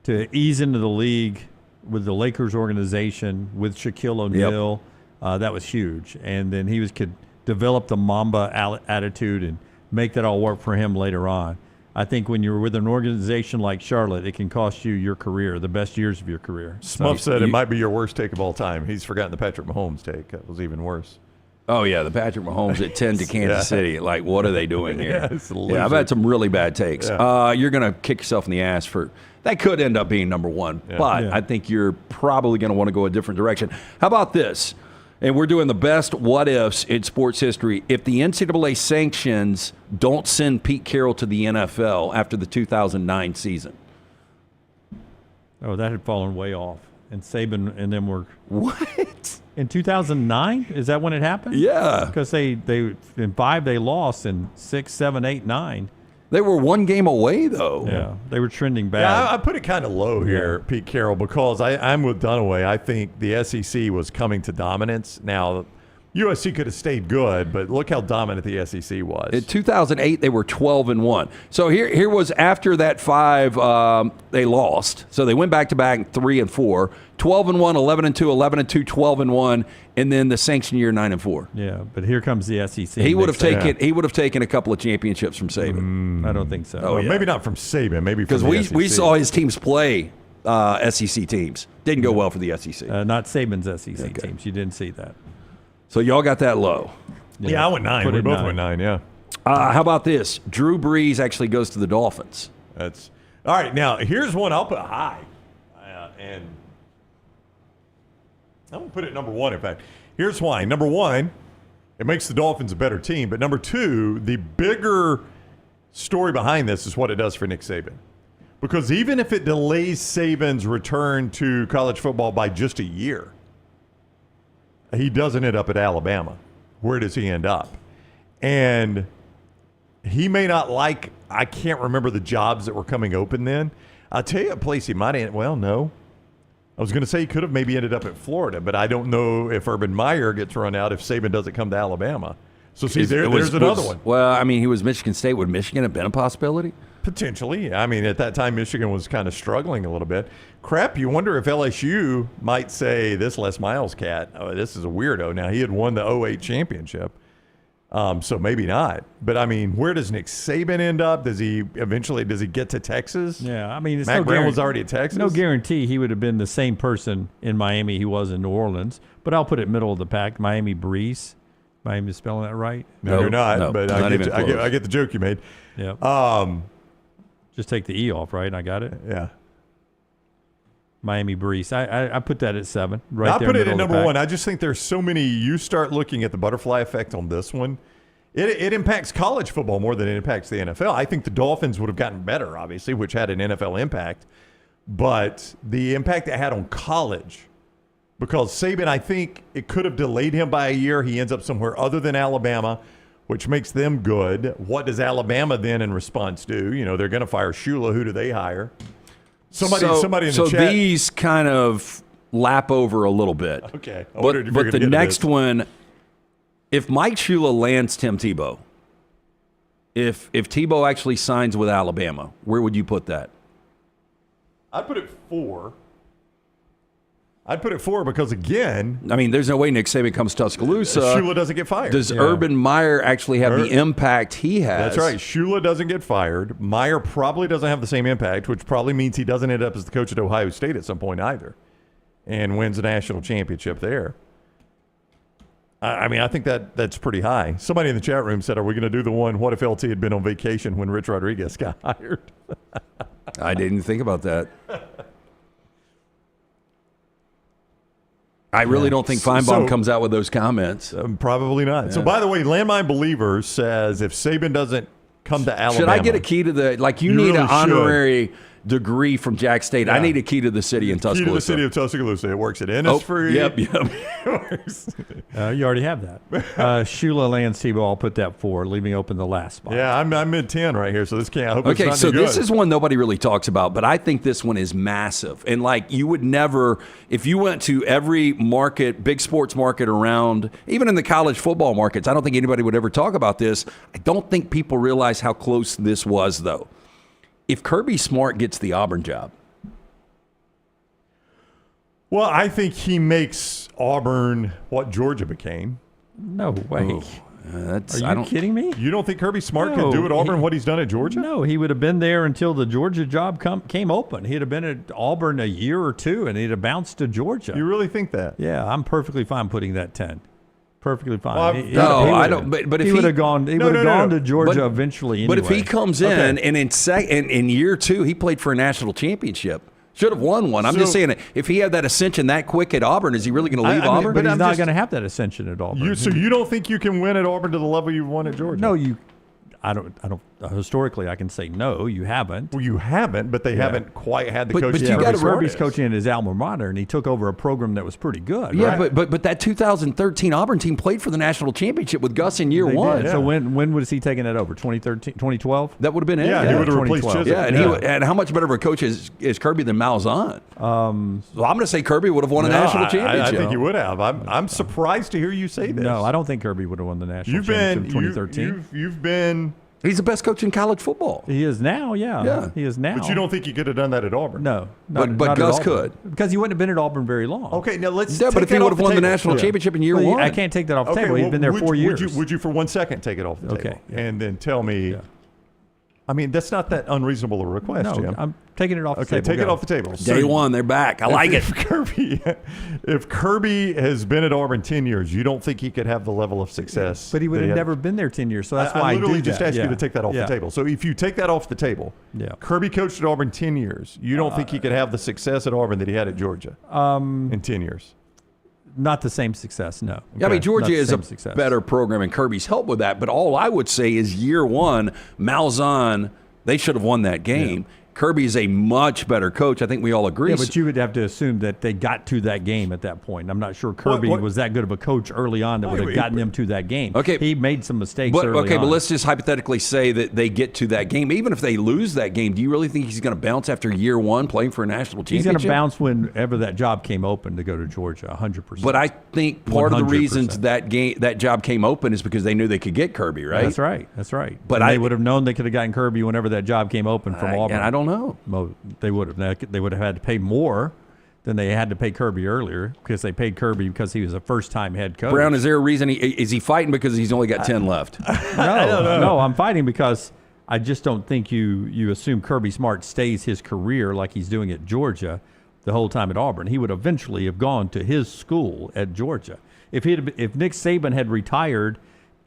to ease into the league with the Lakers organization, with Shaquille O'Neal, that was huge. And then he could develop the Mamba attitude and make that all work for him later on. I think when you're with an organization like Charlotte, it can cost you your career, the best years of your career. Smuff said it might be your worst take of all time. He's forgotten the Patrick Mahomes take. That was even worse. Oh, yeah, the Patrick Mahomes at 10 to Kansas City. Like, what are they doing here? Yeah, I've had some really bad takes. Yeah. You're going to kick yourself in the ass for that. Could end up being number 1, but I think you're probably going to want to go a different direction. How about this? And we're doing the best what-ifs in sports history. If the NCAA sanctions don't send Pete Carroll to the NFL after the 2009 season. Oh, that had fallen way off. And Saban and them were... What? In 2009? Is that when it happened? Yeah. Because they in 5 they lost, and 6, 7, 8, 9. They were 1 game away, though. Yeah, they were trending bad. Yeah, I put it kind of low here, Pete Carroll, because I'm with Dunaway. I think the SEC was coming to dominance. Now, USC could have stayed good, but look how dominant the SEC was. In 2008, they were 12-1. So here was after that 5, they lost. So they went back-to-back 3-4, 12-1, 11-2, 11-2, 12-1, and then the sanction year 9-4. Yeah, but here comes the SEC. He would have taken a couple of championships from Saban. I don't think so. Well, maybe not from Saban, maybe from because the we SEC. saw his teams play SEC teams. Didn't go well for the SEC. Not Saban's SEC teams. You didn't see that. So y'all got that low. Yeah, I went 9. We both went 9, yeah. How about this? Drew Brees actually goes to the Dolphins. That's all right. Now, here's one I'll put high. And I'm going to put it number 1, in fact. Here's why. Number 1, it makes the Dolphins a better team. But number 2, the bigger story behind this is what it does for Nick Saban. Because even if it delays Saban's return to college football by just a year, he doesn't end up at Alabama. Where does he end up? And he may not like, I can't remember the jobs that were coming open then. I'll tell you a place he might end, well, no. I was going to say he could have maybe ended up at Florida, but I don't know if Urban Meyer gets run out if Saban doesn't come to Alabama. So see, there's another one. Well, I mean, he was Michigan State. Would Michigan have been a possibility? Potentially. I mean, at that time, Michigan was kind of struggling a little bit. Crap, you wonder if LSU might say, this Les Miles cat, this is a weirdo. Now, he had won the 08 championship, so maybe not. But, I mean, where does Nick Saban end up? Does he get to Texas? Yeah, I mean, it's Matt Brown was already at Texas. No guarantee he would have been the same person in Miami he was in New Orleans. But I'll put it middle of the pack. Miami Breeze. Miami spelling that right? No, you're not. No, but not I get the joke you made. Yeah. Just take the E off, right? I got it. Yeah. Miami Breeze. I put that at 7. Right. I there, put it at middle of the number pack. 1. I just think there's so many. You start looking at the butterfly effect on this one. It impacts college football more than it impacts the NFL. I think the Dolphins would have gotten better, obviously, which had an NFL impact. But the impact it had on college, because Saban, I think it could have delayed him by a year. He ends up somewhere other than Alabama, which makes them good. What does Alabama then in response do? You know, they're going to fire Shula. Who do they hire? Somebody in the chat. So these kind of lap over a little bit. Okay. But the next one, if Mike Shula lands Tim Tebow, if Tebow actually signs with Alabama, where would you put that? I'd put it 4. I'd put it 4 because, again, I mean, there's no way Nick Saban comes to Tuscaloosa. Shula doesn't get fired. Does Urban Meyer actually have the impact he has? That's right. Shula doesn't get fired. Meyer probably doesn't have the same impact, which probably means he doesn't end up as the coach at Ohio State at some point either, and wins a national championship there. I mean, I think that's pretty high. Somebody in the chat room said, are we going to do the one, what if LT had been on vacation when Rich Rodriguez got hired? I didn't think about that. I really don't think Feinbaum comes out with those comments. Probably not. Yeah. So, by the way, Landmine Believer says if Saban doesn't come to Alabama. Should I get a key to the, like, you need an honorary degree from Jack State. Yeah. I need a key to the city in Tuscaloosa. Key to the city of Tuscaloosa. It works at Innisfree. Yep. You already have that. Shula lands Tebow, I'll put that 4, leaving open the last spot. Yeah, I'm mid-10 right here, so this can't. I hope okay, it's so not this good. is one nobody really talks about, but I think this one is massive. And, like, you would never, if you went to every market, big sports market around, even in the college football markets, I don't think anybody would ever talk about this. I don't think people realize how close this was, though. If Kirby Smart gets the Auburn job. Well, I think he makes Auburn what Georgia became. No way. Are you kidding me? You don't think Kirby Smart can do at Auburn what he's done at Georgia? No, he would have been there until the Georgia job came open. He'd have been at Auburn a year or two, and he'd have bounced to Georgia. You really think that? Yeah, I'm perfectly fine putting that 10. Perfectly fine. Well, I don't. But if he would have gone, gone to Georgia eventually. Anyway. But if he comes in and in year 2 he played for a national championship, should have won one. I'm just saying, if he had that ascension that quick at Auburn, is he really going to leave Auburn? But he's not going to have that ascension at Auburn. So you don't think you can win at Auburn to the level you won at Georgia? No, I don't. Historically, I can say no. You haven't. Well, you haven't, but they haven't quite had the coach. But you got Kirby's coaching at his alma mater, and he took over a program that was pretty good. Yeah, right? but that 2013 Auburn team played for the national championship with Gus in year 1. Yeah. So when was he taking that over? 2013, 2012? That would have been it. Yeah, he would have replaced Chisholm. Yeah, and how much better of a coach is Kirby than Malzahn? So I'm going to say Kirby would have won a national championship. I think he would have. I'm surprised to hear you say this. No, I don't think Kirby would have won the national championship in 2013. You've been. He's the best coach in college football. He is now, yeah. He is now. But you don't think he could have done that at Auburn? No. But Gus could. Because he wouldn't have been at Auburn very long. Okay, now let's but if he would have won the national championship in year 1. I can't take that off the table. He's been there 4 years. Would you for 1 second take it off the table? And then tell me. Yeah. I mean, that's not that unreasonable a request, Jim. I'm taking it off the table. Okay, take it off the table. Day 1, they're back. I like it. If Kirby has been at Auburn 10 years, you don't think he could have the level of success? But he would have never been there 10 years, so that's why I literally just asked you to take that off the table. So if you take that off the table, Kirby coached at Auburn 10 years. You don't think he could have the success at Auburn that he had at Georgia in 10 years? Not the same success, no. Okay. I mean, Georgia is a better program, and Kirby's helped with that. But all I would say is year 1, Malzahn, they should have won that game. Kirby is a much better coach. I think we all agree. Yeah, but you would have to assume that they got to that game at that point. I'm not sure Kirby was that good of a coach early on that would have gotten them to that game. Okay. He made some mistakes early on. But let's just hypothetically say that they get to that game. Even if they lose that game, do you really think he's going to bounce after year one playing for a national championship? He's going to bounce whenever that job came open to go to Georgia, 100%. But I think part 100%. Of the reasons that job came open is because they knew they could get Kirby, right? That's right. But they would have known they could have gotten Kirby whenever that job came open from Auburn. And I don't know. They would have. They would have had to pay more than they had to pay Kirby earlier because they paid Kirby because he was a first-time head coach. Brown, is there a reason? Is he fighting because he's only got 10 left? No, I'm fighting because I just don't think you assume Kirby Smart stays his career like he's doing at Georgia the whole time at Auburn. He would eventually have gone to his school at Georgia. If Nick Saban had retired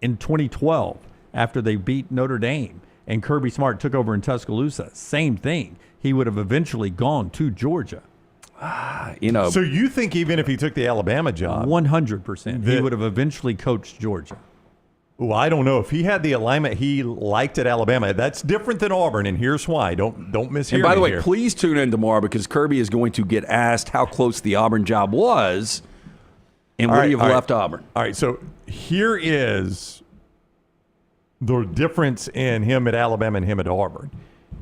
in 2012 after they beat Notre Dame and Kirby Smart took over in Tuscaloosa, same thing. He would have eventually gone to Georgia. So you think even if he took the Alabama job, 100%, he would have eventually coached Georgia. Well, I don't know if he had the alignment he liked at Alabama. That's different than Auburn, and here's why. Don't mishear me. And by the way, here. please tune in tomorrow because Kirby is going to get asked how close the Auburn job was, and would he have left Auburn? All right, so here is the difference in him at Alabama and him at Auburn.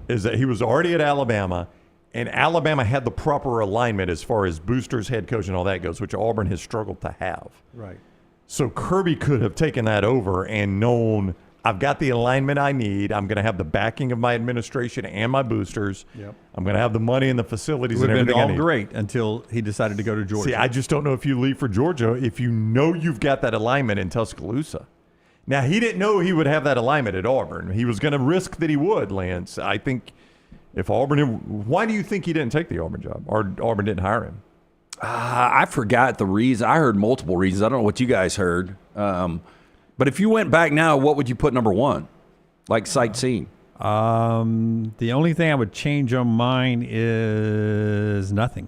Is that he was already at Alabama, and Alabama had the proper alignment as far as boosters, head coach, and all that goes, which Auburn has struggled to have. Right. So Kirby could have taken that over and known, I've got the alignment I need. I'm going to have the backing of my administration and my boosters. Yep. I'm going to have the money and the facilities and It would have everything I been need. all great until he decided to go to Georgia. See, I just don't know if you leave for Georgia if you know you've got that alignment in Tuscaloosa. Now, he didn't know he would have that alignment at Auburn. He was going to risk that he would, Lance. I think if Auburn – why do you think he didn't take the Auburn job or Auburn didn't hire him? I forgot the reason. I heard multiple reasons. I don't know what you guys heard. But if you went back now, what would you put number one? Like sightseeing? The only thing I would change on mine is nothing.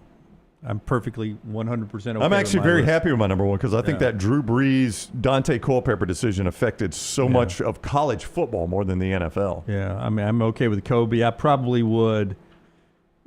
I'm perfectly 100% okay. I'm actually very list. happy with my number one because I think that Drew Brees, Dante Culpepper decision affected so much of college football more than the NFL. Yeah, I mean, I'm okay with Kobe. I probably would.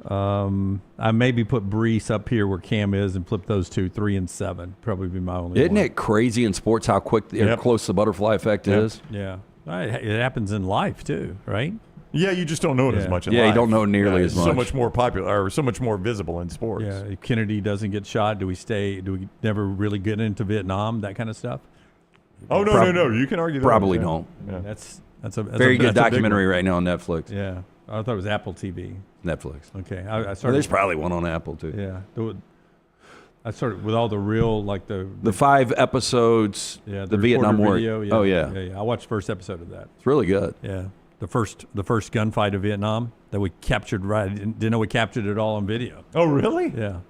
I maybe put Brees up here where Cam is and flip those two, 3 and 7. Probably be my only. Isn't one. it crazy in sports how quick, close the butterfly effect is? Yeah, it happens in life too, right? Yeah, you just don't know it as much in life. Yeah, you don't know nearly as much. So much more popular or so much more visible in sports. Yeah, if Kennedy doesn't get shot, do we never really get into Vietnam, that kind of stuff? Oh, no. You can argue that. Probably don't. Yeah. That's a very good documentary right now on Netflix. Yeah. I thought it was Apple TV. Netflix. Okay. I started, there's probably one on Apple too. Yeah. I started with all the real, like the 5 episesode, the Vietnam War. Video. Yeah. Oh, yeah. I watched the first episode of that. It's really good. Yeah. The first gunfight of Vietnam that we captured, right? Didn't know we captured it all on video. Oh, really? Yeah.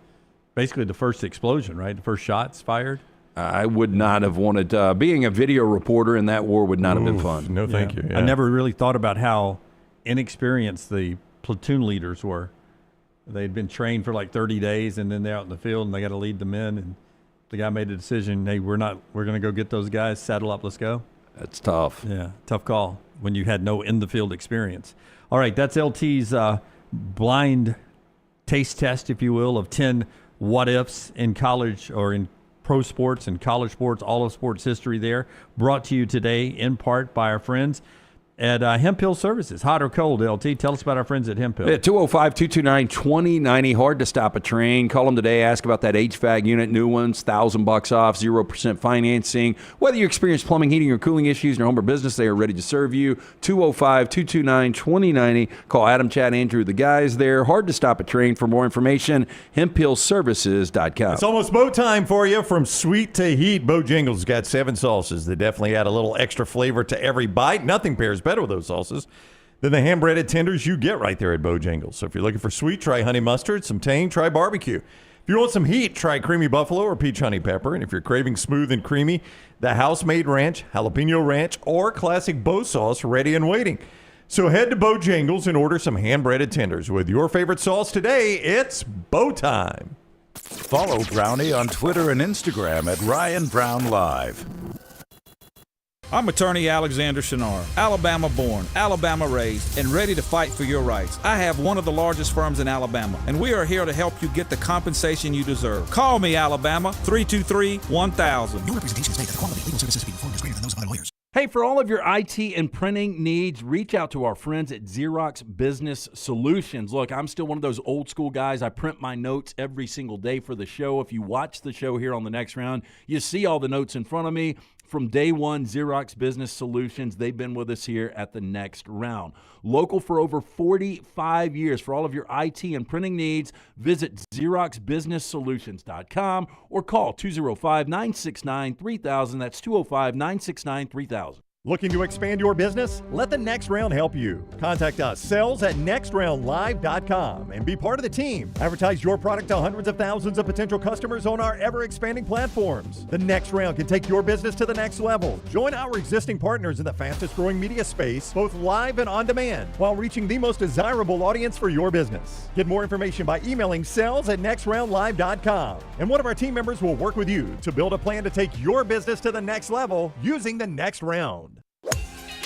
Basically the first explosion, right? The first shots fired. I would not have wanted, being a video reporter in that war would not have been fun. No, thank you. Yeah. I never really thought about how inexperienced the platoon leaders were. They'd been trained for like 30 days, and then they're out in the field, and they got to lead the men. And the guy made a decision, hey, we're going to go get those guys, saddle up, let's go. That's tough. Yeah, tough call when you had no in-the-field experience. All right, that's LT's blind taste test, if you will, of 10 what-ifs in college or in pro sports and college sports, all of sports history there. Brought to you today in part by our friends at Hemp Hill Services. Hot or cold, LT? Tell us about our friends at Hemp Hill. Yeah, 205-229-2090. Hard to stop a train. Call them today. Ask about that HVAC unit. New ones, $1,000 off, 0% financing. Whether you experience plumbing, heating, or cooling issues in your home or business, they are ready to serve you. 205-229-2090. Call Adam, Chad, Andrew, the guys there. Hard to stop a train. For more information, hemphillservices.com. It's almost bow time for you. From sweet to heat, Bojangles got 7 sauces that definitely add a little extra flavor to every bite. Nothing pairs better with those sauces than the hand-breaded tenders you get right there at Bojangles. So if you're looking for sweet, try honey mustard. Some tang, try barbecue. If you want some heat, try creamy buffalo or peach honey pepper. And if you're craving smooth and creamy, the house-made ranch, jalapeno ranch, or classic Bo sauce ready and waiting. So head to Bojangles and order some hand-breaded tenders. With your favorite sauce today, it's Bo time. Follow Brownie on Twitter and Instagram at Ryan Brown Live. I'm attorney Alexander Shunnarah, Alabama born, Alabama raised, and ready to fight for your rights. I have one of the largest firms in Alabama, and we are here to help you get the compensation you deserve. Call me, Alabama, 323-1000. Your representation is made that the quality of legal services being performed is greater than those of other lawyers. Hey, for all of your IT and printing needs, reach out to our friends at Xerox Business Solutions. Look, I'm still one of those old school guys. I print my notes every single day for the show. If you watch the show here on the Next Round, you see all the notes in front of me. From day one, Xerox Business Solutions, they've been with us here at the Next Round. Local for over 45 years. For all of your IT and printing needs, visit XeroxBusinessSolutions.com or call 205-969-3000. That's 205-969-3000. Looking to expand your business? Let the Next Round help you. Contact us, sales@nextroundlive.com, and be part of the team. Advertise your product to hundreds of thousands of potential customers on our ever-expanding platforms. The Next Round can take your business to the next level. Join our existing partners in the fastest-growing media space, both live and on demand, while reaching the most desirable audience for your business. Get more information by emailing sales@nextroundlive.com, and one of our team members will work with you to build a plan to take your business to the next level using the Next Round.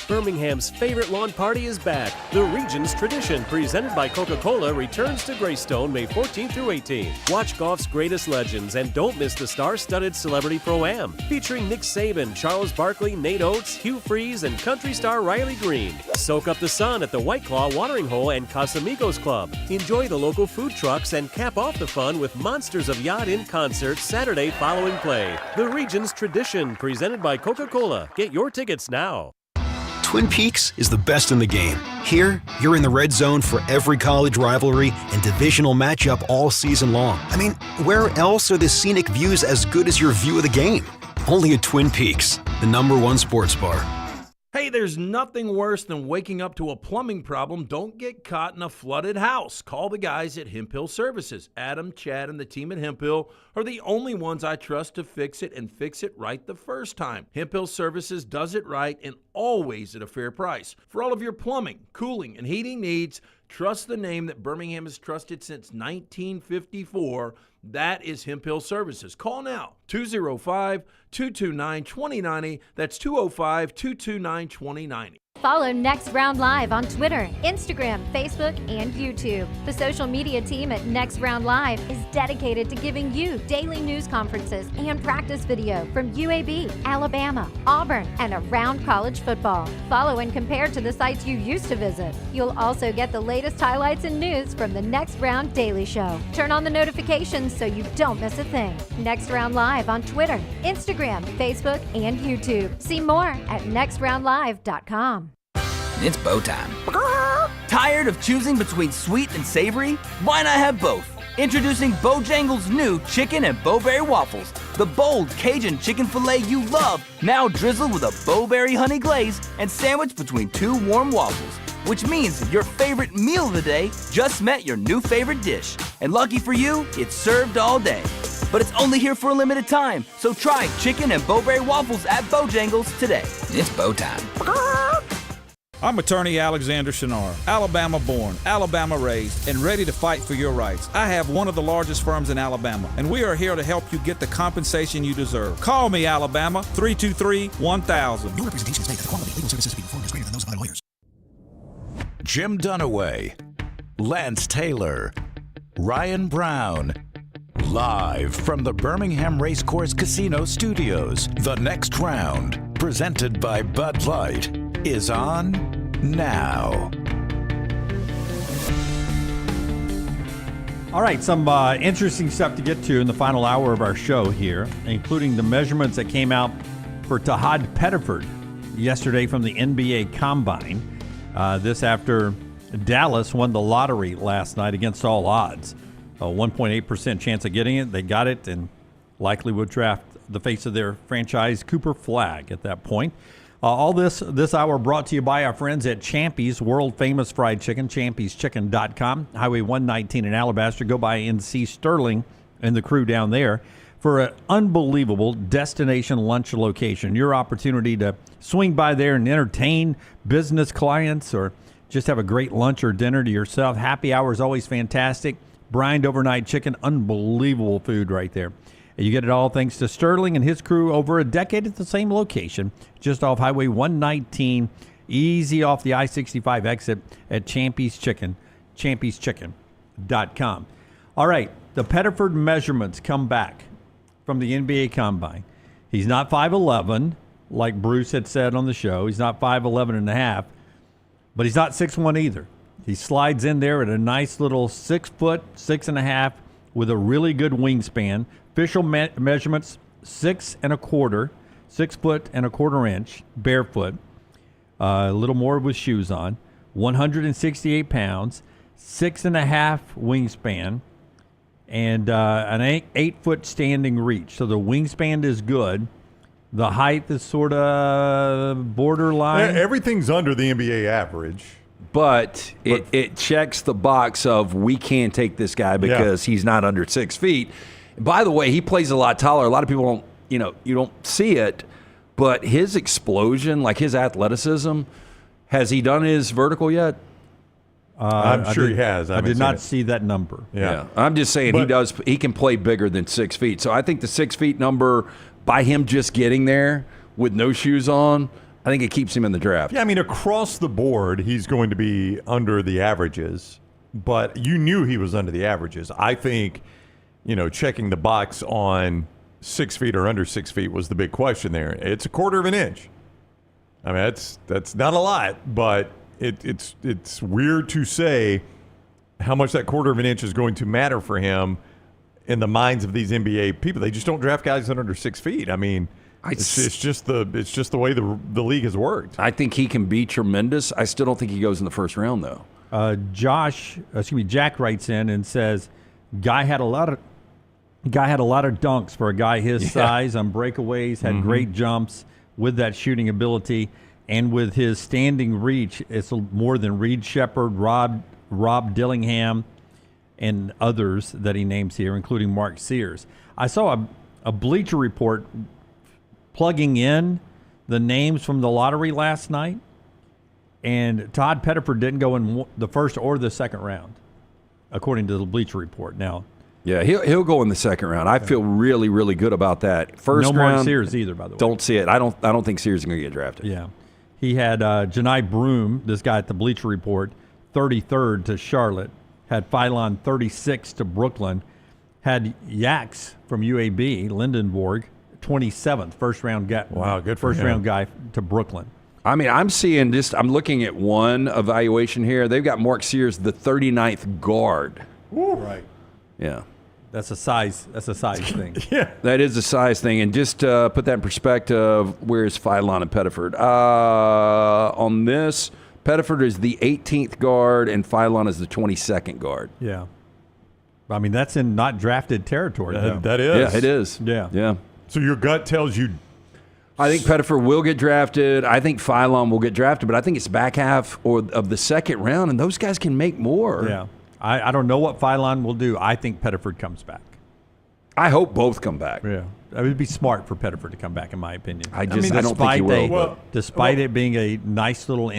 Birmingham's favorite lawn party is back. The Regions Tradition, presented by Coca-Cola, returns to Greystone May 14th through 18th. Watch golf's greatest legends and don't miss the star-studded Celebrity Pro-Am, featuring Nick Saban, Charles Barkley, Nate Oates, Hugh Freeze, and country star Riley Green. Soak up the sun at the White Claw Watering Hole and Casamigos Club. Enjoy the local food trucks and cap off the fun with Monsters of Yacht in concert Saturday following play. The Regions Tradition, presented by Coca-Cola. Get your tickets now. Twin Peaks is the best in the game. Here, you're in the red zone for every college rivalry and divisional matchup all season long. I mean, where else are the scenic views as good as your view of the game? Only at Twin Peaks, the #1 sports bar. Hey, there's nothing worse than waking up to a plumbing problem. Don't get caught in a flooded house. Call the guys at Hemphill Services. Adam, Chad, and the team at Hemphill are the only ones I trust to fix it and fix it right the first time. Hemphill Services does it right and always at a fair price. For all of your plumbing, cooling, and heating needs, trust the name that Birmingham has trusted since 1954. That is Hemphill Services. Call now, 205-229-2090. That's 205-229-2090. Follow Next Round Live on Twitter, Instagram, Facebook, and YouTube. The social media team at Next Round Live is dedicated to giving you daily news conferences and practice video from UAB, Alabama, Auburn, and around college football. Follow and compare to the sites you used to visit. You'll also get the latest highlights and news from the Next Round Daily Show. Turn on the notifications so you don't miss a thing. Next Round Live on Twitter, Instagram, Facebook, and YouTube. See more at nextroundlive.com. It's bow time. Tired of choosing between sweet and savory? Why not have both? Introducing Bojangles' new chicken and bowberry waffles. The bold Cajun chicken filet you love, now drizzled with a bowberry honey glaze and sandwiched between two warm waffles. Which means your favorite meal of the day just met your new favorite dish. And lucky for you, it's served all day. But it's only here for a limited time, so try chicken and bowberry waffles at Bojangles today. It's bow time. I'm attorney Alexander Shunnarah, Alabama born, Alabama raised, and ready to fight for your rights. I have one of the largest firms in Alabama, and we are here to help you get the compensation you deserve. Call me, Alabama, 323-1000. Your representation is made that the quality of legal services being performed is greater than those of other lawyers. Jim Dunaway, Lance Taylor, Ryan Brown. Live from the Birmingham Racecourse Casino Studios, the Next Round, presented by Bud Light, is on now. All right, some interesting stuff to get to in the final hour of our show here, including the measurements that came out for Tahad Pettiford yesterday from the NBA Combine. This after Dallas won the lottery last night against all odds. A 1.8% chance of getting it. They got it and likely would draft the face of their franchise, Cooper Flagg, at that point. All this hour brought to you by our friends at Champy's, world-famous fried chicken, champyschicken.com, Highway 119 in Alabaster. Go by NC Sterling and the crew down there for an unbelievable destination lunch location. Your opportunity to swing by there and entertain business clients or just have a great lunch or dinner to yourself. Happy hour is always fantastic. Brined overnight chicken, unbelievable food right there. And you get it all thanks to Sterling and his crew over a decade at the same location, just off Highway 119, easy off the I-65 exit at Champy's Chicken, champyschicken.com. All right, the Pettiford measurements come back from the NBA Combine. He's not 5'11", like Bruce had said on the show. He's not 5'11 and a half, but he's not 6'1 either. He slides in there at a nice little 6 foot, 6.5, with a really good wingspan. Official measurements, 6 1/4, 6 foot and 1/4 inch, barefoot. A little more with shoes on. 168 pounds, 6.5 wingspan, and an 8 foot standing reach. So the wingspan is good. The height is sort of borderline. Everything's under the NBA average. But it checks the box of we can't take this guy because he's not under 6 feet. By the way, he plays a lot taller. A lot of people don't, you don't see it, but his explosion, like his athleticism, has he done his vertical yet? I'm sure he has. I did not see that number. Yeah. I'm just saying he can play bigger than 6 feet. So I think the 6 feet number, by him just getting there with no shoes on, I think it keeps him in the draft. Yeah, I mean, across the board, he's going to be under the averages, but you knew he was under the averages. I think, checking the box on 6 feet or under 6 feet was the big question there. It's a 1/4 inch. I mean, that's not a lot, but it's weird to say how much that 1/4 inch is going to matter for him in the minds of these NBA people. They just don't draft guys that are under 6 feet. I mean, it's just the way the league has worked. I think he can be tremendous. I still don't think he goes in the first round, though. Jack writes in and says, guy had a lot of dunks for a guy his size on breakaways, had great jumps with that shooting ability, and with his standing reach, it's more than Reed Shepard, Rob Dillingham, and others that he names here, including Mark Sears. I saw a Bleacher Report plugging in the names from the lottery last night, and Todd Pettiford didn't go in the first or the second round, according to the Bleacher Report. Now, yeah, he'll go in the second round. I feel really, really good about that. First round, no Mark Sears either, by the way. Don't see it. I don't think Sears is going to get drafted. Yeah, he had Janai Broom, this guy at the Bleacher Report, 33rd to Charlotte. Had Phylon 36 to Brooklyn. Had Yax from UAB, Lindenborg, 27th, first round guy. Wow, good for first him. round guy to Brooklyn. I mean, I'm looking at one evaluation here. They've got Mark Sears, the 39th guard. Ooh. Right. Yeah. That's a size thing. Yeah. That is a size thing. And just put that in perspective, where's Phylon and Pettiford? On this, Pettiford is the 18th guard and Phylon is the 22nd guard. Yeah. I mean, that's in not drafted territory. That is. Yeah, it is. Yeah. Yeah. So your gut tells you. I think Pettiford will get drafted. I think Phylon will get drafted, but I think it's back half of the second round, and those guys can make more. Yeah. I don't know what Phylon will do. I think Pettiford comes back. I hope both come back. Yeah. It would be smart for Pettiford to come back, in my opinion. I don't think he will. Despite it being a nice little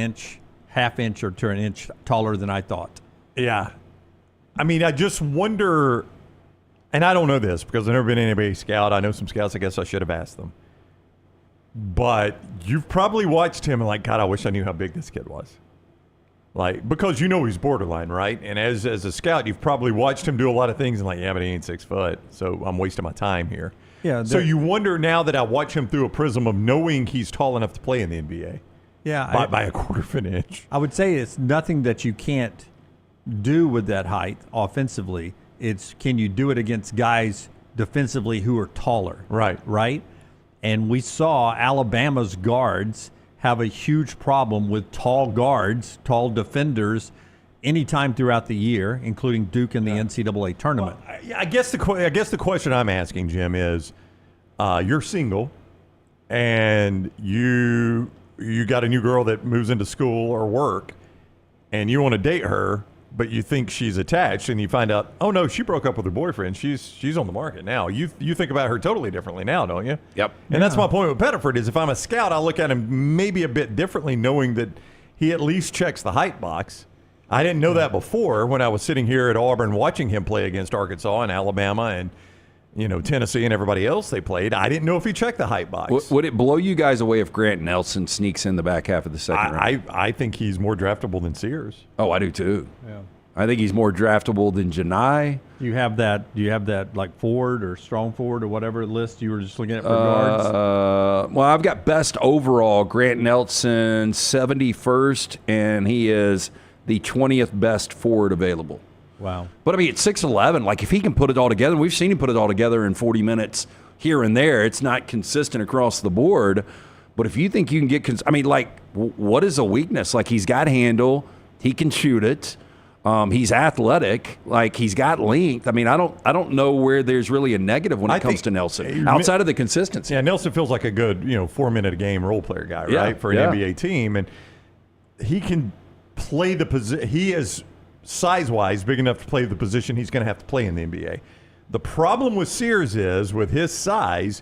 half inch or to an inch taller than I thought. Yeah. I mean, I just wonder, and I don't know this because I've never been an NBA scout. I know some scouts. I guess I should have asked them. But you've probably watched him and like, God, I wish I knew how big this kid was. Like, because he's borderline, right? And as a scout, you've probably watched him do a lot of things and like, yeah, but he ain't 6 foot, so I'm wasting my time here. Yeah. So you wonder now that I watch him through a prism of knowing he's tall enough to play in the NBA. Yeah. By a 1/4 inch. I would say it's nothing that you can't do with that height offensively. It's can you do it against guys defensively who are taller? Right? And we saw Alabama's guards have a huge problem with tall guards, tall defenders, anytime throughout the year, including Duke in the NCAA tournament. Well, I guess the question I'm asking, Jim, is you're single and you got a new girl that moves into school or work and you want to date her, but you think she's attached and you find out, oh no, she broke up with her boyfriend. She's on the market now. You think about her totally differently now, don't you? Yep. And that's my point with Pettiford is if I'm a scout, I'll look at him maybe a bit differently knowing that he at least checks the height box. I didn't know that before when I was sitting here at Auburn watching him play against Arkansas and Alabama and Tennessee and everybody else they played. I didn't know if he checked the hype box. Would it blow you guys away if Grant Nelson sneaks in the back half of the second round? I think he's more draftable than Sears. Oh, I do too. Yeah. I think he's more draftable than Janai. Do you have that like forward or strong forward or whatever list you were just looking at for guards? Well, I've got best overall Grant Nelson 71st, and he is the 20th best forward available. Wow. But I mean, at 6'11", like if he can put it all together, we've seen him put it all together in 40 minutes here and there. It's not consistent across the board. But if you think you can get, what is a weakness? Like he's got handle, he can shoot it. He's athletic, like he's got length. I mean, I don't know where there's really a negative when it comes to Nelson outside of the consistency. Yeah, Nelson feels like a good 4-minute a game role player guy, right, for an NBA team, and he can play the position. He is size-wise big enough to play the position he's going to have to play in the NBA. The problem with Sears is with his size,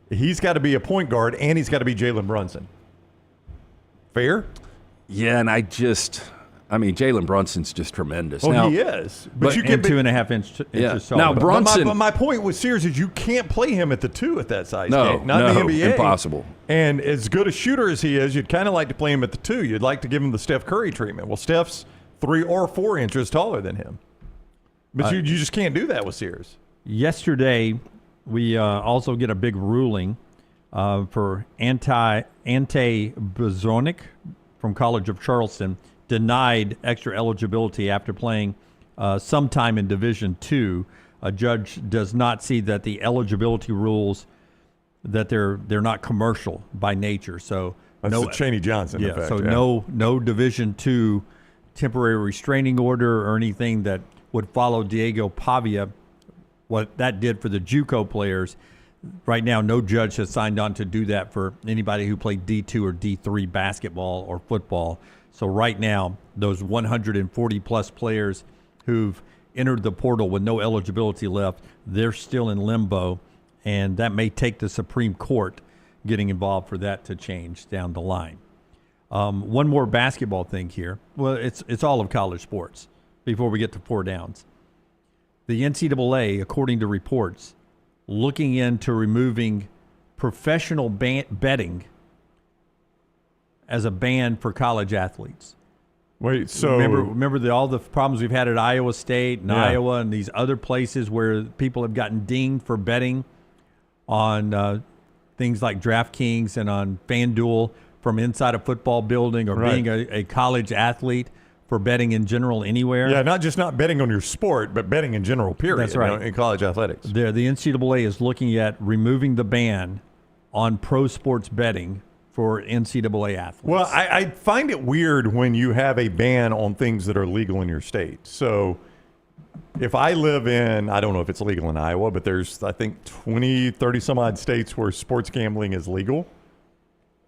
he's got to be a point guard and he's got to be Jalen Brunson. Fair? Yeah, and Jalen Brunson's just tremendous. Well, now, he is. But you get 2.5 inches tall. Now, Brunson. But my point with Sears is you can't play him at the 2 at that size. No, game. Not in the NBA. Impossible. And as good a shooter as he is, you'd kind of like to play him at the 2. You'd like to give him the Steph Curry treatment. Well, Steph's 3 or 4 inches taller than him. But you just can't do that with Sears. Yesterday, we also get a big ruling for Ante Bezornik from College of Charleston, denied extra eligibility after playing sometime in Division II. A judge does not see that the eligibility rules, that they're not commercial by nature. So that's the Chaney Johnson effect. So no Division II temporary restraining order or anything that would follow Diego Pavia, what that did for the JUCO players. Right now, no judge has signed on to do that for anybody who played D2 or D3 basketball or football. So right now, those 140-plus players who've entered the portal with no eligibility left, they're still in limbo, and that may take the Supreme Court getting involved for that to change down the line. One more basketball thing here. Well, it's all of college sports before we get to 4 downs. The NCAA, according to reports, looking into removing professional betting as a ban for college athletes. Wait, so remember all the problems we've had at Iowa State and Iowa and these other places where people have gotten dinged for betting on things like DraftKings and on FanDuel from inside a football building or being a college athlete for betting in general anywhere. Yeah, not betting on your sport, but betting in general, period. That's right. In college athletics. The NCAA is looking at removing the ban on pro sports betting for NCAA athletes. Well, I find it weird when you have a ban on things that are legal in your state. So if I live in, I don't know if it's legal in Iowa, but there's, I think, 20, 30 some odd states where sports gambling is legal.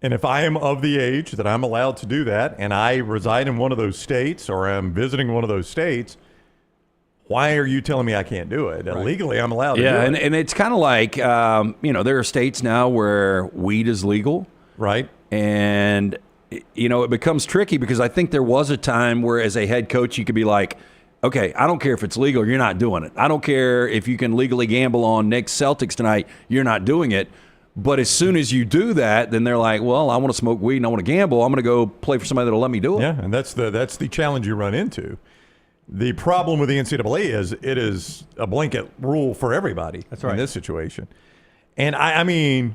And if I am of the age that I'm allowed to do that, and I reside in one of those states or I'm visiting one of those states, why are you telling me I can't do it? Right. Legally, I'm allowed to do it. Yeah, and it's kind of like, there are states now where weed is legal. Right. And, it becomes tricky because I think there was a time where as a head coach you could be like, okay, I don't care if it's legal, you're not doing it. I don't care if you can legally gamble on Knicks Celtics tonight, you're not doing it. But as soon as you do that, then they're like, well, I want to smoke weed and I want to gamble. I'm going to go play for somebody that'll let me do it. Yeah, and that's the challenge you run into. The problem with the NCAA is it is a blanket rule for everybody in this situation. And I mean,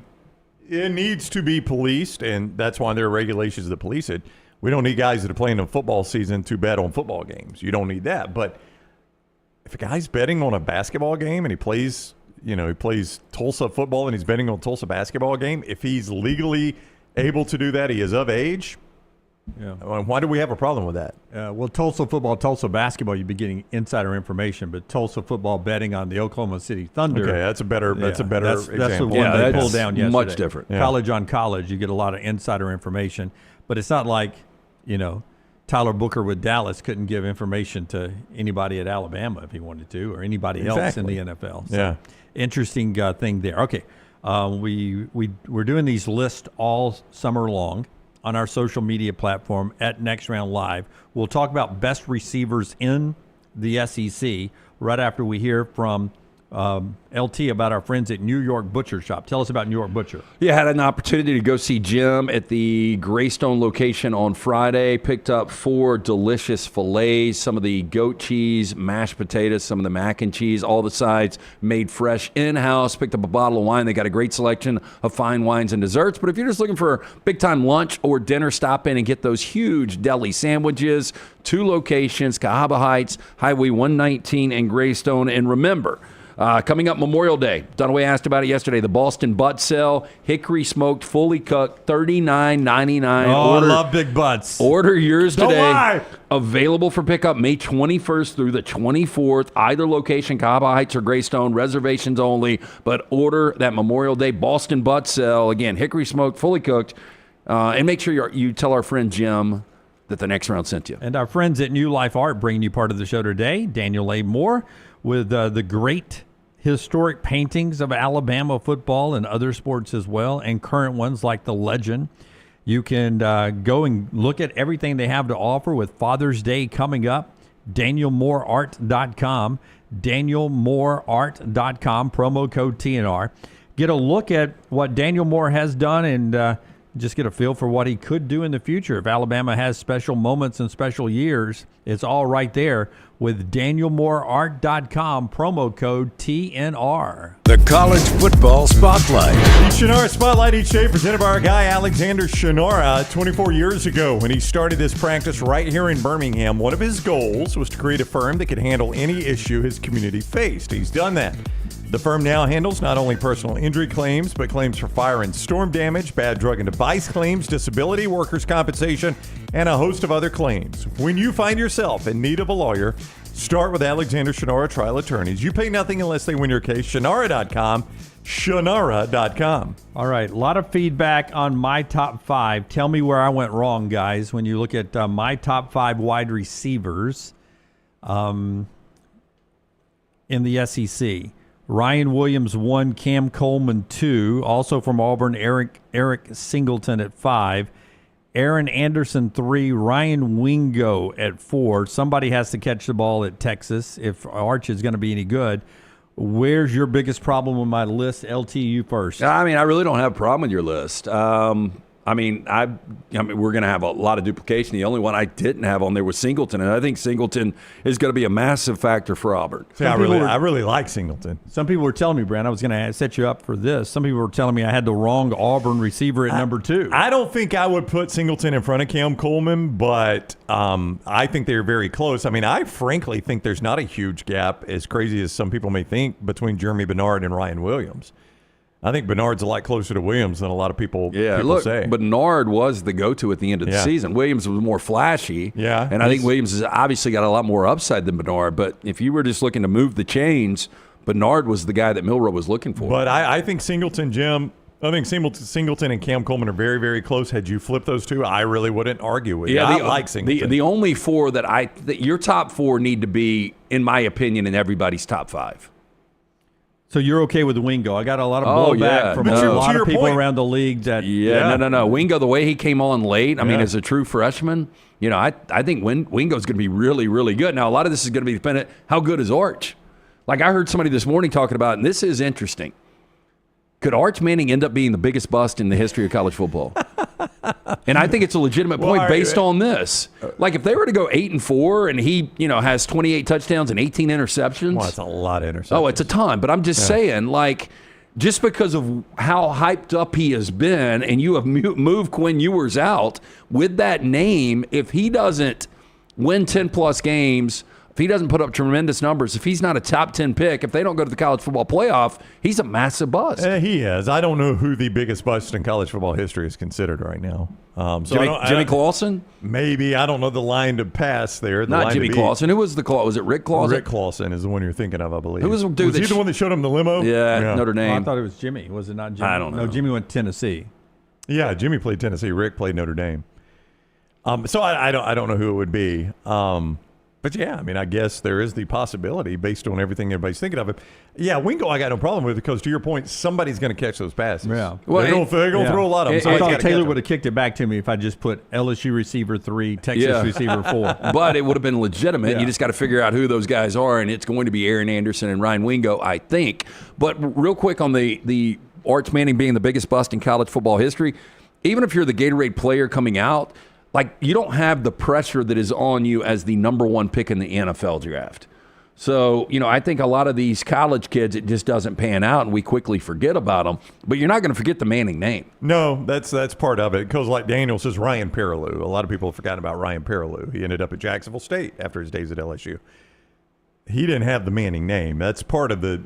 it needs to be policed, and that's why there are regulations that police it. We don't need guys that are playing a football season to bet on football games. You don't need that. But if a guy's betting on a basketball game and he plays Tulsa football and he's betting on Tulsa basketball game, if he's legally able to do that, he is of age. Yeah. Why do we have a problem with that? Well, Tulsa football, Tulsa basketball, you'd be getting insider information, but Tulsa football betting on the Oklahoma City Thunder. Okay, that's a better example. That's the one they pulled down yesterday. Much different. Yeah. College on college, you get a lot of insider information, but it's not like, Tyler Booker with Dallas couldn't give information to anybody at Alabama if he wanted to, or anybody else in the NFL. So, interesting thing there. Okay, we're doing these lists all summer long on our social media platform at Next Round Live. We'll talk about best receivers in the SEC right after we hear from LT, about our friends at New York Butcher Shop. Tell us about New York Butcher. Yeah, I had an opportunity to go see Jim at the Greystone location on Friday. Picked up 4 delicious fillets, some of the goat cheese, mashed potatoes, some of the mac and cheese, all the sides made fresh in-house. Picked up a bottle of wine. They got a great selection of fine wines and desserts. But if you're just looking for a big-time lunch or dinner, stop in and get those huge deli sandwiches. 2 locations, Cahaba Heights, Highway 119 and Greystone. And remember, coming up Memorial Day, Dunaway asked about it yesterday, the Boston butt sale, hickory smoked, fully cooked, $39.99. Oh, I love big butts. Order yours Don't today. lie. Available for pickup May 21st through the 24th. Either location, Cahaba Heights or Greystone, reservations only. But order that Memorial Day Boston butt sale. Again, hickory smoked, fully cooked. And make sure you tell our friend Jim that the next round sent you. And our friends at New Life Art bringing you part of the show today. Daniel A. Moore with the great historic paintings of Alabama football and other sports as well, and current ones like the Legend. You can go and look at everything they have to offer with Father's Day coming up. DanielMooreArt.com. DanielMooreArt.com. Promo code TNR. Get a look at what Daniel Moore has done and just get a feel for what he could do in the future. If Alabama has special moments and special years, it's all right there with DanielMooreArt.com, promo code TNR. The College Football Spotlight. The Shunnarah Spotlight each day presented by our guy Alexander Shunnarah. 24 years ago when he started this practice right here in Birmingham, one of his goals was to create a firm that could handle any issue his community faced. He's done that. The firm now handles not only personal injury claims, but claims for fire and storm damage, bad drug and device claims, disability, workers' compensation, and a host of other claims. When you find yourself in need of a lawyer, start with Alexander Shunnarah Trial Attorneys. You pay nothing unless they win your case. Shunnarah.com. Shunnarah.com. All right, a lot of feedback on my top 5. Tell me where I went wrong, guys, when you look at my top 5 wide receivers in the SEC. Ryan Williams 1, Cam Coleman 2, also from Auburn, Eric Singleton at 5, Aaron Anderson 3, Ryan Wingo at 4. Somebody has to catch the ball at Texas if Arch is going to be any good. Where's your biggest problem on my list? LT, you first. I mean, I really don't have a problem with your list. I mean, we're going to have a lot of duplication. The only one I didn't have on there was Singleton, and I think Singleton is going to be a massive factor for Auburn. See, I really like Singleton. Some people were telling me, Brand, I was going to set you up for this. Some people were telling me I had the wrong Auburn receiver at number 2. I don't think I would put Singleton in front of Cam Coleman, but I think they're very close. I mean, I frankly think there's not a huge gap, as crazy as some people may think, between Jeremy Bernard and Ryan Williams. I think Bernard's a lot closer to Williams than a lot of people say. Bernard was the go-to at the end of the season. Williams was more flashy. Yeah. And I think Williams has obviously got a lot more upside than Bernard. But if you were just looking to move the chains, Bernard was the guy that Milroe was looking for. But I think Singleton, Jim, I think Singleton and Cam Coleman are very, very close. Had you flipped those two, I really wouldn't argue with you. I like Singleton. The only 4 that your top 4 need to be, in my opinion, in everybody's top 5. So you're okay with Wingo? I got a lot of blowback from a lot of people around the league that. No. Wingo, the way he came on late, I mean, as a true freshman, I think Wingo's going to be really, really good. Now, a lot of this is going to be dependent. How good is Arch? Like I heard somebody this morning talking about, and this is interesting. Could Arch Manning end up being the biggest bust in the history of college football? And I think it's a legitimate point based on this. Like if they were to go 8-4 and he, has 28 touchdowns and 18 interceptions. Well, that's a lot of interceptions. Oh, it's a ton. But I'm just saying, like, just because of how hyped up he has been, and you have moved Quinn Ewers out with that name, if he doesn't win 10-plus games, if he doesn't put up tremendous numbers, if he's not a top 10 pick, if they don't go to the college football playoff, he's a massive bust. He is. I don't know who the biggest bust in college football history is considered right now. Jimmy Clausen? Maybe. I don't know the line to pass there. Not Jimmy Clausen. Who was the Clausen? Was it Rick Clausen? Rick Clausen is the one you're thinking of, I believe. Who was the dude? Was he the one that showed him the limo? Yeah. Notre Dame. I thought it was Jimmy. Was it not Jimmy? I don't know. No, Jimmy went to Tennessee. Yeah, Jimmy played Tennessee. Rick played Notre Dame. So I don't know who it would be. But yeah, I mean, I guess there is the possibility based on everything everybody's thinking of it. Yeah, Wingo, I got no problem with because to your point, somebody's going to catch those passes. Yeah, well, they're going to throw a lot of them. I thought Taylor would have kicked it back to me if I just put LSU receiver 3, Texas receiver 4. But it would have been legitimate. Yeah. You just got to figure out who those guys are, and it's going to be Aaron Anderson and Ryan Wingo, I think. But real quick on the Arch Manning being the biggest bust in college football history, even if you're the Gatorade player coming out, like, you don't have the pressure that is on you as the number 1 pick in the NFL draft. So, I think a lot of these college kids, it just doesn't pan out, and we quickly forget about them. But you're not going to forget the Manning name. No, that's part of it. Because like Daniel says, Ryan Perilou. A lot of people have forgotten about Ryan Perilou. He ended up at Jacksonville State after his days at LSU. He didn't have the Manning name. That's part of the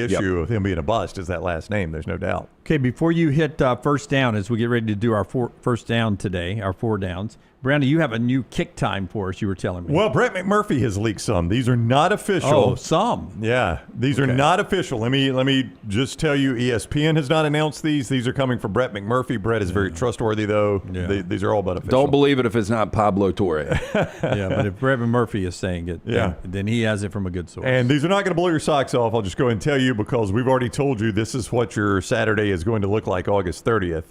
issue of him being a bust is that last name. There's no doubt. Okay, before you hit first down, as we get ready to do our first down today, our 4 downs, Brandon, you have a new kick time for us, you were telling me. Well, Brett McMurphy has leaked some. These are not official. Oh, some? Yeah, these are not official. Let me just tell you, ESPN has not announced these. These are coming from Brett McMurphy. Brett is very trustworthy, though. Yeah. These are all but official. Don't believe it if it's not Pablo Torre. Yeah, but if Brett McMurphy is saying it, then he has it from a good source. And these are not going to blow your socks off. I'll just go ahead and tell you because we've already told you this is what your Saturday is going to look like August 30th.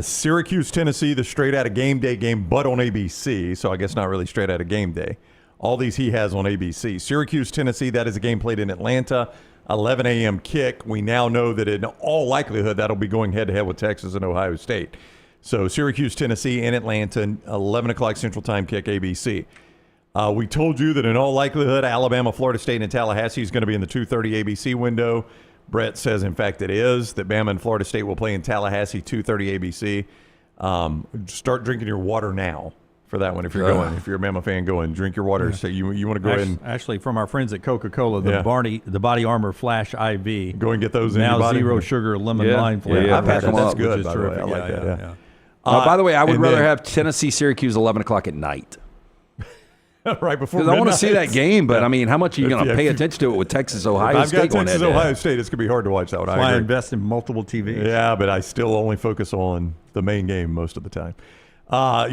Syracuse, Tennessee, the straight out of game day game, but on ABC. So I guess not really straight out of game day. All these he has on ABC. Syracuse, Tennessee, that is a game played in Atlanta. 11 a.m. kick. We now know that in all likelihood that'll be going head-to-head with Texas and Ohio State. So Syracuse, Tennessee, in Atlanta, 11 o'clock Central Time kick, ABC. We told you that in all likelihood Alabama, Florida State, and Tallahassee is going to be in the 2:30 ABC window. Brett says, in fact, it is. That Bama and Florida State will play in Tallahassee, 2:30 ABC. Start drinking your water now for that one if you're going. If you're a Bama fan, go and drink your water. So you want to go ahead and... Actually, from our friends at Coca-Cola, the Body Armor Flash IV. Go and get those now in your body. Zero sugar lemon lime flavor. I've had that's good, by the way. I like that. By the way, I would rather have Tennessee, Syracuse, 11 o'clock at night. Right before Because I want to see that game, but I mean, how much are you going to pay attention to it with Texas, Ohio State? I've got Texas, Ohio State. It's going to be hard to watch that one. That's why I invest in multiple TVs. Yeah, but I still only focus on the main game most of the time.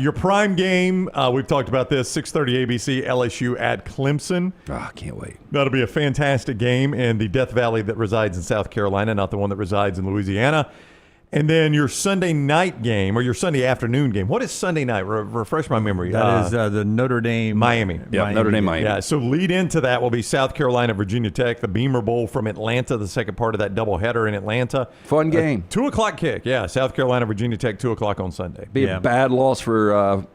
Your prime game, we've talked about this, 6:30 ABC, LSU at Clemson. I can't wait. That'll be a fantastic game in the Death Valley that resides in South Carolina, not the one that resides in Louisiana. And then your Sunday night game or your Sunday afternoon game. What is Sunday night? Refresh my memory. That is the Notre Dame. Miami. Yeah, Notre Dame, Miami. Yeah, so lead into that will be South Carolina, Virginia Tech, the Beamer Bowl from Atlanta, the second part of that doubleheader in Atlanta. Fun game. 2 o'clock kick. Yeah, South Carolina, Virginia Tech, 2 o'clock on Sunday. Be a bad loss for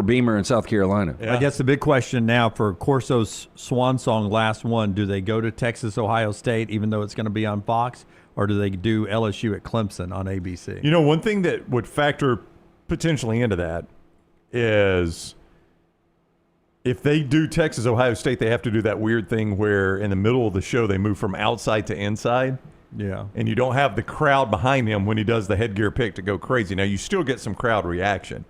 Beamer in South Carolina. Yeah. I guess the big question now for Corso's swan song last one, do they go to Texas, Ohio State, even though it's going to be on Fox? Or do they do LSU at Clemson on ABC? You know, one thing that would factor potentially into that is if they do Texas, Ohio State, they have to do that weird thing where in the middle of the show they move from outside to inside. Yeah. And you don't have the crowd behind him when he does the headgear pick to go crazy. Now, you still get some crowd reaction.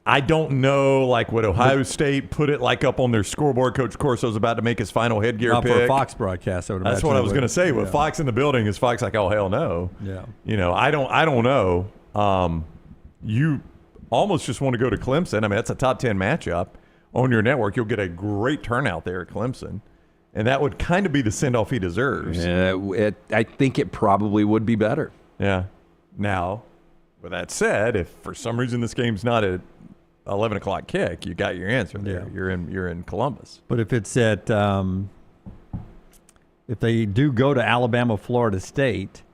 I don't know, like, would Ohio State put it, like, up on their scoreboard? Coach Corso's about to make his final headgear pick. For a Fox broadcast, I would imagine. That's what I was going to say. With Fox in the building, is Fox like, oh, hell no. Yeah. You know, I don't know. You almost just want to go to Clemson. I mean, that's a top 10 matchup on your network. You'll get a great turnout there at Clemson. And that would kind of be the send-off he deserves. Yeah, I think it probably would be better. Yeah. Now, with that said, if for some reason this game's not at 11 o'clock kick, you got your answer there. Yeah. You're in Columbus. But if it's at if they do go to Alabama, Florida State,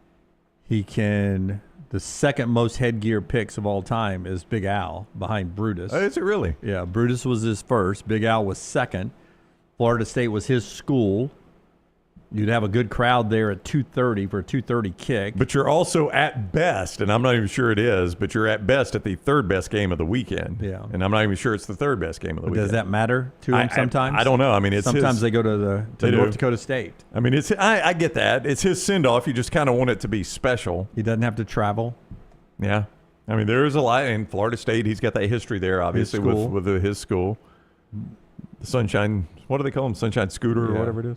the second most headgear picks of all time is Big Al behind Brutus. Oh, is it really? Yeah, Brutus was his first. Big Al was second. Florida State was his school. You'd have a good crowd there at 2:30 for a 2:30 kick. But you're also at best, and I'm not even sure it is, but you're at best at the third best game of the weekend. Yeah. And I'm not even sure it's the third best game of the weekend. Does that matter to him sometimes? I don't know. I mean, sometimes they go to North Dakota State. I mean, I get that. It's his send-off. You just kind of want it to be special. He doesn't have to travel. Yeah. I mean, there is a lot. In Florida State, he's got that history there, obviously, with his school. The Sunshine, what do they call them? Sunshine Scooter or whatever it is.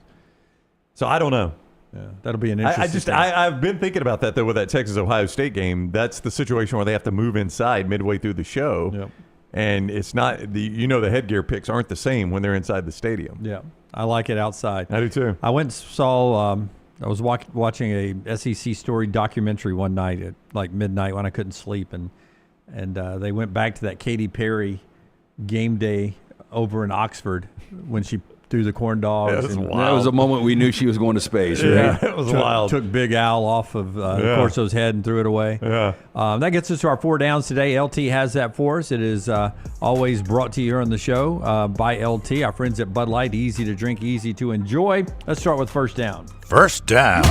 So I don't know. Yeah, that'll be an interesting. I've been thinking about that though with that Texas Ohio State game. That's the situation where they have to move inside midway through the show. Yep. And it's not the headgear picks aren't the same when they're inside the stadium. Yeah, I like it outside. I do too. I went and saw. I was watching a SEC story documentary one night at like midnight when I couldn't sleep, and they went back to that Katy Perry game day over in Oxford when she threw the corn dogs. Yeah, and that was a moment we knew she was going to space. Right? Yeah, it was wild. Took Big Al off of Corso's head and threw it away. Yeah. That gets us to our 4 downs today. LT has that for us. It is always brought to you here on the show by LT, our friends at Bud Light. Easy to drink, easy to enjoy. Let's start with first down. First down.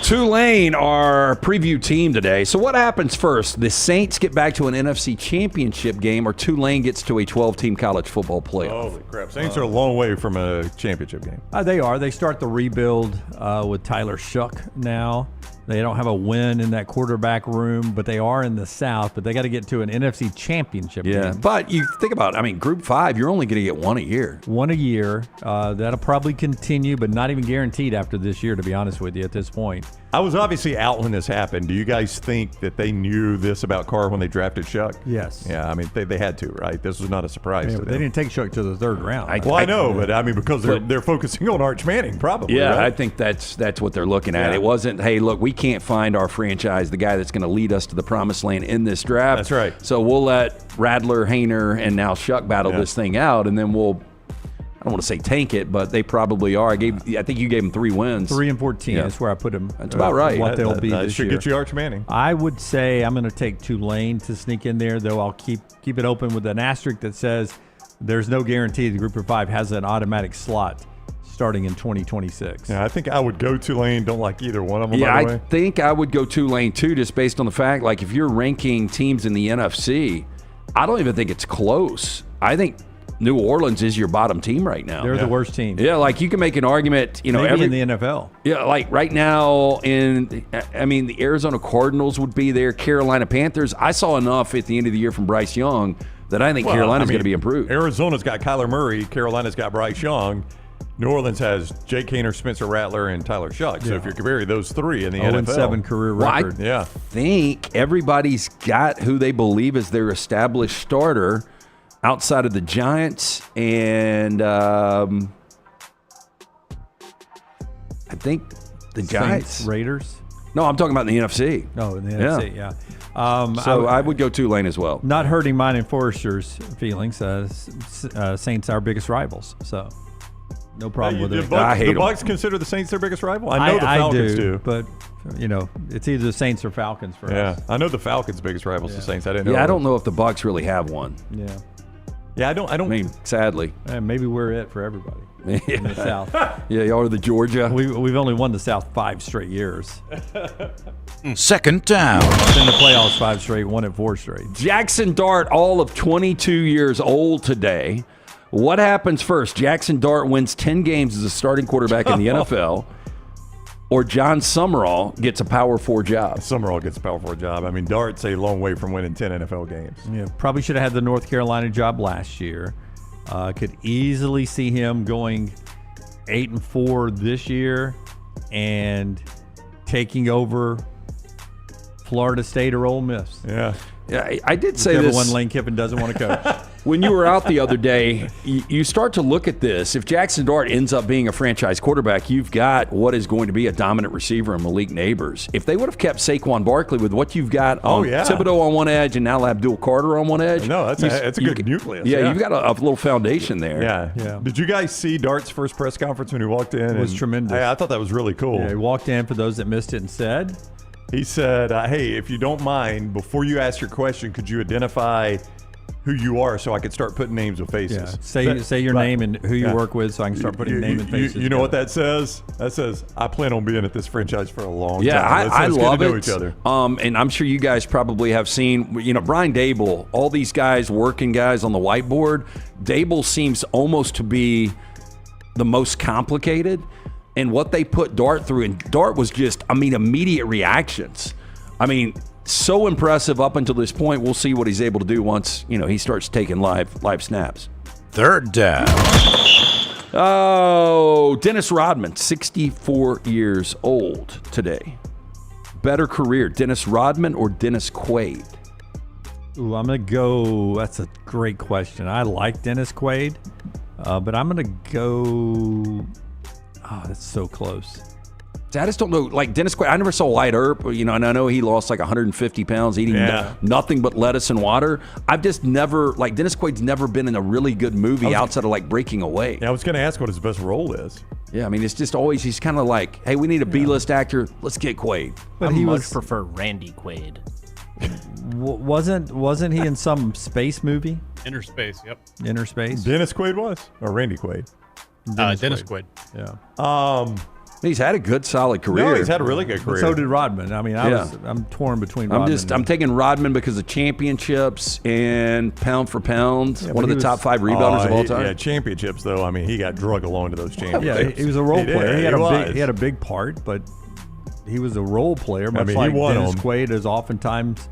Tulane, our preview team today. So what happens first? The Saints get back to an NFC championship game, or Tulane gets to a 12-team college football playoff? Holy crap. Saints are a long way from a championship game. They are. They start the rebuild with Tyler Shuck now. They don't have a win in that quarterback room, but they are in the South. But they got to get to an NFC championship game. But you think about it. Group 5, you're only going to get one a year. One a year. That'll probably continue, but not even guaranteed after this year, to be honest with you, at this point. I was obviously out when this happened. Do you guys think that they knew this about Carr when they drafted Shuck? Yes. Yeah, they had to, right? This was not a surprise to them. They didn't take Shuck to the 3rd round. I know, but because they're focusing on Arch Manning, probably. Yeah, right? I think that's what they're looking at. Yeah. It wasn't, hey, look, we can't find our franchise, the guy that's going to lead us to the promised land in this draft. That's right. So we'll let Radler, Hayner, and now Shuck battle this thing out, and then we'll, I don't want to say tank it, but they probably are. I think you gave them 3 wins. 3 and 14 is where I put them. That's about right. What they'll be this should year. get you Arch Manning. I would say I'm going to take Tulane to sneak in there, though I'll keep it open with an asterisk that says there's no guarantee the Group of 5 has an automatic slot starting in 2026. Yeah, I think I would go Tulane. Don't like either one of them, Yeah, by the way. I think I would go Tulane, too, just based on the fact, like, if you're ranking teams in the NFC, I don't even think it's close. I think New Orleans is your bottom team right now. They're the worst team. Yeah, like you can make an argument, maybe in the NFL. Yeah, like right now the Arizona Cardinals would be there, Carolina Panthers. I saw enough at the end of the year from Bryce Young that I think Carolina's going to be improved. Arizona's got Kyler Murray, Carolina's got Bryce Young. New Orleans has Jake Hayner, Spencer Rattler, and Tyler Shuck. So if you're comparing those 3 in the NFL. 0-7 career record. I think everybody's got who they believe is their established starter outside of the Giants and I think the Giants. Saints, Raiders? No, I'm talking about in the NFC. Oh, in the NFC, yeah. I would go Tulane as well. Not hurting mine and Forrester's feelings. Saints are our biggest rivals, so no problem with it. I hate the Bucs consider the Saints their biggest rival? I know the Falcons do. But, it's either the Saints or Falcons for us. I know the Falcons' biggest rivals the Saints. I didn't know. Yeah, I don't know if the Bucs really have one. Yeah. Yeah, I don't. I mean, sadly. Maybe we're it for everybody in the South. Yeah, y'all are the Georgia. We've only won the South 5 straight years. Second down. In the playoffs 5 straight, won it 4 straight. Jackson Dart, all of 22 years old today. What happens first? Jackson Dart wins 10 games as a starting quarterback in the NFL, or John Summerall gets a Power 4 job? Summerall gets a Power 4 job. I mean, Dart's a long way from winning 10 NFL games. Yeah, probably should have had the North Carolina job last year. Could easily see him going 8-4 this year and taking over Florida State or Ole Miss. Yeah. Yeah, I did say Whichever this. one Lane Kiffin doesn't want to coach. When you were out the other day, you start to look at this. If Jackson Dart ends up being a franchise quarterback, you've got what is going to be a dominant receiver in Malik Neighbors. If they would have kept Saquon Barkley with what you've got on Thibodeau on one edge and now Abdul Carter on one edge. No, that's a good nucleus. Yeah, you've got a little foundation there. Yeah. Did you guys see Dart's first press conference when he walked in? It was tremendous. I thought that was really cool. Yeah, he walked in, for those that missed it, and said? He said, hey, if you don't mind, before you ask your question, could you identify who you are so I could start putting names with faces? Yeah. Say your name and who you work with so I can start putting name and faces. You know what that says? That says, I plan on being at this franchise for a long time. Yeah, I love good to know it. each other. And I'm sure you guys probably have seen, Brian Dable, all these guys, working guys on the whiteboard. Dable seems almost to be the most complicated. And what they put Dart through, and Dart was just, immediate reactions. So impressive up until this point. We'll see what he's able to do once, he starts taking live snaps. Third down. Oh, Dennis Rodman, 64 years old today. Better career, Dennis Rodman or Dennis Quaid? Ooh, I'm going to go. That's a great question. I like Dennis Quaid, but I'm going to go. Oh, that's so close. I just don't know. Like Dennis Quaid, I never saw Light Earp, and I know he lost like 150 pounds eating nothing but lettuce and water. I've just never, like Dennis Quaid's never been in a really good movie outside of like Breaking Away. Yeah, I was going to ask what his best role is. Yeah, I mean, it's just always, he's kind of like, hey, we need a B-list actor. Let's get Quaid. But I much prefer Randy Quaid. Wasn't he in some space movie? Inner Space, yep. Inner Space? Dennis Quaid was? Or Randy Quaid? Dennis Quaid. Yeah. He's had a good, solid career. No, he's had a really good career. But so did Rodman. I mean, I'm torn between Rodman. I'm taking Rodman because of championships and pound for pound, one of the top 5 rebounders of all time. Yeah, championships, though. I mean, he got drug along to those championships. Yeah, he was a role player. He had a big part, but he was a role player, much like Dennis Quaid is oftentimes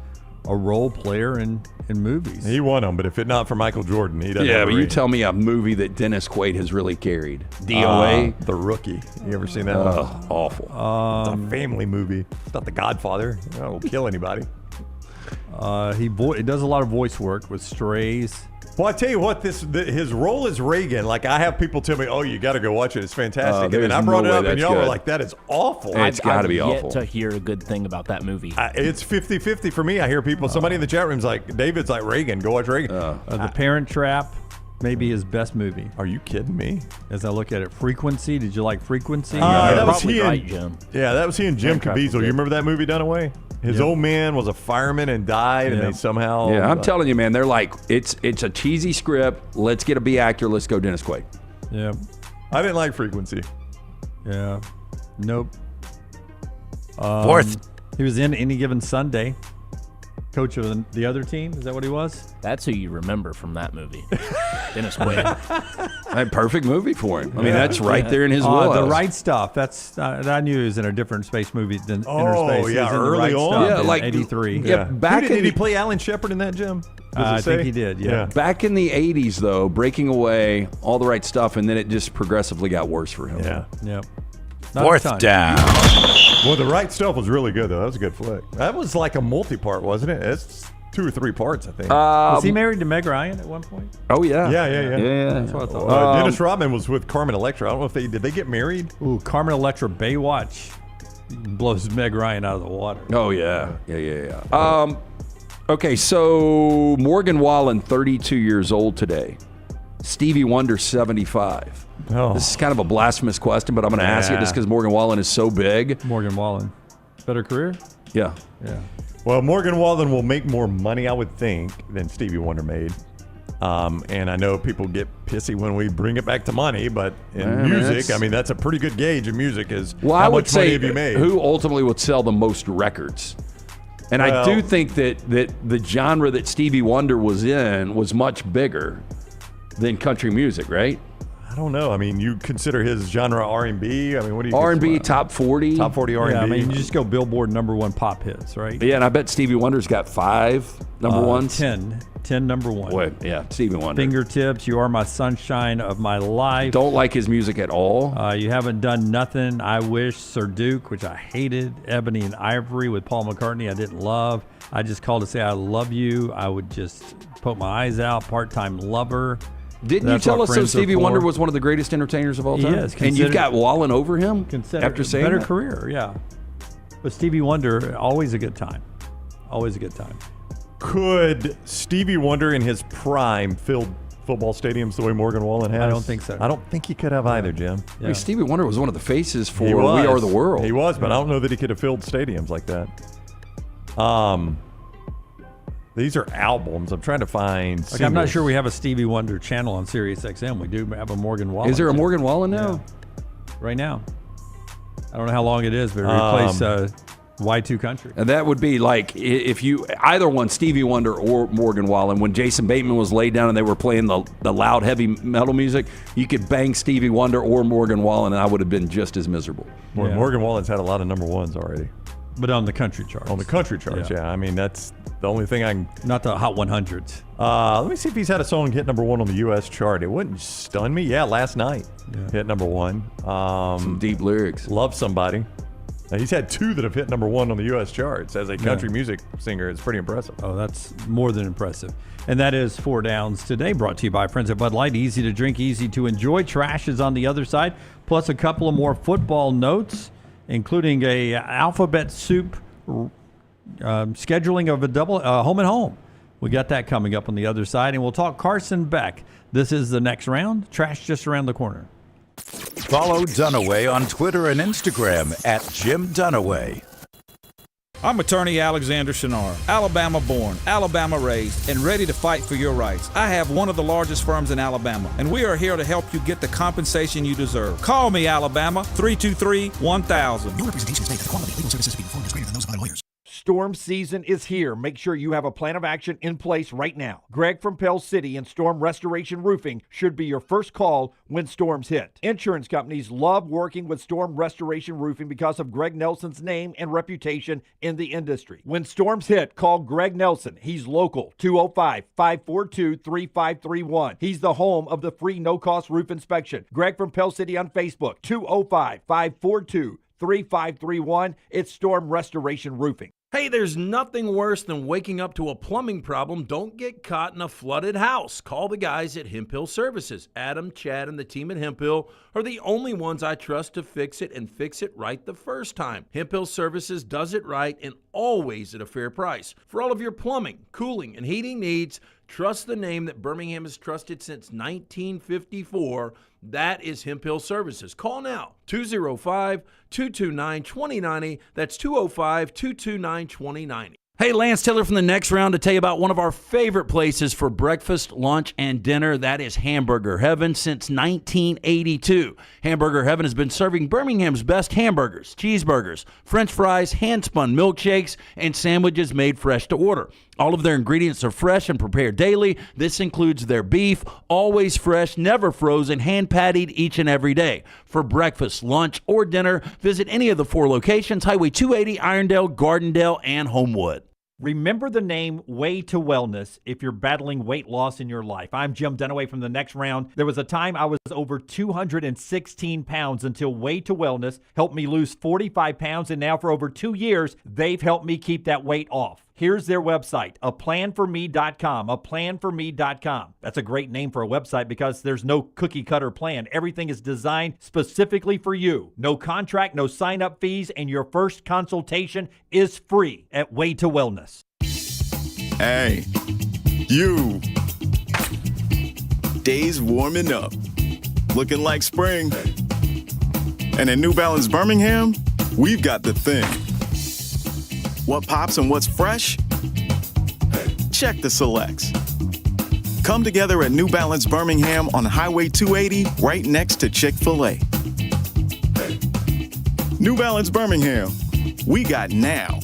a role player in movies. He won them, but if it not for Michael Jordan, he doesn't. Yeah, but you tell me a movie that Dennis Quaid has really carried. DOA, The Rookie. You ever seen that one? Awful. It's a family movie. It's not The Godfather. It won't kill anybody. He does a lot of voice work with Strays. Well, I tell you what, his role as Reagan, like I have people tell me, oh, you got to go watch it. It's fantastic. And I brought it up, and y'all were like, that is awful. It's got to be awful. I've yet to hear a good thing about that movie. It's 50-50 for me. I hear people, somebody in the chat room's like, David's like, Reagan, go watch Reagan. The Parent Trap, maybe his best movie. Are you kidding me? As I look at it, Frequency. Did you like Frequency? That was he right, Jim. Yeah, that was he and Jim Caviezel. You remember that movie, Dunaway? His old man was a fireman and died, and they somehow... Yeah, I'm telling you, man, they're like, it's a cheesy script. Let's get a B actor. Let's go Dennis Quaid. Yeah. I didn't like Frequency. Yeah. Nope. Fourth. He was in Any Given Sunday. Coach of the other team. Is that what he was? That's who you remember from that movie. Dennis Quaid. A perfect movie for him. I mean, that's right there in his wheelhouse. The Right Stuff. That's I knew he was in a different space movie than Inner Space. Yeah, early right on. Stuff Yeah, in like 83. Yeah, back did he play Alan Shepard in that, Jim? I think he did. Yeah. Back in the 80s, though, Breaking Away, All the Right Stuff, and then it just progressively got worse for him. Yeah. Yep. Fourth down. Well, The Right Stuff was really good, though. That was a good flick. That was like a multi-part, wasn't it? It's 2 or 3 parts, I think. Was he married to Meg Ryan at one point? Oh, yeah. Yeah. That's what I thought. Dennis Rodman was with Carmen Electra. I don't know if did they get married? Ooh, Carmen Electra Baywatch blows Meg Ryan out of the water. Oh, yeah. Yeah. Okay, so Morgan Wallen, 32 years old today. Stevie Wonder, 75. Oh. This is kind of a blasphemous question, but I'm going to ask it just because Morgan Wallen is so big. Morgan Wallen. Better career? Yeah. Well, Morgan Wallen will make more money, I would think, than Stevie Wonder made. And I know people get pissy when we bring it back to money, but in music, I mean, that's a pretty good gauge in music is how much money have you made? Who ultimately would sell the most records? And I do think that the genre that Stevie Wonder was in was much bigger than country music, right? I don't know. I mean, you consider his genre R&B? I mean, what do you R&B, top 40? Top 40 R&B? Yeah, I mean, you just go Billboard #1 pop hits, right? Yeah, and I bet Stevie Wonder's got 5 number ones. 10 number one. Wait, yeah, Stevie Wonder. Fingertips, You Are My Sunshine of My Life. Don't like his music at all. You Haven't Done Nothing, I Wish, Sir Duke, which I hated. Ebony and Ivory with Paul McCartney, I didn't love. I Just Called to Say I Love You. I would just poke my eyes out. Part-Time Lover. Didn't you tell us so Stevie Wonder was one of the greatest entertainers of all time? He is. And you've got Wallen over him after saying better that? career, yeah. But Stevie Wonder, always a good time. Always a good time. Could Stevie Wonder in his prime fill football stadiums the way Morgan Wallen has? I don't think so. I don't think he could have either, Jim. I mean, Stevie Wonder was one of the faces for We Are the World. He was, but I don't know that he could have filled stadiums like that. These are albums. I'm trying to find singles. I'm not sure we have a Stevie Wonder channel on Sirius XM. We do have a Morgan Wallen. Is there a Morgan Wallen now? Yeah. Right now. I don't know how long it is, but replace Y2 Country. And that would be like if you either one, Stevie Wonder or Morgan Wallen, when Jason Bateman was laid down and they were playing the loud, heavy metal music, you could bang Stevie Wonder or Morgan Wallen, and I would have been just as miserable. Well, Morgan Wallen's had a lot of number ones already. But on the country charts. On the country charts, yeah. I mean, that's the only thing I can... Not the Hot 100s. Let me see if he's had a song hit number 1 on the U.S. chart. It wouldn't stun me. Yeah, Last Night hit number 1. Some deep lyrics. Love Somebody. Now, he's had 2 that have hit number 1 on the U.S. charts as a country music singer. It's pretty impressive. Oh, that's more than impressive. And that is 4 Downs today, brought to you by friends at Bud Light. Easy to drink, easy to enjoy. Trash is on the other side, plus a couple of more football notes, including a alphabet soup scheduling of a double home and home. We got that coming up on the other side, and we'll talk Carson Beck. This is the next round. Trash just around the corner. Follow Dunaway on Twitter and Instagram at Jim Dunaway. I'm attorney Alexander Shunnarah, Alabama born, Alabama raised, and ready to fight for your rights. I have one of the largest firms in Alabama, and we are here to help you get the compensation you deserve. Call me, Alabama, 323-1000. Your representation is made that the quality of legal services being performed is greater than those of other lawyers. Storm season is here. Make sure you have a plan of action in place right now. Greg from Pell City and Storm Restoration Roofing should be your first call when storms hit. Insurance companies love working with Storm Restoration Roofing because of Greg Nelson's name and reputation in the industry. When storms hit, call Greg Nelson. He's local, 205-542-3531. He's the home of the free no-cost roof inspection. Greg from Pell City on Facebook, 205-542-3531. It's Storm Restoration Roofing. Hey, there's nothing worse than waking up to a plumbing problem. Don't get caught in a flooded house. Call the guys at Hemphill Services. Adam, Chad, and the team at Hemphill are the only ones I trust to fix it and fix it right the first time. Hemphill Services does it right and always at a fair price. For all of your plumbing, cooling, and heating needs, trust the name that Birmingham has trusted since 1954. That is Hemphill Services. Call now, 205-229-2090. That's 205-229-2090. Hey, Lance Taylor from the next round to tell you about one of our favorite places for breakfast, lunch, and dinner. That is Hamburger Heaven since 1982. Hamburger Heaven has been serving Birmingham's best hamburgers, cheeseburgers, French fries, hand-spun milkshakes, and sandwiches made fresh to order. All of their ingredients are fresh and prepared daily. This includes their beef, always fresh, never frozen, hand-pattied each and every day. For breakfast, lunch, or dinner, visit any of the 4 locations, Highway 280, Irondale, Gardendale, and Homewood. Remember the name Way to Wellness if you're battling weight loss in your life. I'm Jim Dunaway from the next round. There was a time I was over 216 pounds until Way to Wellness helped me lose 45 pounds, and now for over 2 years, they've helped me keep that weight off. Here's their website, aplanforme.com, aplanforme.com. That's a great name for a website because there's no cookie-cutter plan. Everything is designed specifically for you. No contract, no sign-up fees, and your first consultation is free at Way to Wellness. Hey, you. Days warming up, looking like spring. And at New Balance Birmingham, we've got the thing. What pops and what's fresh? Check the selects. Come together at New Balance Birmingham on Highway 280, right next to Chick-fil-A. New Balance Birmingham, we got now.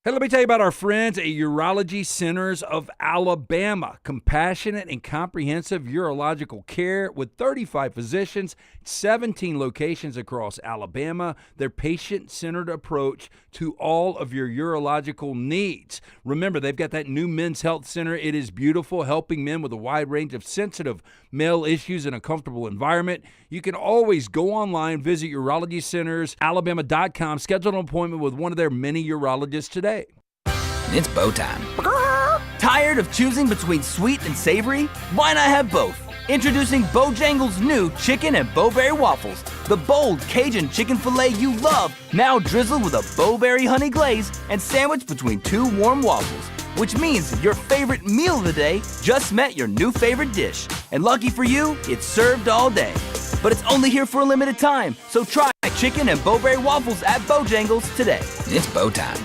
Hey, let me tell you about our friends at Urology Centers of Alabama. Compassionate and comprehensive urological care with 35 physicians, 17 locations across Alabama. Their patient-centered approach to all of your urological needs. Remember, they've got that new men's health center. It is beautiful, helping men with a wide range of sensitive male issues in a comfortable environment. You can always go online, visit urologycentersalabama.com, schedule an appointment with one of their many urologists today. It's bow time. Tired of choosing between sweet and savory? Why not have both? Introducing Bojangles' new chicken and bowberry waffles. The bold Cajun chicken filet you love, now drizzled with a bowberry honey glaze and sandwiched between 2 warm waffles. Which means your favorite meal of the day just met your new favorite dish. And lucky for you, it's served all day. But it's only here for a limited time, so try chicken and bowberry waffles at Bojangles today. It's bow time.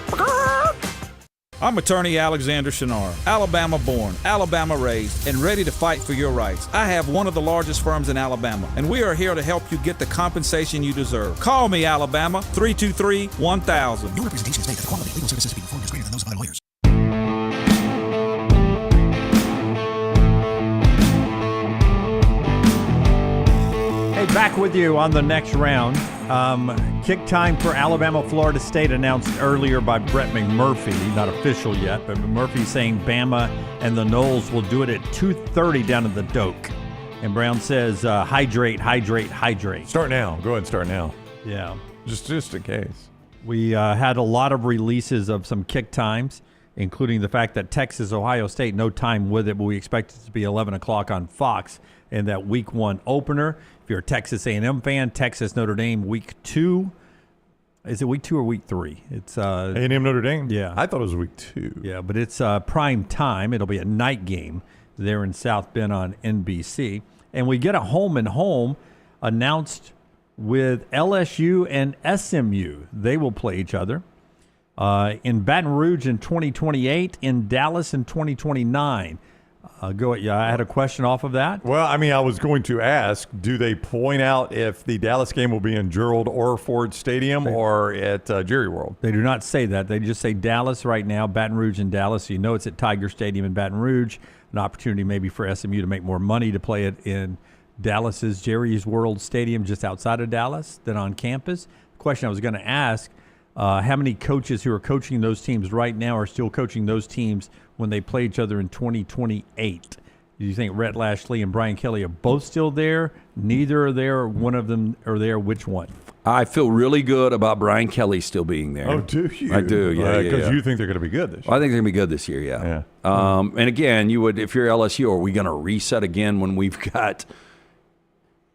I'm attorney Alexander Shunnarah, Alabama born, Alabama raised, and ready to fight for your rights. I have one of the largest firms in Alabama, and we are here to help you get the compensation you deserve. Call me, Alabama, 323-1000. Your representation is made that the quality of legal services being performed is greater than those of other lawyers. Hey, back with you on the next round. Kick time for Alabama, Florida State announced earlier by Brett McMurphy. Not official yet, but McMurphy saying Bama and the Noles will do it at 2:30 down in the Doak. And Brown says, hydrate, hydrate, hydrate. Start now. Go ahead and start now. Yeah. Just in case. We had a lot of releases of some kick times, including the fact that Texas, Ohio State, no time with it, but we expect it to be 11 o'clock on Fox in that Week 1 opener. If you're a Texas A&M fan, Texas Notre Dame Week 2. Is it Week 2 or Week 3? It's A&M Notre Dame? Yeah. I thought it was Week 2. Yeah, but it's prime time. It'll be a night game there in South Bend on NBC. And we get a home and home announced with LSU and SMU. They will play each other in Baton Rouge in 2028, in Dallas in 2029. I had a question off of that. Well, I mean, I was going to ask, do they point out if the Dallas game will be in Gerald or Ford Stadium or at Jerry World? They do not say that. They just say Dallas right now, Baton Rouge and Dallas. So you know it's at Tiger Stadium in Baton Rouge. An opportunity maybe for SMU to make more money to play it in Dallas's Jerry's World Stadium just outside of Dallas than on campus. The question I was going to ask, how many coaches who are coaching those teams right now are still coaching those teams when they play each other in 2028? Do you think Rhett Lashley and Brian Kelly are both still there? Neither are there. One of them are there. Which one? I feel really good about Brian Kelly still being there. Oh, do you? I do, yeah. Because you think they're going to be good this year. Well, I think they're going to be good this year, yeah. And again, if you're LSU, are we going to reset again when we've got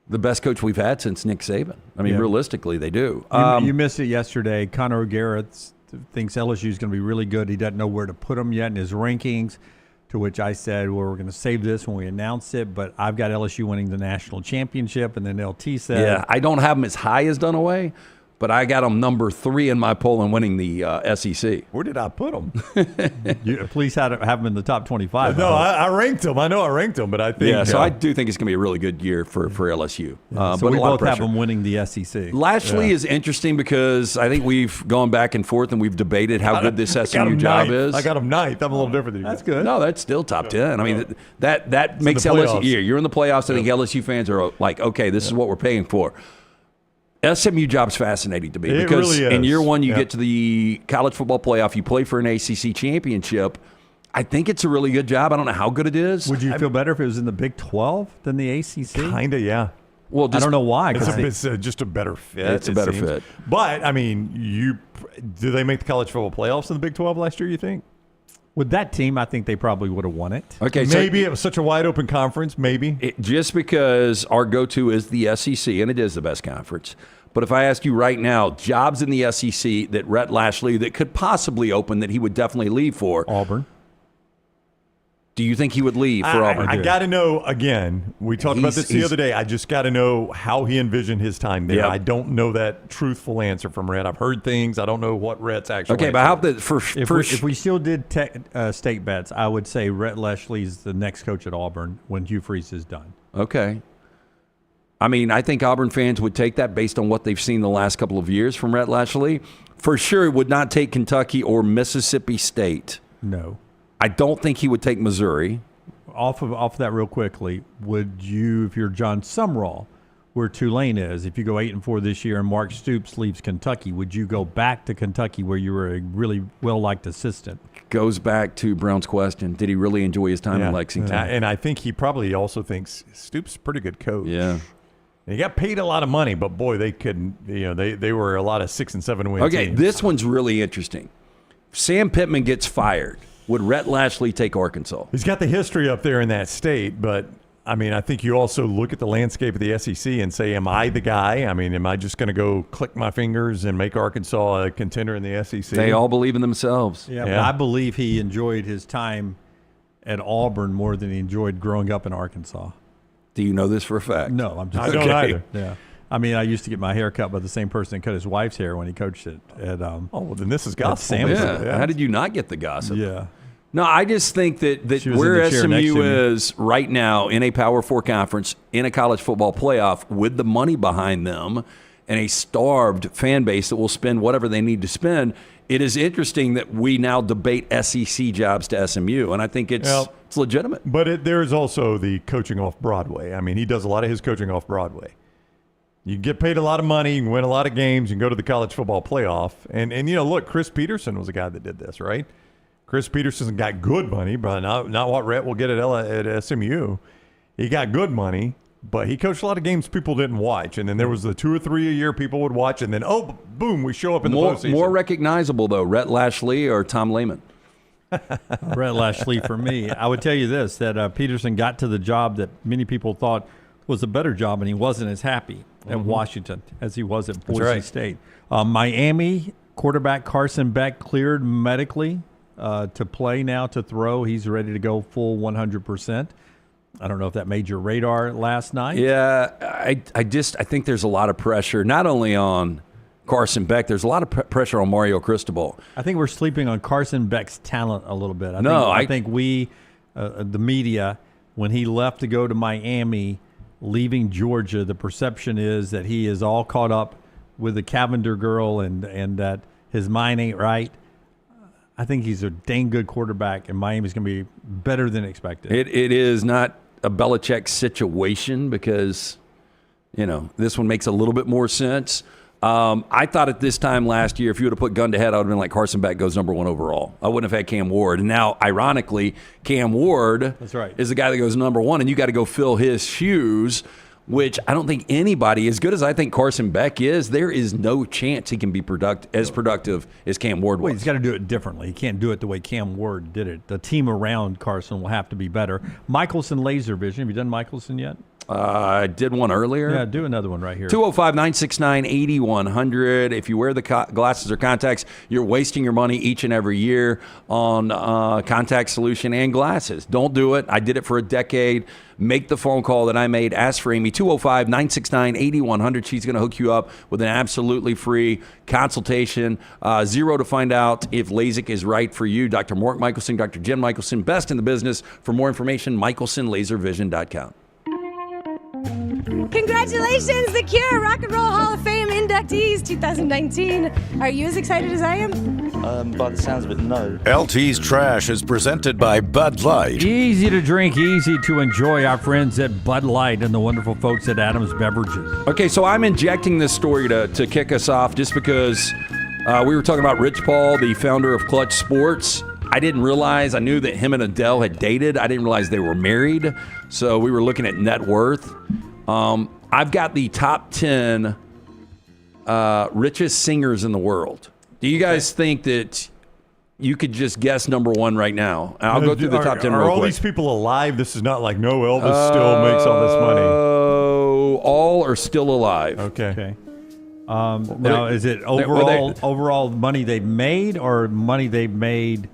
the best coach we've had since Nick Saban? I mean, realistically, they do. You missed it yesterday. Connor O'Gara thinks LSU is going to be really good. He doesn't know where to put them yet in his rankings, to which I said, well, we're going to save this when we announce it, but I've got LSU winning the national championship. And then LT said, yeah, I don't have them as high as Dunaway, but I got them number 3 in my poll and winning the SEC. Where did I put them? Please have them in the top 25. No, I ranked them. I know I ranked them, but I think... Yeah, so I do think it's going to be a really good year for LSU. So but we both have them winning the SEC. Lashley is interesting because I think we've gone back and forth and we've debated how good this SMU job is. I got them 9th. I'm a little different than you. That's good. No, that's still top 10. I mean, that makes LSU... Yeah, you're in the playoffs. I think LSU fans are like, okay, this is what we're paying for. SMU job's fascinating to me because really is. In year one, you get to the college football playoff, you play for an ACC championship. I think it's a really good job. I don't know how good it is. Would you feel better if it was in the Big 12 than the ACC? Kind of, yeah. Well, I don't know why. It's just a better fit. It's a better fit. But, I mean, do they make the college football playoffs in the Big 12 last year, you think? With that team, I think they probably would have won it. Okay, maybe it was such a wide open conference, maybe. Just because our go-to is the SEC, and it is the best conference. But if I ask you right now, jobs in the SEC that Rhett Lashley that could possibly open that he would definitely leave for. Auburn. Do you think he would leave for Auburn? I got to know, again, we talked about this the other day. I just got to know how he envisioned his time there. Yep. I don't know that truthful answer from Rhett. I've heard things. I don't know what Rhett's actually Okay, but how about if we still did state bets, I would say Rhett Lashley's the next coach at Auburn when Hugh Freeze is done. Okay. I mean, I think Auburn fans would take that based on what they've seen the last couple of years from Rhett Lashley. For sure, it would not take Kentucky or Mississippi State. No. I don't think he would take Missouri. Off of that real quickly, would you, if you're John Sumrall, where Tulane is, if you go 8-4 this year and Mark Stoops leaves Kentucky, would you go back to Kentucky where you were a really well-liked assistant? Goes back to Brown's question. Did he really enjoy his time in Lexington? And I think he probably also thinks Stoops is a pretty good coach. Yeah. And he got paid a lot of money, but boy, they couldn't. They were a lot of 6 and 7 win Okay, teams. this one's really interesting. Sam Pittman gets fired. Would Rhett Lashley take Arkansas? He's got the history up there in that state, but I mean, I think you also look at the landscape of the SEC and say, am I the guy? I mean, am I just going to go click my fingers and make Arkansas a contender in the SEC? They all believe in themselves. Yeah, but I believe he enjoyed his time at Auburn more than he enjoyed growing up in Arkansas. Do you know this for a fact? No, I'm just I don't either. Yeah. I mean, I used to get my hair cut by the same person that cut his wife's hair when he coached it at well, then this is gospel. Yeah. How did you not get the gossip? Yeah. No, I just think that where SMU is right now in a Power 4 conference, in a college football playoff, with the money behind them and a starved fan base that will spend whatever they need to spend, it is interesting that we now debate SEC jobs to SMU, and I think it's legitimate. But there's also the coaching off Broadway. I mean, he does a lot of his coaching off Broadway. You get paid a lot of money, you can win a lot of games, you can go to the college football playoff. And look, Chris Peterson was a guy that did this, right? Chris Peterson got good money, but not what Rhett will get at SMU. He got good money, But he coached a lot of games people didn't watch, and then there was the 2 or 3 a year people would watch, and then boom, we show up in the postseason. More recognizable though, Rhett Lashley or Tom Layman. Rhett Lashley for me. I would tell you this, that Peterson got to the job that many people thought was a better job, and he wasn't as happy at Washington as he was at Boise State. Miami quarterback Carson Beck cleared medically to play now, to throw. He's ready to go full 100%. I don't know if that made your radar last night. Yeah, I think there's a lot of pressure, not only on Carson Beck, there's a lot of pressure on Mario Cristobal. I think we're sleeping on Carson Beck's talent a little bit. I think we, the media, when he left to go to Miami, leaving Georgia, the perception is that he is all caught up with the Cavender girl and that his mind ain't right. I think he's a dang good quarterback, and Miami's going to be better than expected. It is not a Belichick situation because, this one makes a little bit more sense. I thought at this time last year, if you would have put gun to head, I would have been like Carson Beck goes number 1 overall. I wouldn't have had Cam Ward. And now, ironically, Cam Ward is the guy that goes number 1, and you got to go fill his shoes, which I don't think anybody, as good as I think Carson Beck is, there is no chance he can be as productive as Cam Ward was. Well, he's got to do it differently. He can't do it the way Cam Ward did it. The team around Carson will have to be better. Michelson Laser Vision. Have you done Michelson yet? I did one earlier. Yeah, do another one right here. 205-969-8100. If you wear the glasses or contacts, you're wasting your money each and every year on contact solution and glasses. Don't do it. I did it for a decade. Make the phone call that I made. Ask for Amy. 205-969-8100. She's going to hook you up with an absolutely free consultation. Zero to find out if LASIK is right for you. Dr. Mark Michelson, Dr. Jen Michelson, best in the business. For more information, michelsonlaservision.com. Congratulations, The Cure Rock and Roll Hall of Fame inductees 2019. Are you as excited as I am? By the sounds of it, no. LT's Trash is presented by Bud Light. Easy to drink, easy to enjoy. Our friends at Bud Light and the wonderful folks at Adams Beverages. Okay, so I'm injecting this story to kick us off just because we were talking about Rich Paul, the founder of Clutch Sports. I didn't realize, I knew that him and Adele had dated. I didn't realize they were married. So we were looking at net worth. I've got the top 10 richest singers in the world. Do you guys think that you could just guess number 1 right now? I'll go through the top 10 real quick. Are all these people alive? This is not like, no, Elvis still makes all this money. Oh, all are still alive. Okay. Now, is it overall money they've made or money they've made?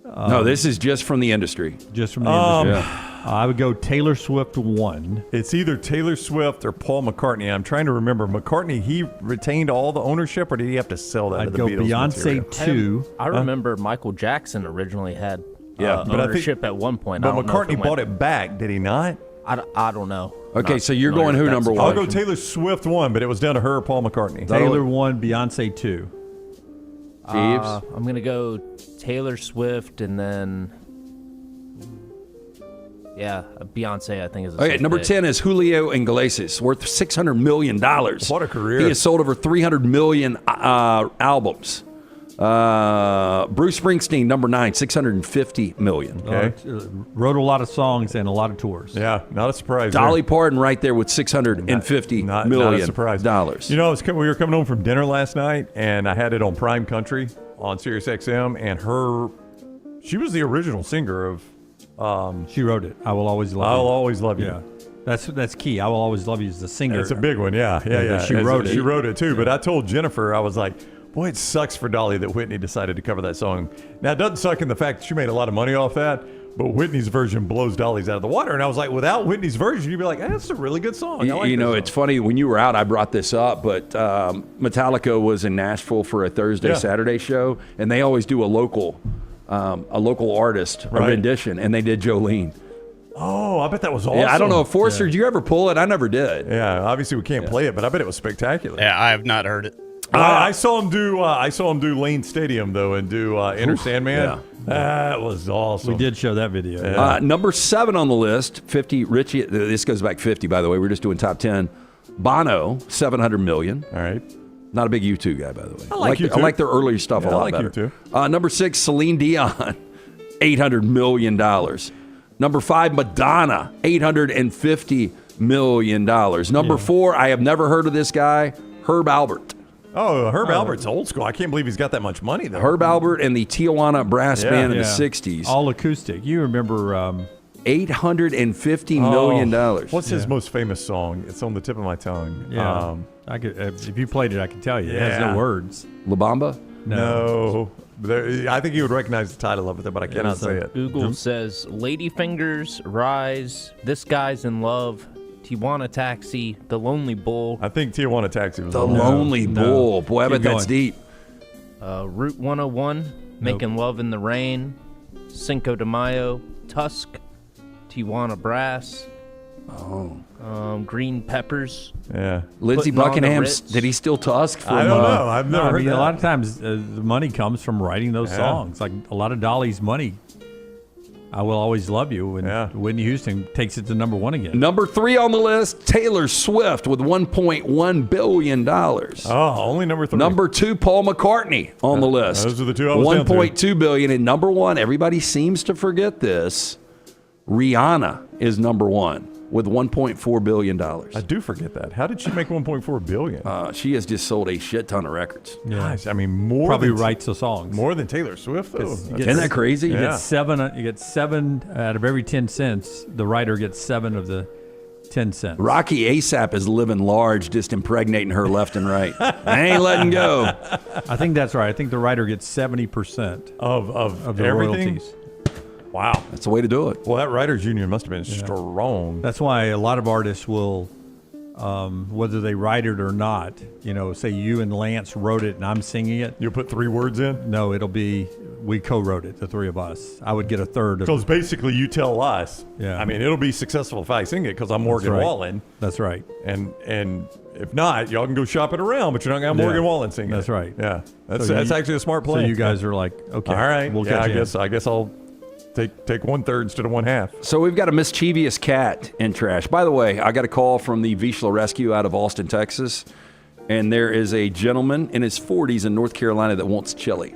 No, this is just from the industry. Just from the industry. Yeah. I would go Taylor Swift 1. It's either Taylor Swift or Paul McCartney. I'm trying to remember. McCartney, he retained all the ownership, or did he have to sell that? I'd go Beyonce 2. I remember Michael Jackson originally had ownership at one point. But McCartney bought it back, did he not? I don't know. Okay, so you're going who number 1? I'll go Taylor Swift 1, but it was down to her or Paul McCartney. Taylor 1, Beyonce 2. Jeeves? I'm going to go Taylor Swift and then, Beyonce, I think is a Okay, number 10 is Julio Iglesias, worth $600 million. What a career. He has sold over 300 million albums. Bruce Springsteen, number 9, $650 million. Okay. Wrote a lot of songs and a lot of tours. Yeah, not a surprise. Dolly Parton right there with $650 million. Not a surprise. We were coming home from dinner last night, and I had it on Prime Country on Sirius XM, and she was the original singer of. She wrote it. I Will Always Love You. I'll Always Love You. Yeah. That's key. I Will Always Love You as the singer. It's a big one, yeah. She wrote it. She wrote it too, but I told Jennifer, I was like, boy, it sucks for Dolly that Whitney decided to cover that song. Now, it doesn't suck in the fact that she made a lot of money off that, but Whitney's version blows Dolly's out of the water. And I was like, without Whitney's version, you'd be like, that's a really good song. It's funny, when you were out, I brought this up, but Metallica was in Nashville for a Saturday show, and they always do a local artist rendition, and they did Jolene. Oh, I bet that was awesome. Yeah, I don't know if Forrester, did you ever pull it? I never did. Yeah, obviously we can't play it, but I bet it was spectacular. Yeah, I have not heard it. I saw him do. Lane Stadium though, and do Enter Sandman. Yeah. That was awesome. We did show that video. Yeah. Number 7 on the list, 50. Richie. This goes back 50, by the way. We're just doing top 10. Bono, $700 million. All right. Not a big U2 guy, by the way. I like U2. I like their earlier stuff a lot better. U2. Number 6, Celine Dion, $800 million. Number 5, Madonna, $850 million. Number 4, I have never heard of this guy, Herb Albert. Oh, Herb Albert's old school. I can't believe he's got that much money, though. Herb Albert and the Tijuana Brass Band in the 60s. All acoustic. You remember... $850 million. What's his most famous song? It's on the tip of my tongue. Yeah. I could, if you played it, I could tell you. It has no words. La Bamba? No. I think you would recognize the title of it, but I cannot say it. Google says Ladyfingers, Rise, This Guy's in Love, Tijuana Taxi, The Lonely Bull. I think Tijuana Taxi was The on there. Lonely Bull. Boy, I bet that's deep. Route 101, Making Love in the Rain, Cinco de Mayo, Tusk, Tijuana Brass. Green Peppers. Yeah. Lindsey Buckingham, did he still Tusk? From, I don't know. I've never heard that. A lot of times the money comes from writing those songs. Like a lot of Dolly's money. I Will Always Love You. And Whitney Houston takes it to number 1 again. Number 3 on the list, Taylor Swift with $1.1 billion. Oh, only number 3. Number 2, Paul McCartney on the list. Those are the two I was down to. $1.2 billion. And number 1, everybody seems to forget this, Rihanna is number 1 with $1.4 billion. I do forget that. How did she make $1.4 billion? She has just sold a shit ton of records. Yeah. Gosh, I mean, more Probably than writes the songs. More than Taylor Swift, though. Isn't that crazy? You get 7. You get 7 out of every 10 cents. The writer gets 7 of the 10 cents. Rocky ASAP is living large, just impregnating her left and right. I ain't letting go. I think that's right. I think the writer gets 70% of the everything? royalties. Wow. That's the way to do it. Well, that writers union must have been strong. That's why a lot of artists will, whether they write it or not, say you and Lance wrote it and I'm singing it. You'll put 3 words in? No, it'll be, we co-wrote it, the 3 of us. I would get a third of it. Because basically you tell us. Yeah. I mean, it'll be successful if I sing it because I'm Morgan Wallen. That's right. And if not, y'all can go shop it around, but you're not going to have Morgan Wallen sing it. That's right. Yeah. That's actually a smart play. So you guys are like, okay. All right. We'll catch you. I guess I'll take 1/3 instead of 1/2. So we've got a mischievous cat in trash. By the way, I got a call from the Vizsla Rescue out of Austin, Texas, and there is a gentleman in his 40s in North Carolina that wants chili.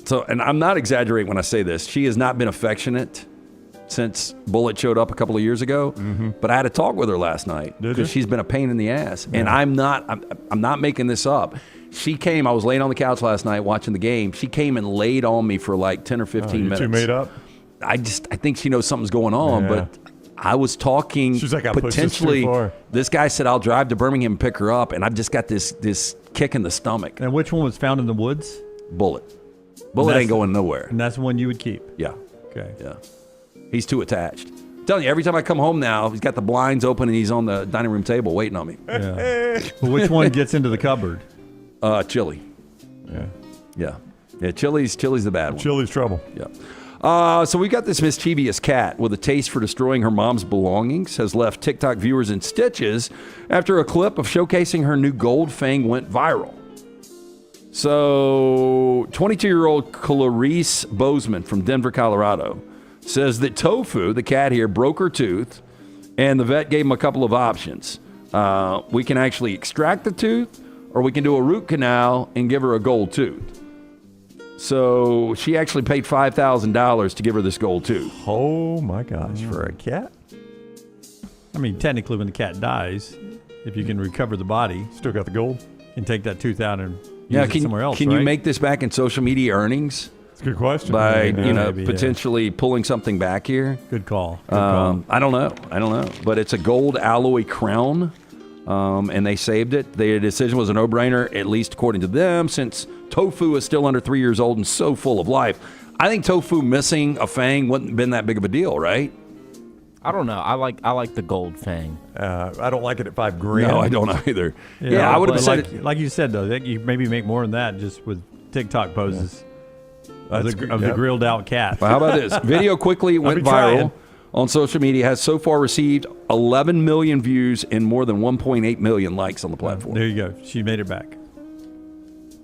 So, and I'm not exaggerating when I say this. She has not been affectionate since Bullet showed up a couple of years ago. But I had a talk with her last night because she's been a pain in the ass, and I'm not making this up. She came, I was laying on the couch last night watching the game. She came and laid on me for like 10 or 15 minutes. You made up? I think she knows something's going on, but I was talking. She's like, I potentially. pushed this too far. This guy said, I'll drive to Birmingham and pick her up, and I've just got this kick in the stomach. And which one was found in the woods? Bullet. Bullet ain't going nowhere. And that's the one you would keep? Yeah. Okay. Yeah. He's too attached. I'm telling you, every time I come home now, he's got the blinds open and he's on the dining room table waiting on me. Yeah. Well, which one gets into the cupboard? Chili. Yeah. Chili's the bad one. Chili's trouble. Yeah. So we got this mischievous cat with a taste for destroying her mom's belongings has left TikTok viewers in stitches after a clip of showcasing her new gold fang went viral. So 22-year-old Clarice Bozeman from Denver, Colorado says that Tofu, the cat here, broke her tooth, and the vet gave him a couple of options. We can actually extract the tooth, or we can do a root canal and give her a gold tooth. So she actually paid $5,000 to give her this gold tooth. Oh my gosh, for a cat? I mean, technically when the cat dies, if you can recover the body. Still got the gold? And take that tooth out and use it somewhere else, Can right? you make this back in social media earnings? That's a good question. By, Maybe, potentially pulling something back here? Good call. Good call. I don't know. But it's a gold alloy crown. And they saved it. Their decision was a no-brainer, at least according to them, since Tofu is still under 3 years old and so full of life. I think Tofu missing a fang wouldn't have been that big of a deal, right? I don't know. I like the gold fang. I don't like it at $5,000. No, I don't either. Yeah, I would have said like you said though, that you maybe make more than that just with TikTok poses of the grilled out cat. Well, how about this? Video quickly went viral on social media, has so far received 11 million views and more than 1.8 million likes on the platform. There you go. She made it back.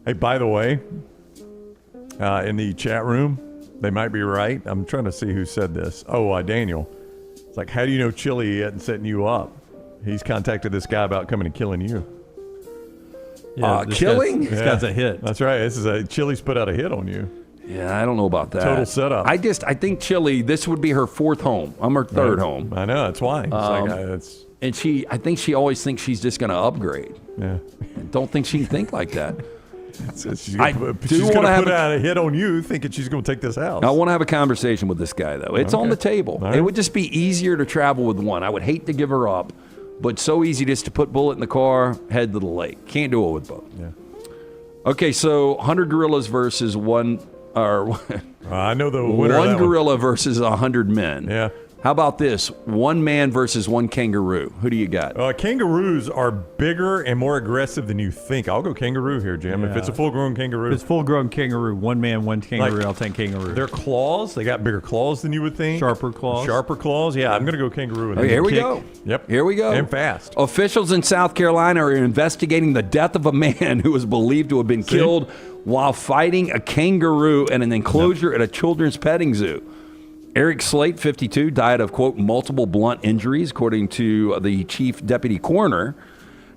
Hey, by the way, in the chat room, they might be right. I'm trying to see who said this. Oh, Daniel. It's like, how do you know Chili isn't setting you up? He's contacted this guy about coming and killing you. Yeah, killing? This guy's a hit. That's right. Chili's put out a hit on you. Yeah, I don't know about that. Total setup. I think Chili, this would be her fourth home. I'm her third home. I know, that's why. It's And I think she always thinks she's just going to upgrade. Yeah. Don't think she can think like that. She's going to put out a hit on you thinking she's going to take this house. I want to have a conversation with this guy, though. It's on the table. Right. It would just be easier to travel with one. I would hate to give her up, but so easy just to put Bullet in the car, head to the lake. Can't do it with both. Yeah. Okay, so 100 gorillas versus one, or I know the winner. One gorilla versus 100 men. Yeah. How about this? One man versus one kangaroo. Who do you got? Kangaroos are bigger and more aggressive than you think. I'll go kangaroo here, Jim. Yeah. If it's a full-grown kangaroo. If it's full-grown kangaroo, one man, one kangaroo, I'll take kangaroo. Their claws, they got bigger claws than you would think. Sharper claws. Sharper claws. Yeah, I'm going to go kangaroo. Okay, here we go. Yep. Here we go. And fast. Officials in South Carolina are investigating the death of a man who is believed to have been killed while fighting a kangaroo in an enclosure at a children's petting zoo. Eric Slate, 52, died of, quote, multiple blunt injuries, according to the chief deputy coroner.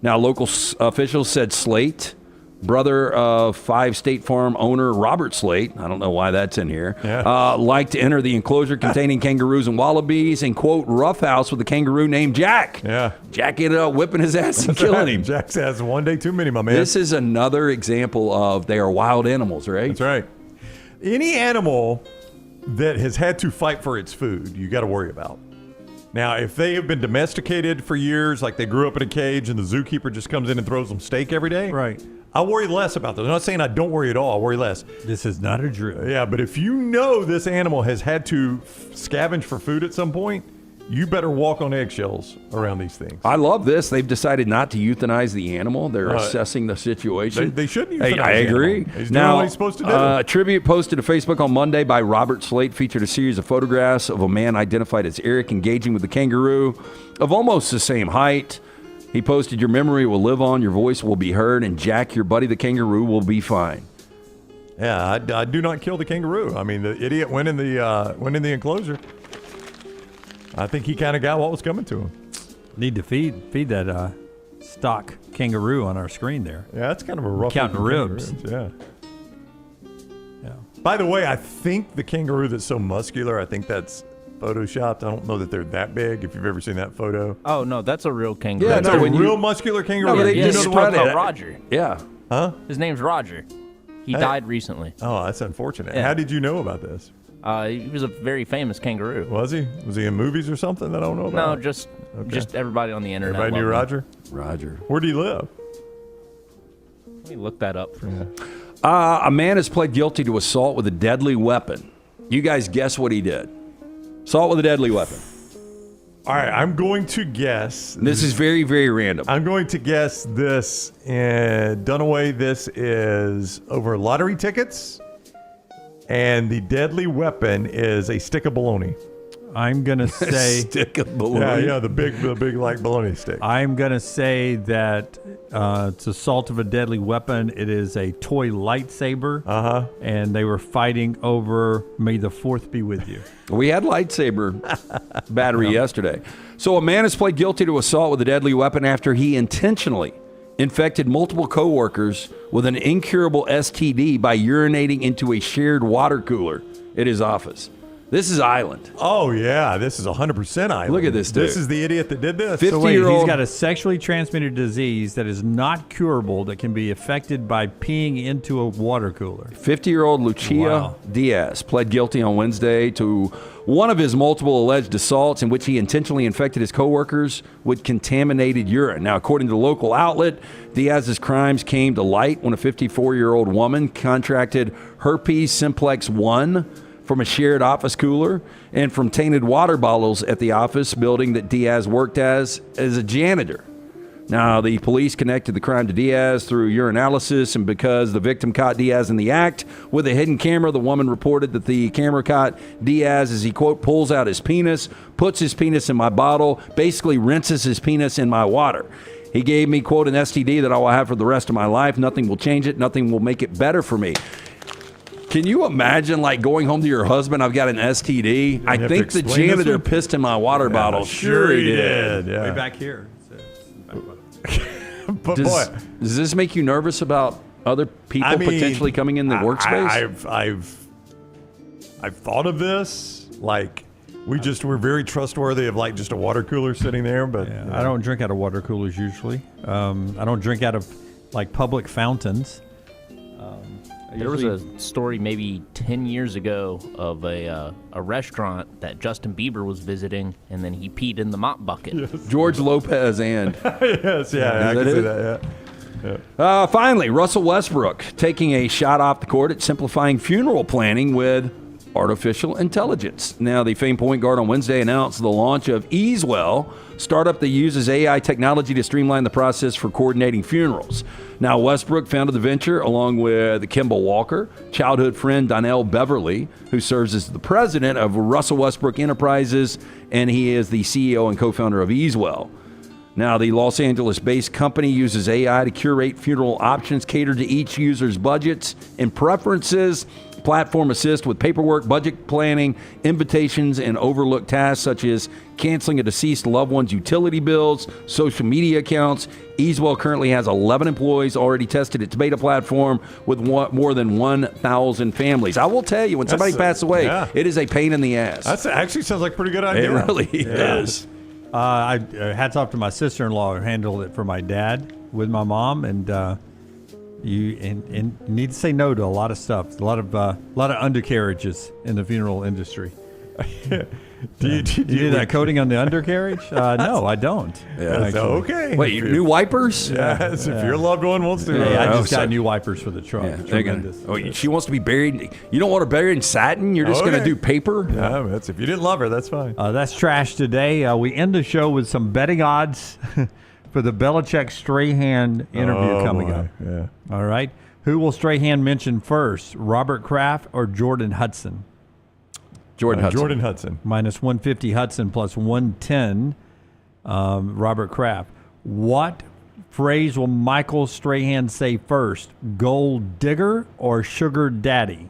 Now, local officials said Slate, brother of 5 State Farm owner Robert Slate, I don't know why that's in here, liked to enter the enclosure containing kangaroos and wallabies and, quote, roughhouse with a kangaroo named Jack. Yeah. Jack ended up whipping his ass and killing him. Jack has one day too many, my man. This is another example of they are wild animals, right? That's right. Any animal that has had to fight for its food, you got to worry about. Now, if they have been domesticated for years, like they grew up in a cage and the zookeeper just comes in and throws them steak every day, right? I'll worry less about those. I'm not saying I don't worry at all. I'll worry less. This is not a drill. Yeah, but if you know this animal has had to scavenge for food at some point, you better walk on eggshells around these things. I love this. They've decided not to euthanize the animal. They're assessing the situation. They shouldn't euthanize I agree. The animal. He's doing now, what he's supposed to do. A tribute posted to Facebook on Monday by Robert Slate featured a series of photographs of a man identified as Eric engaging with the kangaroo of almost the same height. He posted, "Your memory will live on, your voice will be heard, and Jack, your buddy the kangaroo, will be fine." Yeah, I do not kill the kangaroo. I mean, the idiot went in the enclosure. I think he kind of got what was coming to him. Need to feed that stock kangaroo on our screen there. Yeah, that's kind of a rough. Counting ribs. Yeah. By the way, I think the kangaroo that's so muscular, I think that's photoshopped. I don't know that they're that big. If you've ever seen that photo. Oh no, that's a real kangaroo. Yeah, that's a real muscular kangaroo. No, they just just spread it. Roger. Yeah. Huh? His name's Roger. He died recently. Oh, that's unfortunate. Yeah. How did you know about this? He was a very famous kangaroo. Was he? Was he in movies or something that I don't know about? No, just everybody on the internet. Everybody knew Roger? Roger. Where do you live? Let me look that up for you. A man has pled guilty to assault with a deadly weapon. You guys guess what he did? Assault with a deadly weapon. All right, I'm going to guess. This is very, very random. I'm going to guess this. Dunaway, this is over lottery tickets. And the deadly weapon is a stick of bologna. I'm gonna say stick of bologna. Yeah, the big like bologna stick. I'm gonna say that it's assault of a deadly weapon. It is a toy lightsaber. And they were fighting over "May the Fourth be with you." We had lightsaber battery yesterday. So a man has pled guilty to assault with a deadly weapon after he intentionally infected multiple coworkers with an incurable STD by urinating into a shared water cooler at his office. This is Island. Oh, yeah. This is 100% Island. Look at this dude. This is the idiot that did this. 50-year-old. He's got a sexually transmitted disease that is not curable that can be affected by peeing into a water cooler. 50-year-old Lucia Diaz pled guilty on Wednesday to one of his multiple alleged assaults in which he intentionally infected his coworkers with contaminated urine. Now, according to the local outlet, Diaz's crimes came to light when a 54-year-old woman contracted herpes simplex 1 from a shared office cooler and from tainted water bottles at the office building that Diaz worked as a janitor. Now, the police connected the crime to Diaz through urinalysis, and because the victim caught Diaz in the act with a hidden camera, the woman reported that the camera caught Diaz as he, quote, pulls out his penis, puts his penis in my bottle, basically rinses his penis in my water. He gave me, quote, an STD that I will have for the rest of my life. Nothing will change it. Nothing will make it better for me. Can you imagine, like, going home to your husband, I've got an STD? I think the janitor pissed in my water bottle. Sure he did. Way back here. But does this make you nervous about other people potentially coming in the workspace? I've I've thought of this. Like, we're very trustworthy of like just a water cooler sitting there, but I don't drink out of water coolers usually. I don't drink out of like public fountains. There was a story maybe 10 years ago of a restaurant that Justin Bieber was visiting, and then he peed in the mop bucket. Yes. George Lopez and yes, yeah, I can see that. Yeah. Finally, Russell Westbrook taking a shot off the court at simplifying funeral planning with artificial intelligence. Now, the famed point guard on Wednesday announced the launch of Easewell, startup that uses AI technology to streamline the process for coordinating funerals. Now, Westbrook founded the venture along with Kimball Walker, childhood friend Donnell Beverly, who serves as the president of Russell Westbrook Enterprises, and he is the CEO and co-founder of Easewell. Now, the Los Angeles-based company uses AI to curate funeral options catered to each user's budgets and preferences. Platform assists with paperwork, budget planning, invitations, and overlooked tasks such as canceling a deceased loved one's utility bills, social media accounts. Easewell currently has 11 employees already tested its beta platform with more than 1,000 families. I will tell you, when somebody passes away, it is a pain in the ass. That actually sounds like a pretty good idea. It really is. Hats off to my sister-in-law who handled it for my dad with my mom, and you need to say no to a lot of stuff, a lot of undercarriages in the funeral industry. Do you do that coating on the undercarriage? No, I don't. Yeah, okay. Wait, new wipers? Yes, if your loved one wants to. Hey, I just got new wipers for the truck. Yeah, Tremendous. she wants to be buried. You don't want her buried in satin? You're just going to do paper? Yeah, that's, if you didn't love her, that's fine. That's trash today. We end the show with some betting odds for the Belichick Strahan interview coming up. Yeah. All right. Who will Strahan mention first, Robert Kraft or Jordan Hudson? Jordan Hudson. Minus 150 Hudson plus 110 Robert Kraft. What phrase will Michael Strahan say first? Gold digger or sugar daddy?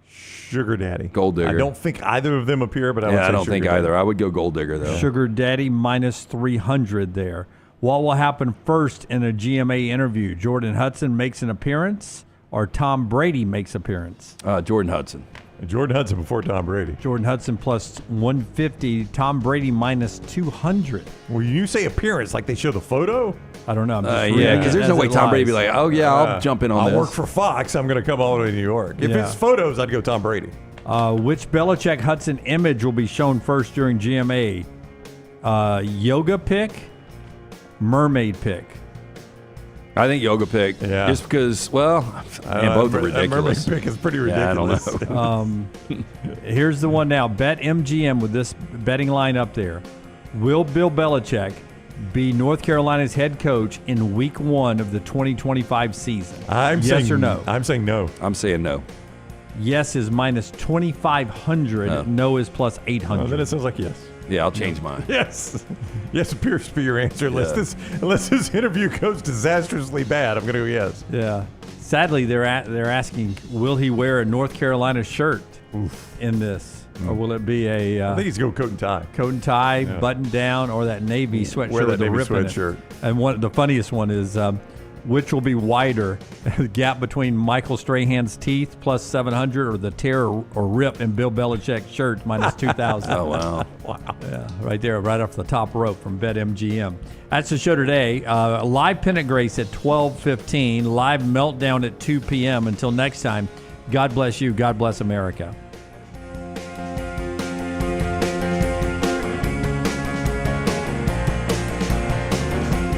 Sugar daddy. Gold digger. I don't think either of them appear, but I don't think either. I would go gold digger, though. Sugar daddy minus 300 there. What will happen first in a GMA interview? Jordan Hudson makes an appearance or Tom Brady makes appearance? Jordan Hudson. Jordan Hudson before Tom Brady. Jordan Hudson plus 150. Tom Brady minus 200. Well, you say appearance like they show the photo? I don't know. Yeah, because there's no way Tom Brady would be like, oh, yeah, I'll jump in on this. I'll work for Fox. I'm going to come all the way to New York. If it's photos, I'd go Tom Brady. Which Belichick Hudson image will be shown first during GMA? Yoga pick, mermaid pick. I think yoga pick. Yeah. Just because, well, both are ridiculous. Mermaid pick is pretty ridiculous. I don't know. Here's the one now. Bet MGM with this betting line up there. Will Bill Belichick be North Carolina's head coach in week 1 of the 2025 season? Yes or no? I'm saying no. I'm saying no. Yes is minus 2,500. No is plus 800. Well, then it sounds like yes. Yeah, I'll change mine. Yes. Yes appears to be your answer. Unless this interview goes disastrously bad, I'm going to go yes. Yeah. Sadly, they're asking, will he wear a North Carolina shirt in this? Or will it be I think he's going coat and tie. Coat and tie, button down, or that navy sweatshirt Wear that with a navy rip in it. sweatshirt. And the funniest one is, which will be wider, the gap between Michael Strahan's teeth plus 700 or the tear or rip in Bill Belichick's shirt minus 2,000? Oh, wow. Wow. Yeah, right there, right off the top rope from BetMGM. That's the show today. Live Pennant Grace at 12:15. Live Meltdown at 2 p.m. Until next time, God bless you. God bless America.